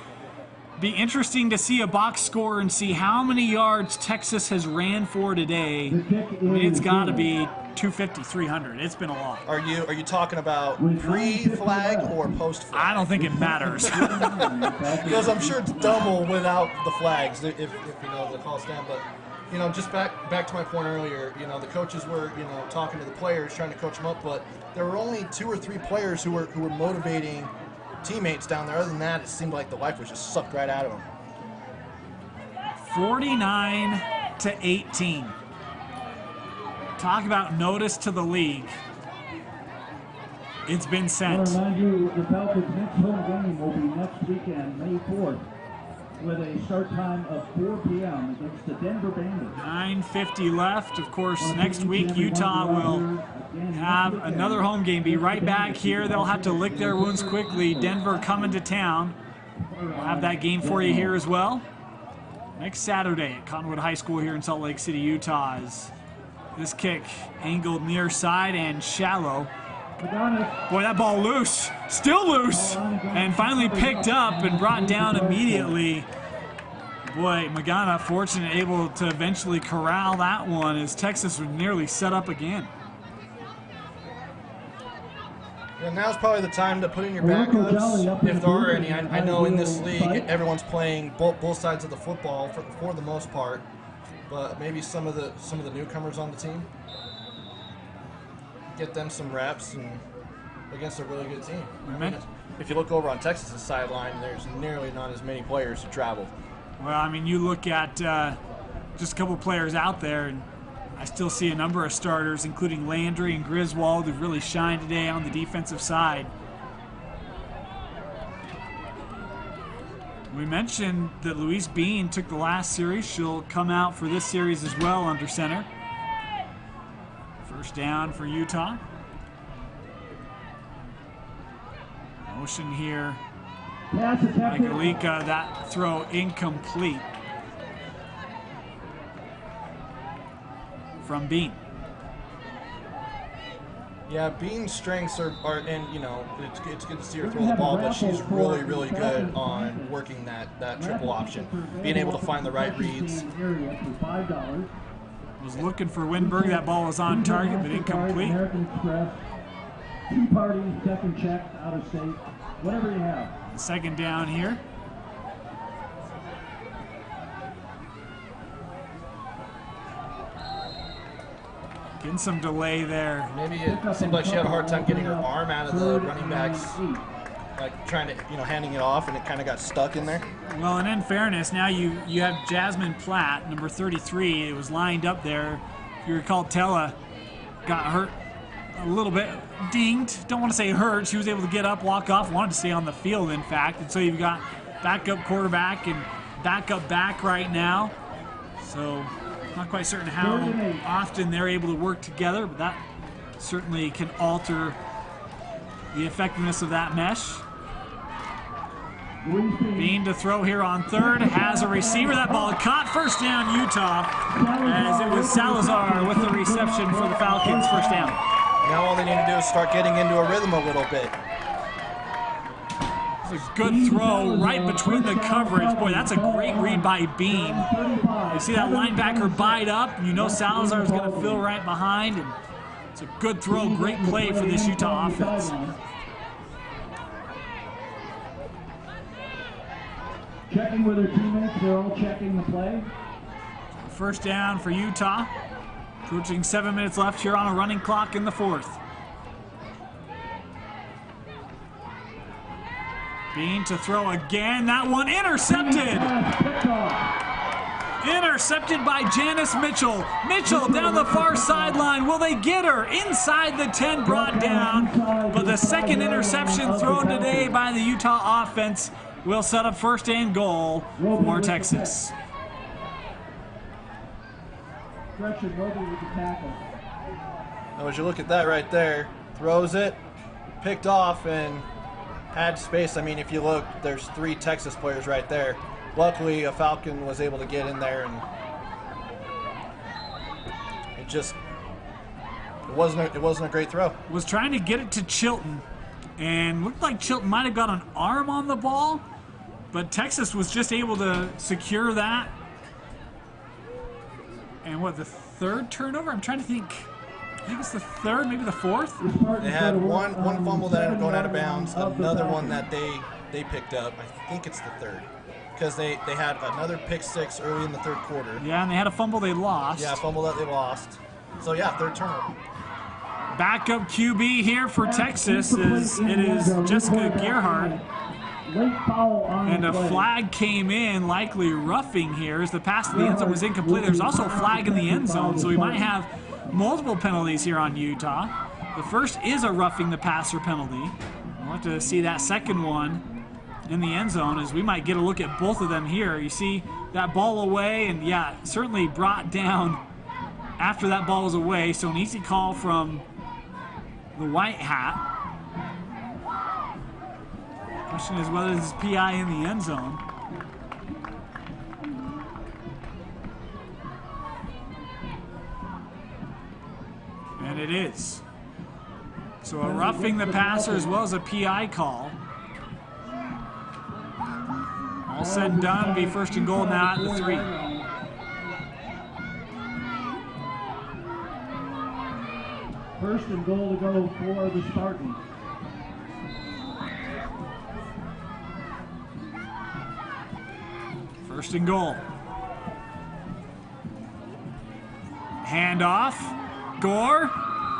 be interesting to see a box score and see how many yards Texas has ran for today. I mean, it's got to be 250, 300. It's been a lot. Are you talking about pre-flag or post-flag? I don't think it matters. Because I'm sure it's double without the flags, if you know the call stand. But you know, just back to my point earlier, you know, the coaches were, you know, talking to the players, trying to coach them up, but there were only 2 or 3 players who were motivating teammates down there. Other than that, it seemed like the life was just sucked right out of them. 49-18. Talk about notice to the league. It's been I sent. want to remind you, the Falcons' next home game will be next weekend, May 4th, with a start time of 4 p.m. against the Denver Bandits. 9:50 left. Of course, next week Utah will have another home game. Be right back here. They'll have to lick their wounds quickly. Denver coming to town. We'll have that game for you here as well. Next Saturday at Cottonwood High School here in Salt Lake City, Utah. Is this kick angled near side and shallow. Boy, that ball loose, still loose, and finally picked up and brought down immediately. Boy, Magana fortunate, able to eventually corral that one as Texas was nearly set up again. Yeah, now's probably the time to put in your backups, if there are any. I know in this league, everyone's playing both sides of the football for the most part, but maybe some of the newcomers on the team, get them some reps and against a really good team. I mean, if you look over on Texas's sideline, there's nearly not as many players who traveled. Well, I mean, you look at just a couple players out there, and I still see a number of starters, including Landry and Griswold, who've really shined today on the defensive side. We mentioned that Louise Bean took the last series. She'll come out for this series as well under center. First down for Utah. Motion here. Galika, that throw incomplete from Bean. Yeah, Bean's strengths are and you know, it's good to see her throw the ball, but she's really good on working that triple option, being able to find the right reads. Was looking for Winberg. That ball was on target, but incomplete. American Express, tea parties, deck and checks, out of state, whatever you have. Second down here. Getting some delay there. Maybe it seemed like she had a hard time getting her arm out of the running back's, like trying to, handing it off, and it kind of got stuck in there. Well, and in fairness, now you have Jasmine Platt, number 33. It was lined up there. If you recall, Tella got hurt a little bit, dinged. Don't want to say hurt. She was able to get up, walk off, wanted to stay on the field, in fact. And so you've got backup quarterback and backup back right now. So not quite certain how often they're able to work together, but that certainly can alter the effectiveness of that mesh. Bean to throw here on third, has a receiver. That ball caught. First down, Utah, as it was Salazar with the reception for the Falcons. First down. Now all they need to do is start getting into a rhythm a little bit. It's a good throw right between the coverage. Boy, that's a great read by Bean. You see that linebacker bite up. You know Salazar is going to fill right behind. And it's a good throw, great play for this Utah offense. Checking with their teammates, they're all checking the play. First down for Utah. Approaching 7 minutes left here on a running clock in the fourth. Bean to throw again. That one intercepted. Intercepted by Janice Mitchell. Mitchell down the far sideline. Will they get her? Inside the 10, brought down. But the second interception thrown today by the Utah offense will set up first and goal for Texas. Now as you look at that right there, throws it, picked off, and had space. I mean, if you look, there's 3 Texas players right there. Luckily, a Falcon was able to get in there, and it wasn't a great throw. Was trying to get it to Chilton, and looked like Chilton might have got an arm on the ball, but Texas was just able to secure that. And what, the third turnover? I'm trying to think. I think it's the third, maybe the fourth. They had one fumble that ended up going out of bounds, another one that they picked up. I think it's the third, because they had another pick 6 early in the third quarter. Yeah, and they had a fumble they lost. Yeah, a fumble that they lost. So yeah, third turnover. Backup QB here for Texas is Jessica Gerhardt. And a flag came in, likely roughing here, as the pass to the end zone was incomplete. There's also a flag in the end zone, so we might have multiple penalties here on Utah. The first is a roughing the passer penalty. We'll have to see that second one in the end zone, as we might get a look at both of them here. You see that ball away, and yeah, certainly brought down after that ball was away, so an easy call from the white hat. Question is whether this is PI in the end zone. And it is. So a roughing the passer as well as a PI call. All said and done, be first and goal now at the 3. First and goal to go for the Spartans. First and goal. Handoff. Gore.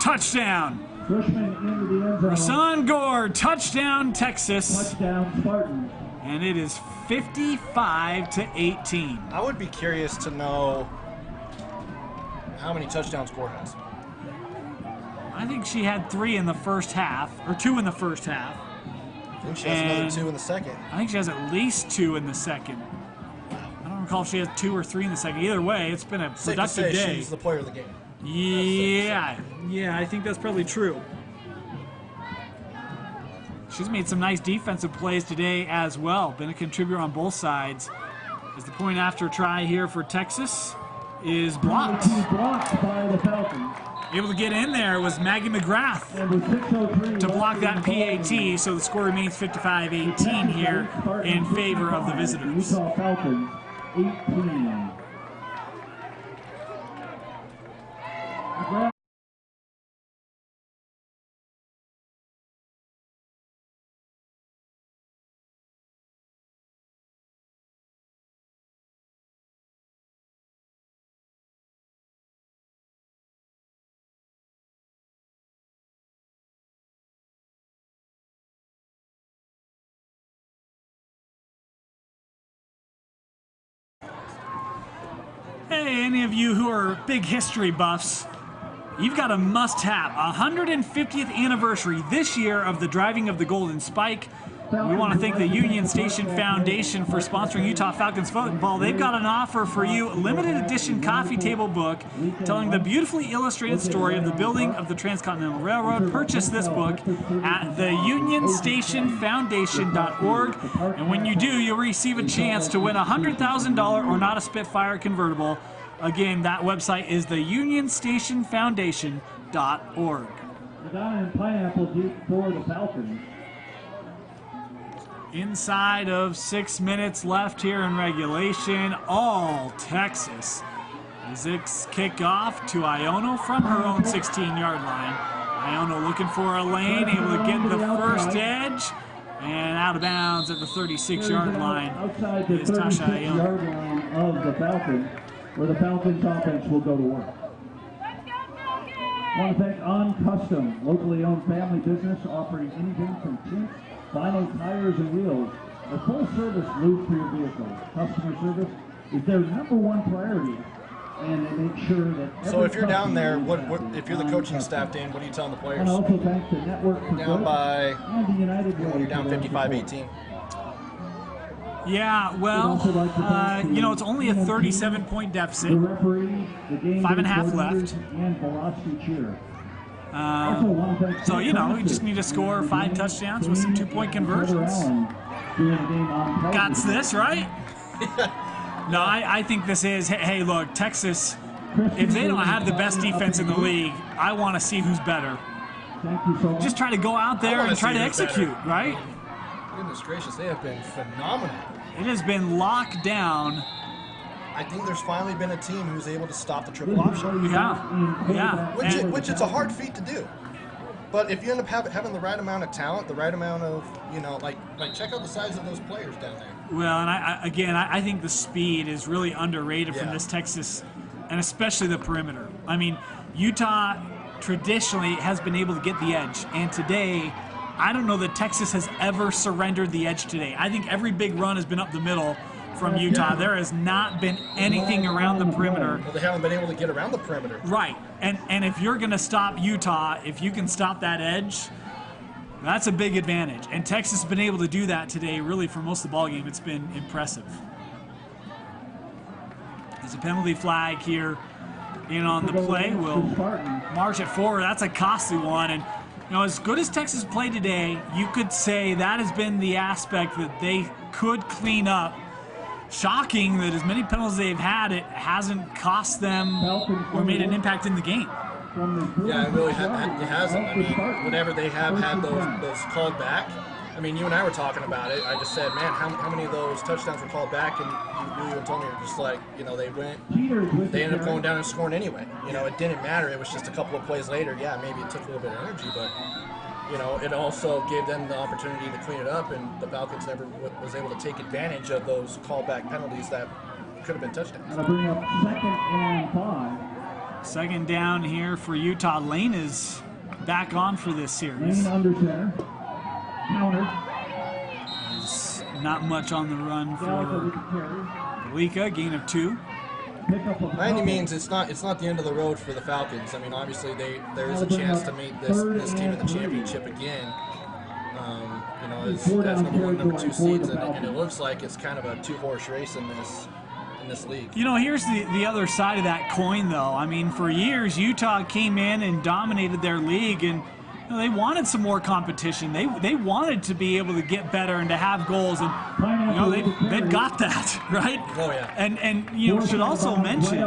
Touchdown. Freshman into the end zone. Rasan Gore. Touchdown, Texas. Touchdown, Spartans. And it is 55-18. I would be curious to know how many touchdowns Gore has. I think she had 3 in the first half, or 2 in the first half. I think she has another 2 in the second. I think she has at least 2 in the second. I don't recall if she has 2 or 3 in the second. Either way, it's been a productive day. She's the player of the game. Yeah, I think that's probably true. She's made some nice defensive plays today as well. Been a contributor on both sides. As the point after try here for Texas is blocked. Blocked by the Falcons. Able to get in there was Maggie McGrath to block that PAT, so the score remains 55-18 here in favor of the visitors. Utah Falcons, 18. Hey, any of you who are big history buffs, you've got a must-have. 150th anniversary this year of the driving of the Golden Spike. We want to thank the Union Station Foundation for sponsoring Utah Falcons football. They've got an offer for you, a limited edition coffee table book telling the beautifully illustrated story of the building of the Transcontinental Railroad. Purchase this book at theunionstationfoundation.org, and when you do, you'll receive a chance to win a $100,000 or not a Spitfire convertible. Again, that website is theunionstationfoundation.org. Madonna and pineapple deep for the Falcons. Inside of 6 minutes left here in regulation, all Texas. As it's kickoff to Iono from her own 16-yard line. Iono looking for a lane, able to get the first edge, and out of bounds at the 36-yard line Outside the is Tasha 36-yard Iono. line of the Falcons, where the Falcons offense will go to work. I want to thank On Custom, locally owned family business offering anything from tints, vinyl tires, and wheels. A full-service lube for your vehicle. Customer service is their #1 priority, and they make sure that. So if you're down there, what if you're the coaching staff, Dan? What are you telling the players? And also thank the network for Down by and the United when you're down 55-18. Yeah, well, you know, it's only a 37-point deficit. The referee, the game 5.5 left. and velocity cheer. So, you know, we just need to score 5 touchdowns with some 2-point conversions. Got this, right? No, I think this is, hey, look, Texas, if they don't have the best defense in the league, I want to see who's better. Thank you so much. Just try to go out there and try to execute, right? Goodness gracious, they have been phenomenal. It has been locked down. I think there's finally been a team who's able to stop the triple option. Yeah. Which it's a hard feat to do. But if you end up having the right amount of talent, the right amount of, you know, like check out the size of those players down there. Well, and I think the speed is really underrated from this Texas, and especially the perimeter. I mean, Utah traditionally has been able to get the edge. And today, I don't know that Texas has ever surrendered the edge today. I think every big run has been up the middle from Utah. There has not been anything around the perimeter. Well, they haven't been able to get around the perimeter. Right. And if you're going to stop Utah, if you can stop that edge, that's a big advantage. And Texas has been able to do that today, really, for most of the ballgame. It's been impressive. There's a penalty flag here in on the play. We'll march it forward. That's a costly one. And, you know, as good as Texas played today, you could say that has been the aspect that they could clean up. Shocking that as many penalties they've had, it hasn't cost them or made an impact in the game. Yeah, it really hasn't. I mean, whenever they have had those called back, I mean, you and I were talking about it. I just said, man, how many of those touchdowns were called back? And you and Tony were just like, you know, they ended up going down and scoring anyway. You know, it didn't matter. It was just a couple of plays later. Yeah, maybe it took a little bit of energy, but, you know, it also gave them the opportunity to clean it up, and the Falcons never was able to take advantage of those callback penalties that could have been touchdowns. That'll bring up 2nd and 5. Second down here for Utah. Lane is back on for this series. Lane under center. Counter. There's not much on the run for Lika. Gain of 2. By any means, it's not the end of the road for the Falcons. I mean, obviously there is a chance to meet this team in the championship again. You know, as number 1, number 2 seeds, and it looks like it's kind of a 2-horse race in this league. You know, here's the other side of that coin, though. I mean, for years, Utah came in and dominated their league, and you know, they wanted some more competition. They wanted to be able to get better and to have goals, and you know, they've got that, right? Oh yeah. And you know, should also mention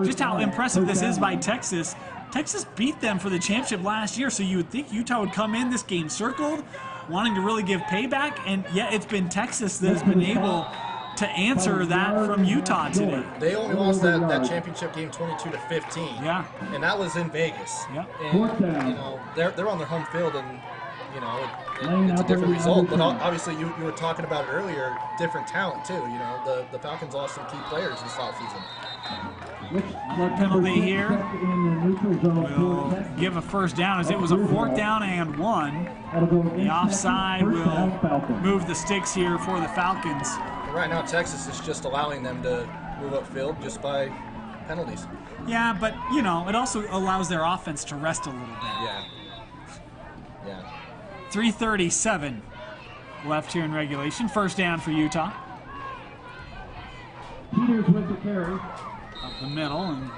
just how impressive this is by Texas. Texas beat them for the championship last year, so you would think Utah would come in this game circled, wanting to really give payback, and yet it's been Texas that has been able to answer that from Utah today. They only lost that championship game 22-15. Yeah. And that was in Vegas. Yeah. And you know, they're on their home field, and you know, it's a different result. But obviously, you were talking about it earlier, different talent too. You know, the Falcons lost some key players this offseason. Penalty here will give a first down, as it was a 4th down and 1. The offside will move the sticks here for the Falcons. Right now, Texas is just allowing them to move upfield just by penalties. Yeah, but, you know, it also allows their offense to rest a little bit. Yeah. Yeah. 3:37 left here in regulation. First down for Utah. Peters with the carry. Up the middle, and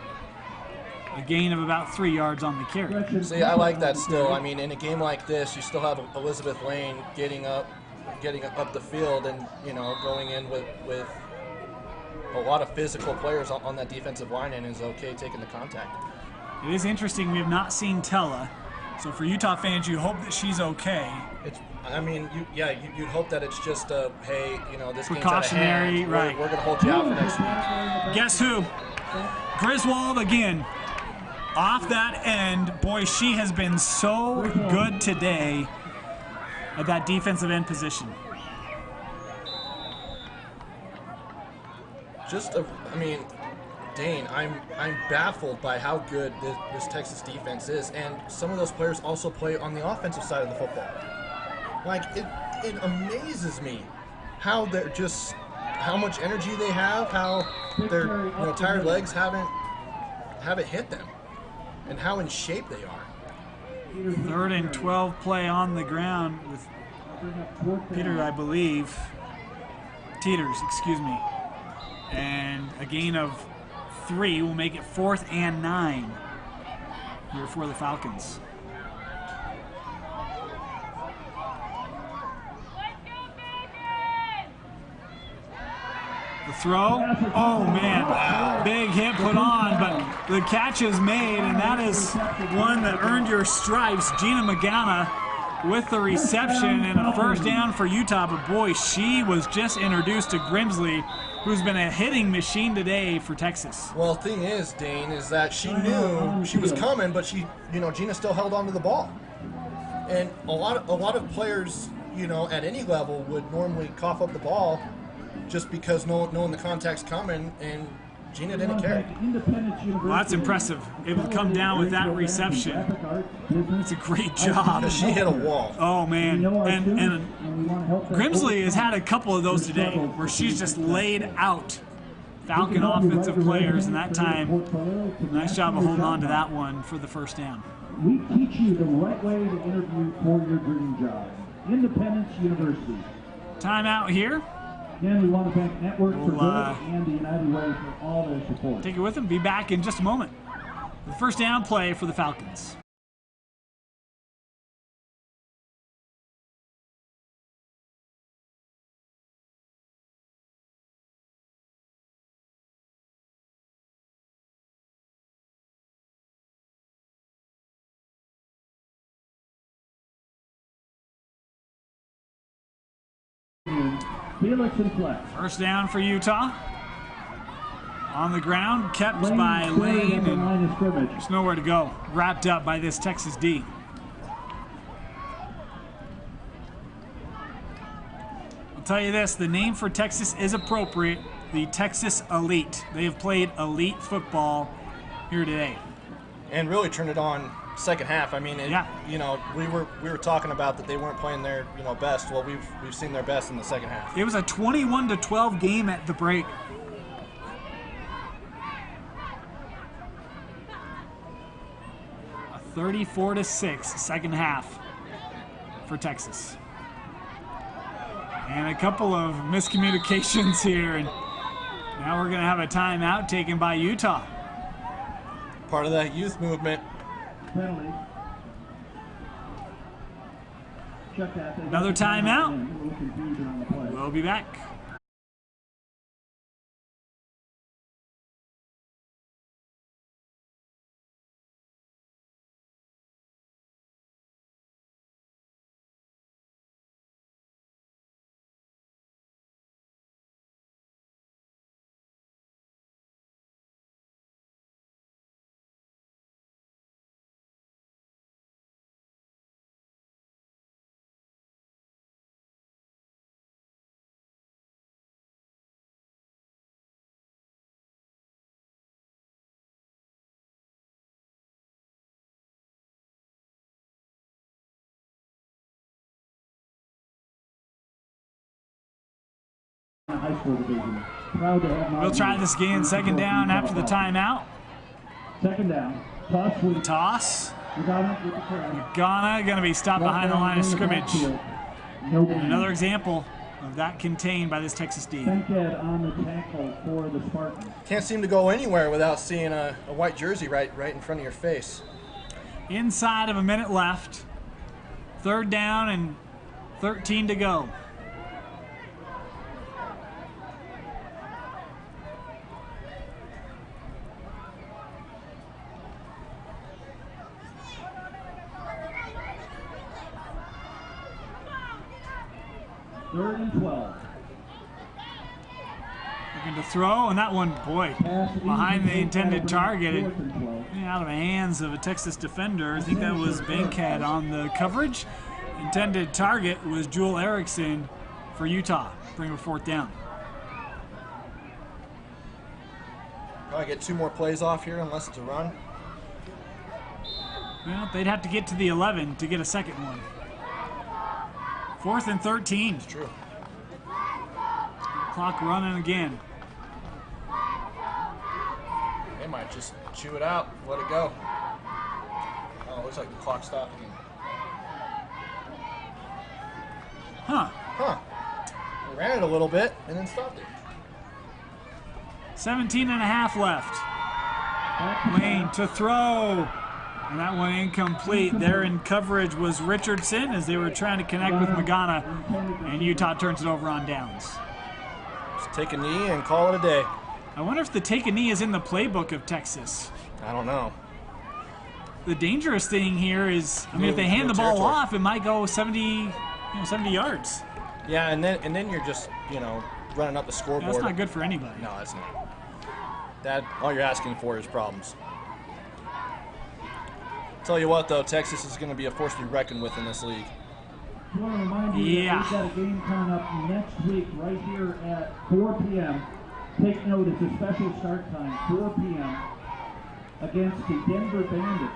a gain of about 3 yards on the carry. See, I like that still. I mean, in a game like this, you still have Elizabeth Lane getting up the field, and you know, going in with a lot of physical players on that defensive line, and is okay taking the contact. It is interesting. We have not seen Tella, so for Utah fans, you hope that she's okay. I mean, you'd hope that it's just hey, you know, this game's precautionary, out of hand. right? We're going to hold you out for next week. Guess who? Griswold again. Off that end, boy, she has been so good today at that defensive end position. I mean, Dane, I'm baffled by how good this Texas defense is, and some of those players also play on the offensive side of the football. Like, it amazes me how they're just, how much energy they have, how their tired legs haven't hit them, and how in shape they are. 3rd and 12 play on the ground with Teeters, I believe. Teeters, excuse me. And a gain of 3 will make it 4th and 9 here for the Falcons. The throw, oh man, big hit put on, but the catch is made, and that is one that earned your stripes. Gina Magana with the reception, and a first down for Utah, but boy, she was just introduced to Grimsley, who's been a hitting machine today for Texas. Well, the thing is, Dane, is that she knew she was coming, but Gina still held on to the ball. And a lot of players, at any level would normally cough up the ball just because knowing the contact's coming, and Gina didn't care. Well, that's impressive. Able to come down with that reception. It's a great job. Because she hit a wall. Oh, man. And Grimsley has had a couple of those today where she's just laid out Falcon offensive players, and that time, nice job of holding on to that one for the first down. We teach you the right way to interview for your dream job. Independence University. Timeout here. Again, we want to thank Network for Good and the United Way for all their support. Take it with them. Be back in just a moment. The first down play for the Falcons. Felix and Flex. First down for Utah. On the ground, kept by Lane, and there's nowhere to go. Wrapped up by this Texas D. I'll tell you this, the name for Texas is appropriate, the Texas Elite. They have played elite football here today. And really turned it on second half. I mean, you know, we were talking about that they weren't playing their best. Well, we've seen their best in the second half. It was a 21-12 game at the break. A 34-6 second half for Texas. And a couple of miscommunications here, and now we're going to have a timeout taken by Utah. Part of that youth movement. Penalty. Another timeout. We'll be back. High school division. Proud to have We'll try this again. Second down after the timeout. Second down. Toss. Ghana going to be stopped behind the line of scrimmage. Another example of that contained by this Texas D. On the tackle for the Spartans. Can't seem to go anywhere without seeing a white jersey right in front of your face. Inside of a minute left. Third down and 13 to go. Third and 12. Looking to throw, and that one, boy, behind the intended target, out of the hands of a Texas defender. I think that was Bankhead on the coverage. Intended target was Jewel Erickson for Utah. Bring a fourth down. Probably get 2 more plays off here unless it's a run. Well, they'd have to get to the 11 to get a second one. 4th and 13. It's true. Clock running again. They might just chew it out, let it go. Oh, looks like the clock stopped again. Huh. They ran it a little bit and then stopped it. 17 and a half left. Lane to throw. And that one incomplete. There in coverage was Richardson as they were trying to connect with Magana. And Utah turns it over on downs. Just take a knee and call it a day. I wonder if the take a knee is in the playbook of Texas. I don't know. The dangerous thing here is, I mean, if they hand the ball off, it might go 70 yards. Yeah, and then you're just, running up the scoreboard. Yeah, that's not good for anybody. No, that's not. That all you're asking for is problems. Tell you what, though, Texas is going to be a force to be reckoned with in this league. I want to remind you that we've got a game coming up next week right here at 4 p.m. Take note, it's a special start time, 4 p.m. against the Denver Bandits.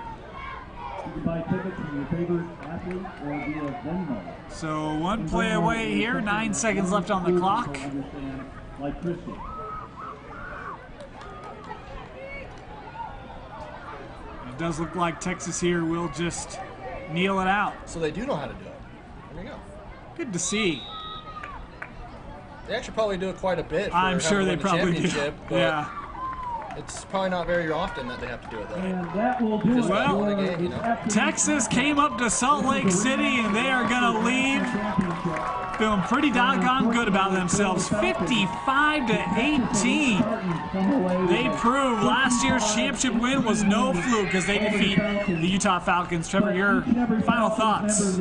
You can buy tickets from your favorite athlete or via Venmo. So one play away here, 9 seconds left on the clock. Like Christie. It does look like Texas here will just kneel it out. So they do know how to do it. There you go. Good to see. They actually probably do it quite a bit. For I'm sure they having won the probably do. championship, but Yeah. it's probably not very often that they have to do it though. And that will do Just it. Well, win a game, you know. Texas came up to Salt Lake City and they are going to leave feeling pretty doggone good about themselves. 55 to 18. They proved last year's championship win was no fluke as they defeat the Utah Falcons. Trevor, your final thoughts?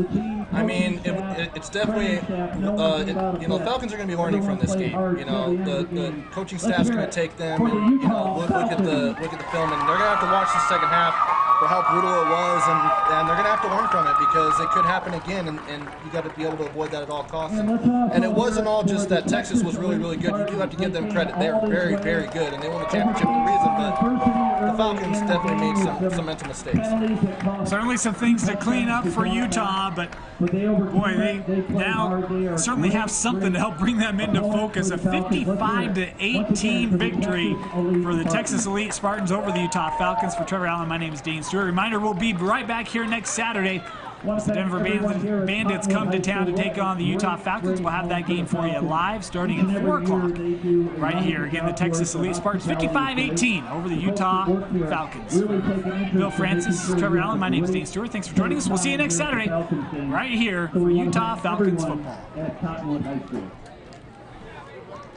I mean, it's definitely, you know, Falcons are going to be learning from this game. You know, the coaching staff's going to take them and, you know, look at the film, and they're going to have to watch the second half for how brutal it was, and they're going to have to learn from it because it could happen again, and you got to be able to avoid that at all costs. And it wasn't all just that Texas was really, really good. You do have to give them credit. They're very, very good, and they won the championship for a reason, but the Falcons definitely made some mental mistakes. Certainly some things to clean up for Utah, but boy, they now certainly have something to help bring them into focus. A 55 to 18 victory for the Texas Elite Spartans over the Utah Falcons. For Trevor Allen, my name is Dean Stewart. Reminder, we'll be right back here next Saturday as the Denver Bandits come to town to take on the Utah Falcons. We'll have that game for you live starting at 4 o'clock right here. Again, the Texas Elite Spartans 55-18 over the Utah Falcons. Bill Francis, Trevor Allen, my name is Dean Stewart. Thanks for joining us. We'll see you next Saturday right here for Utah Falcons football. At Cottonwood High School.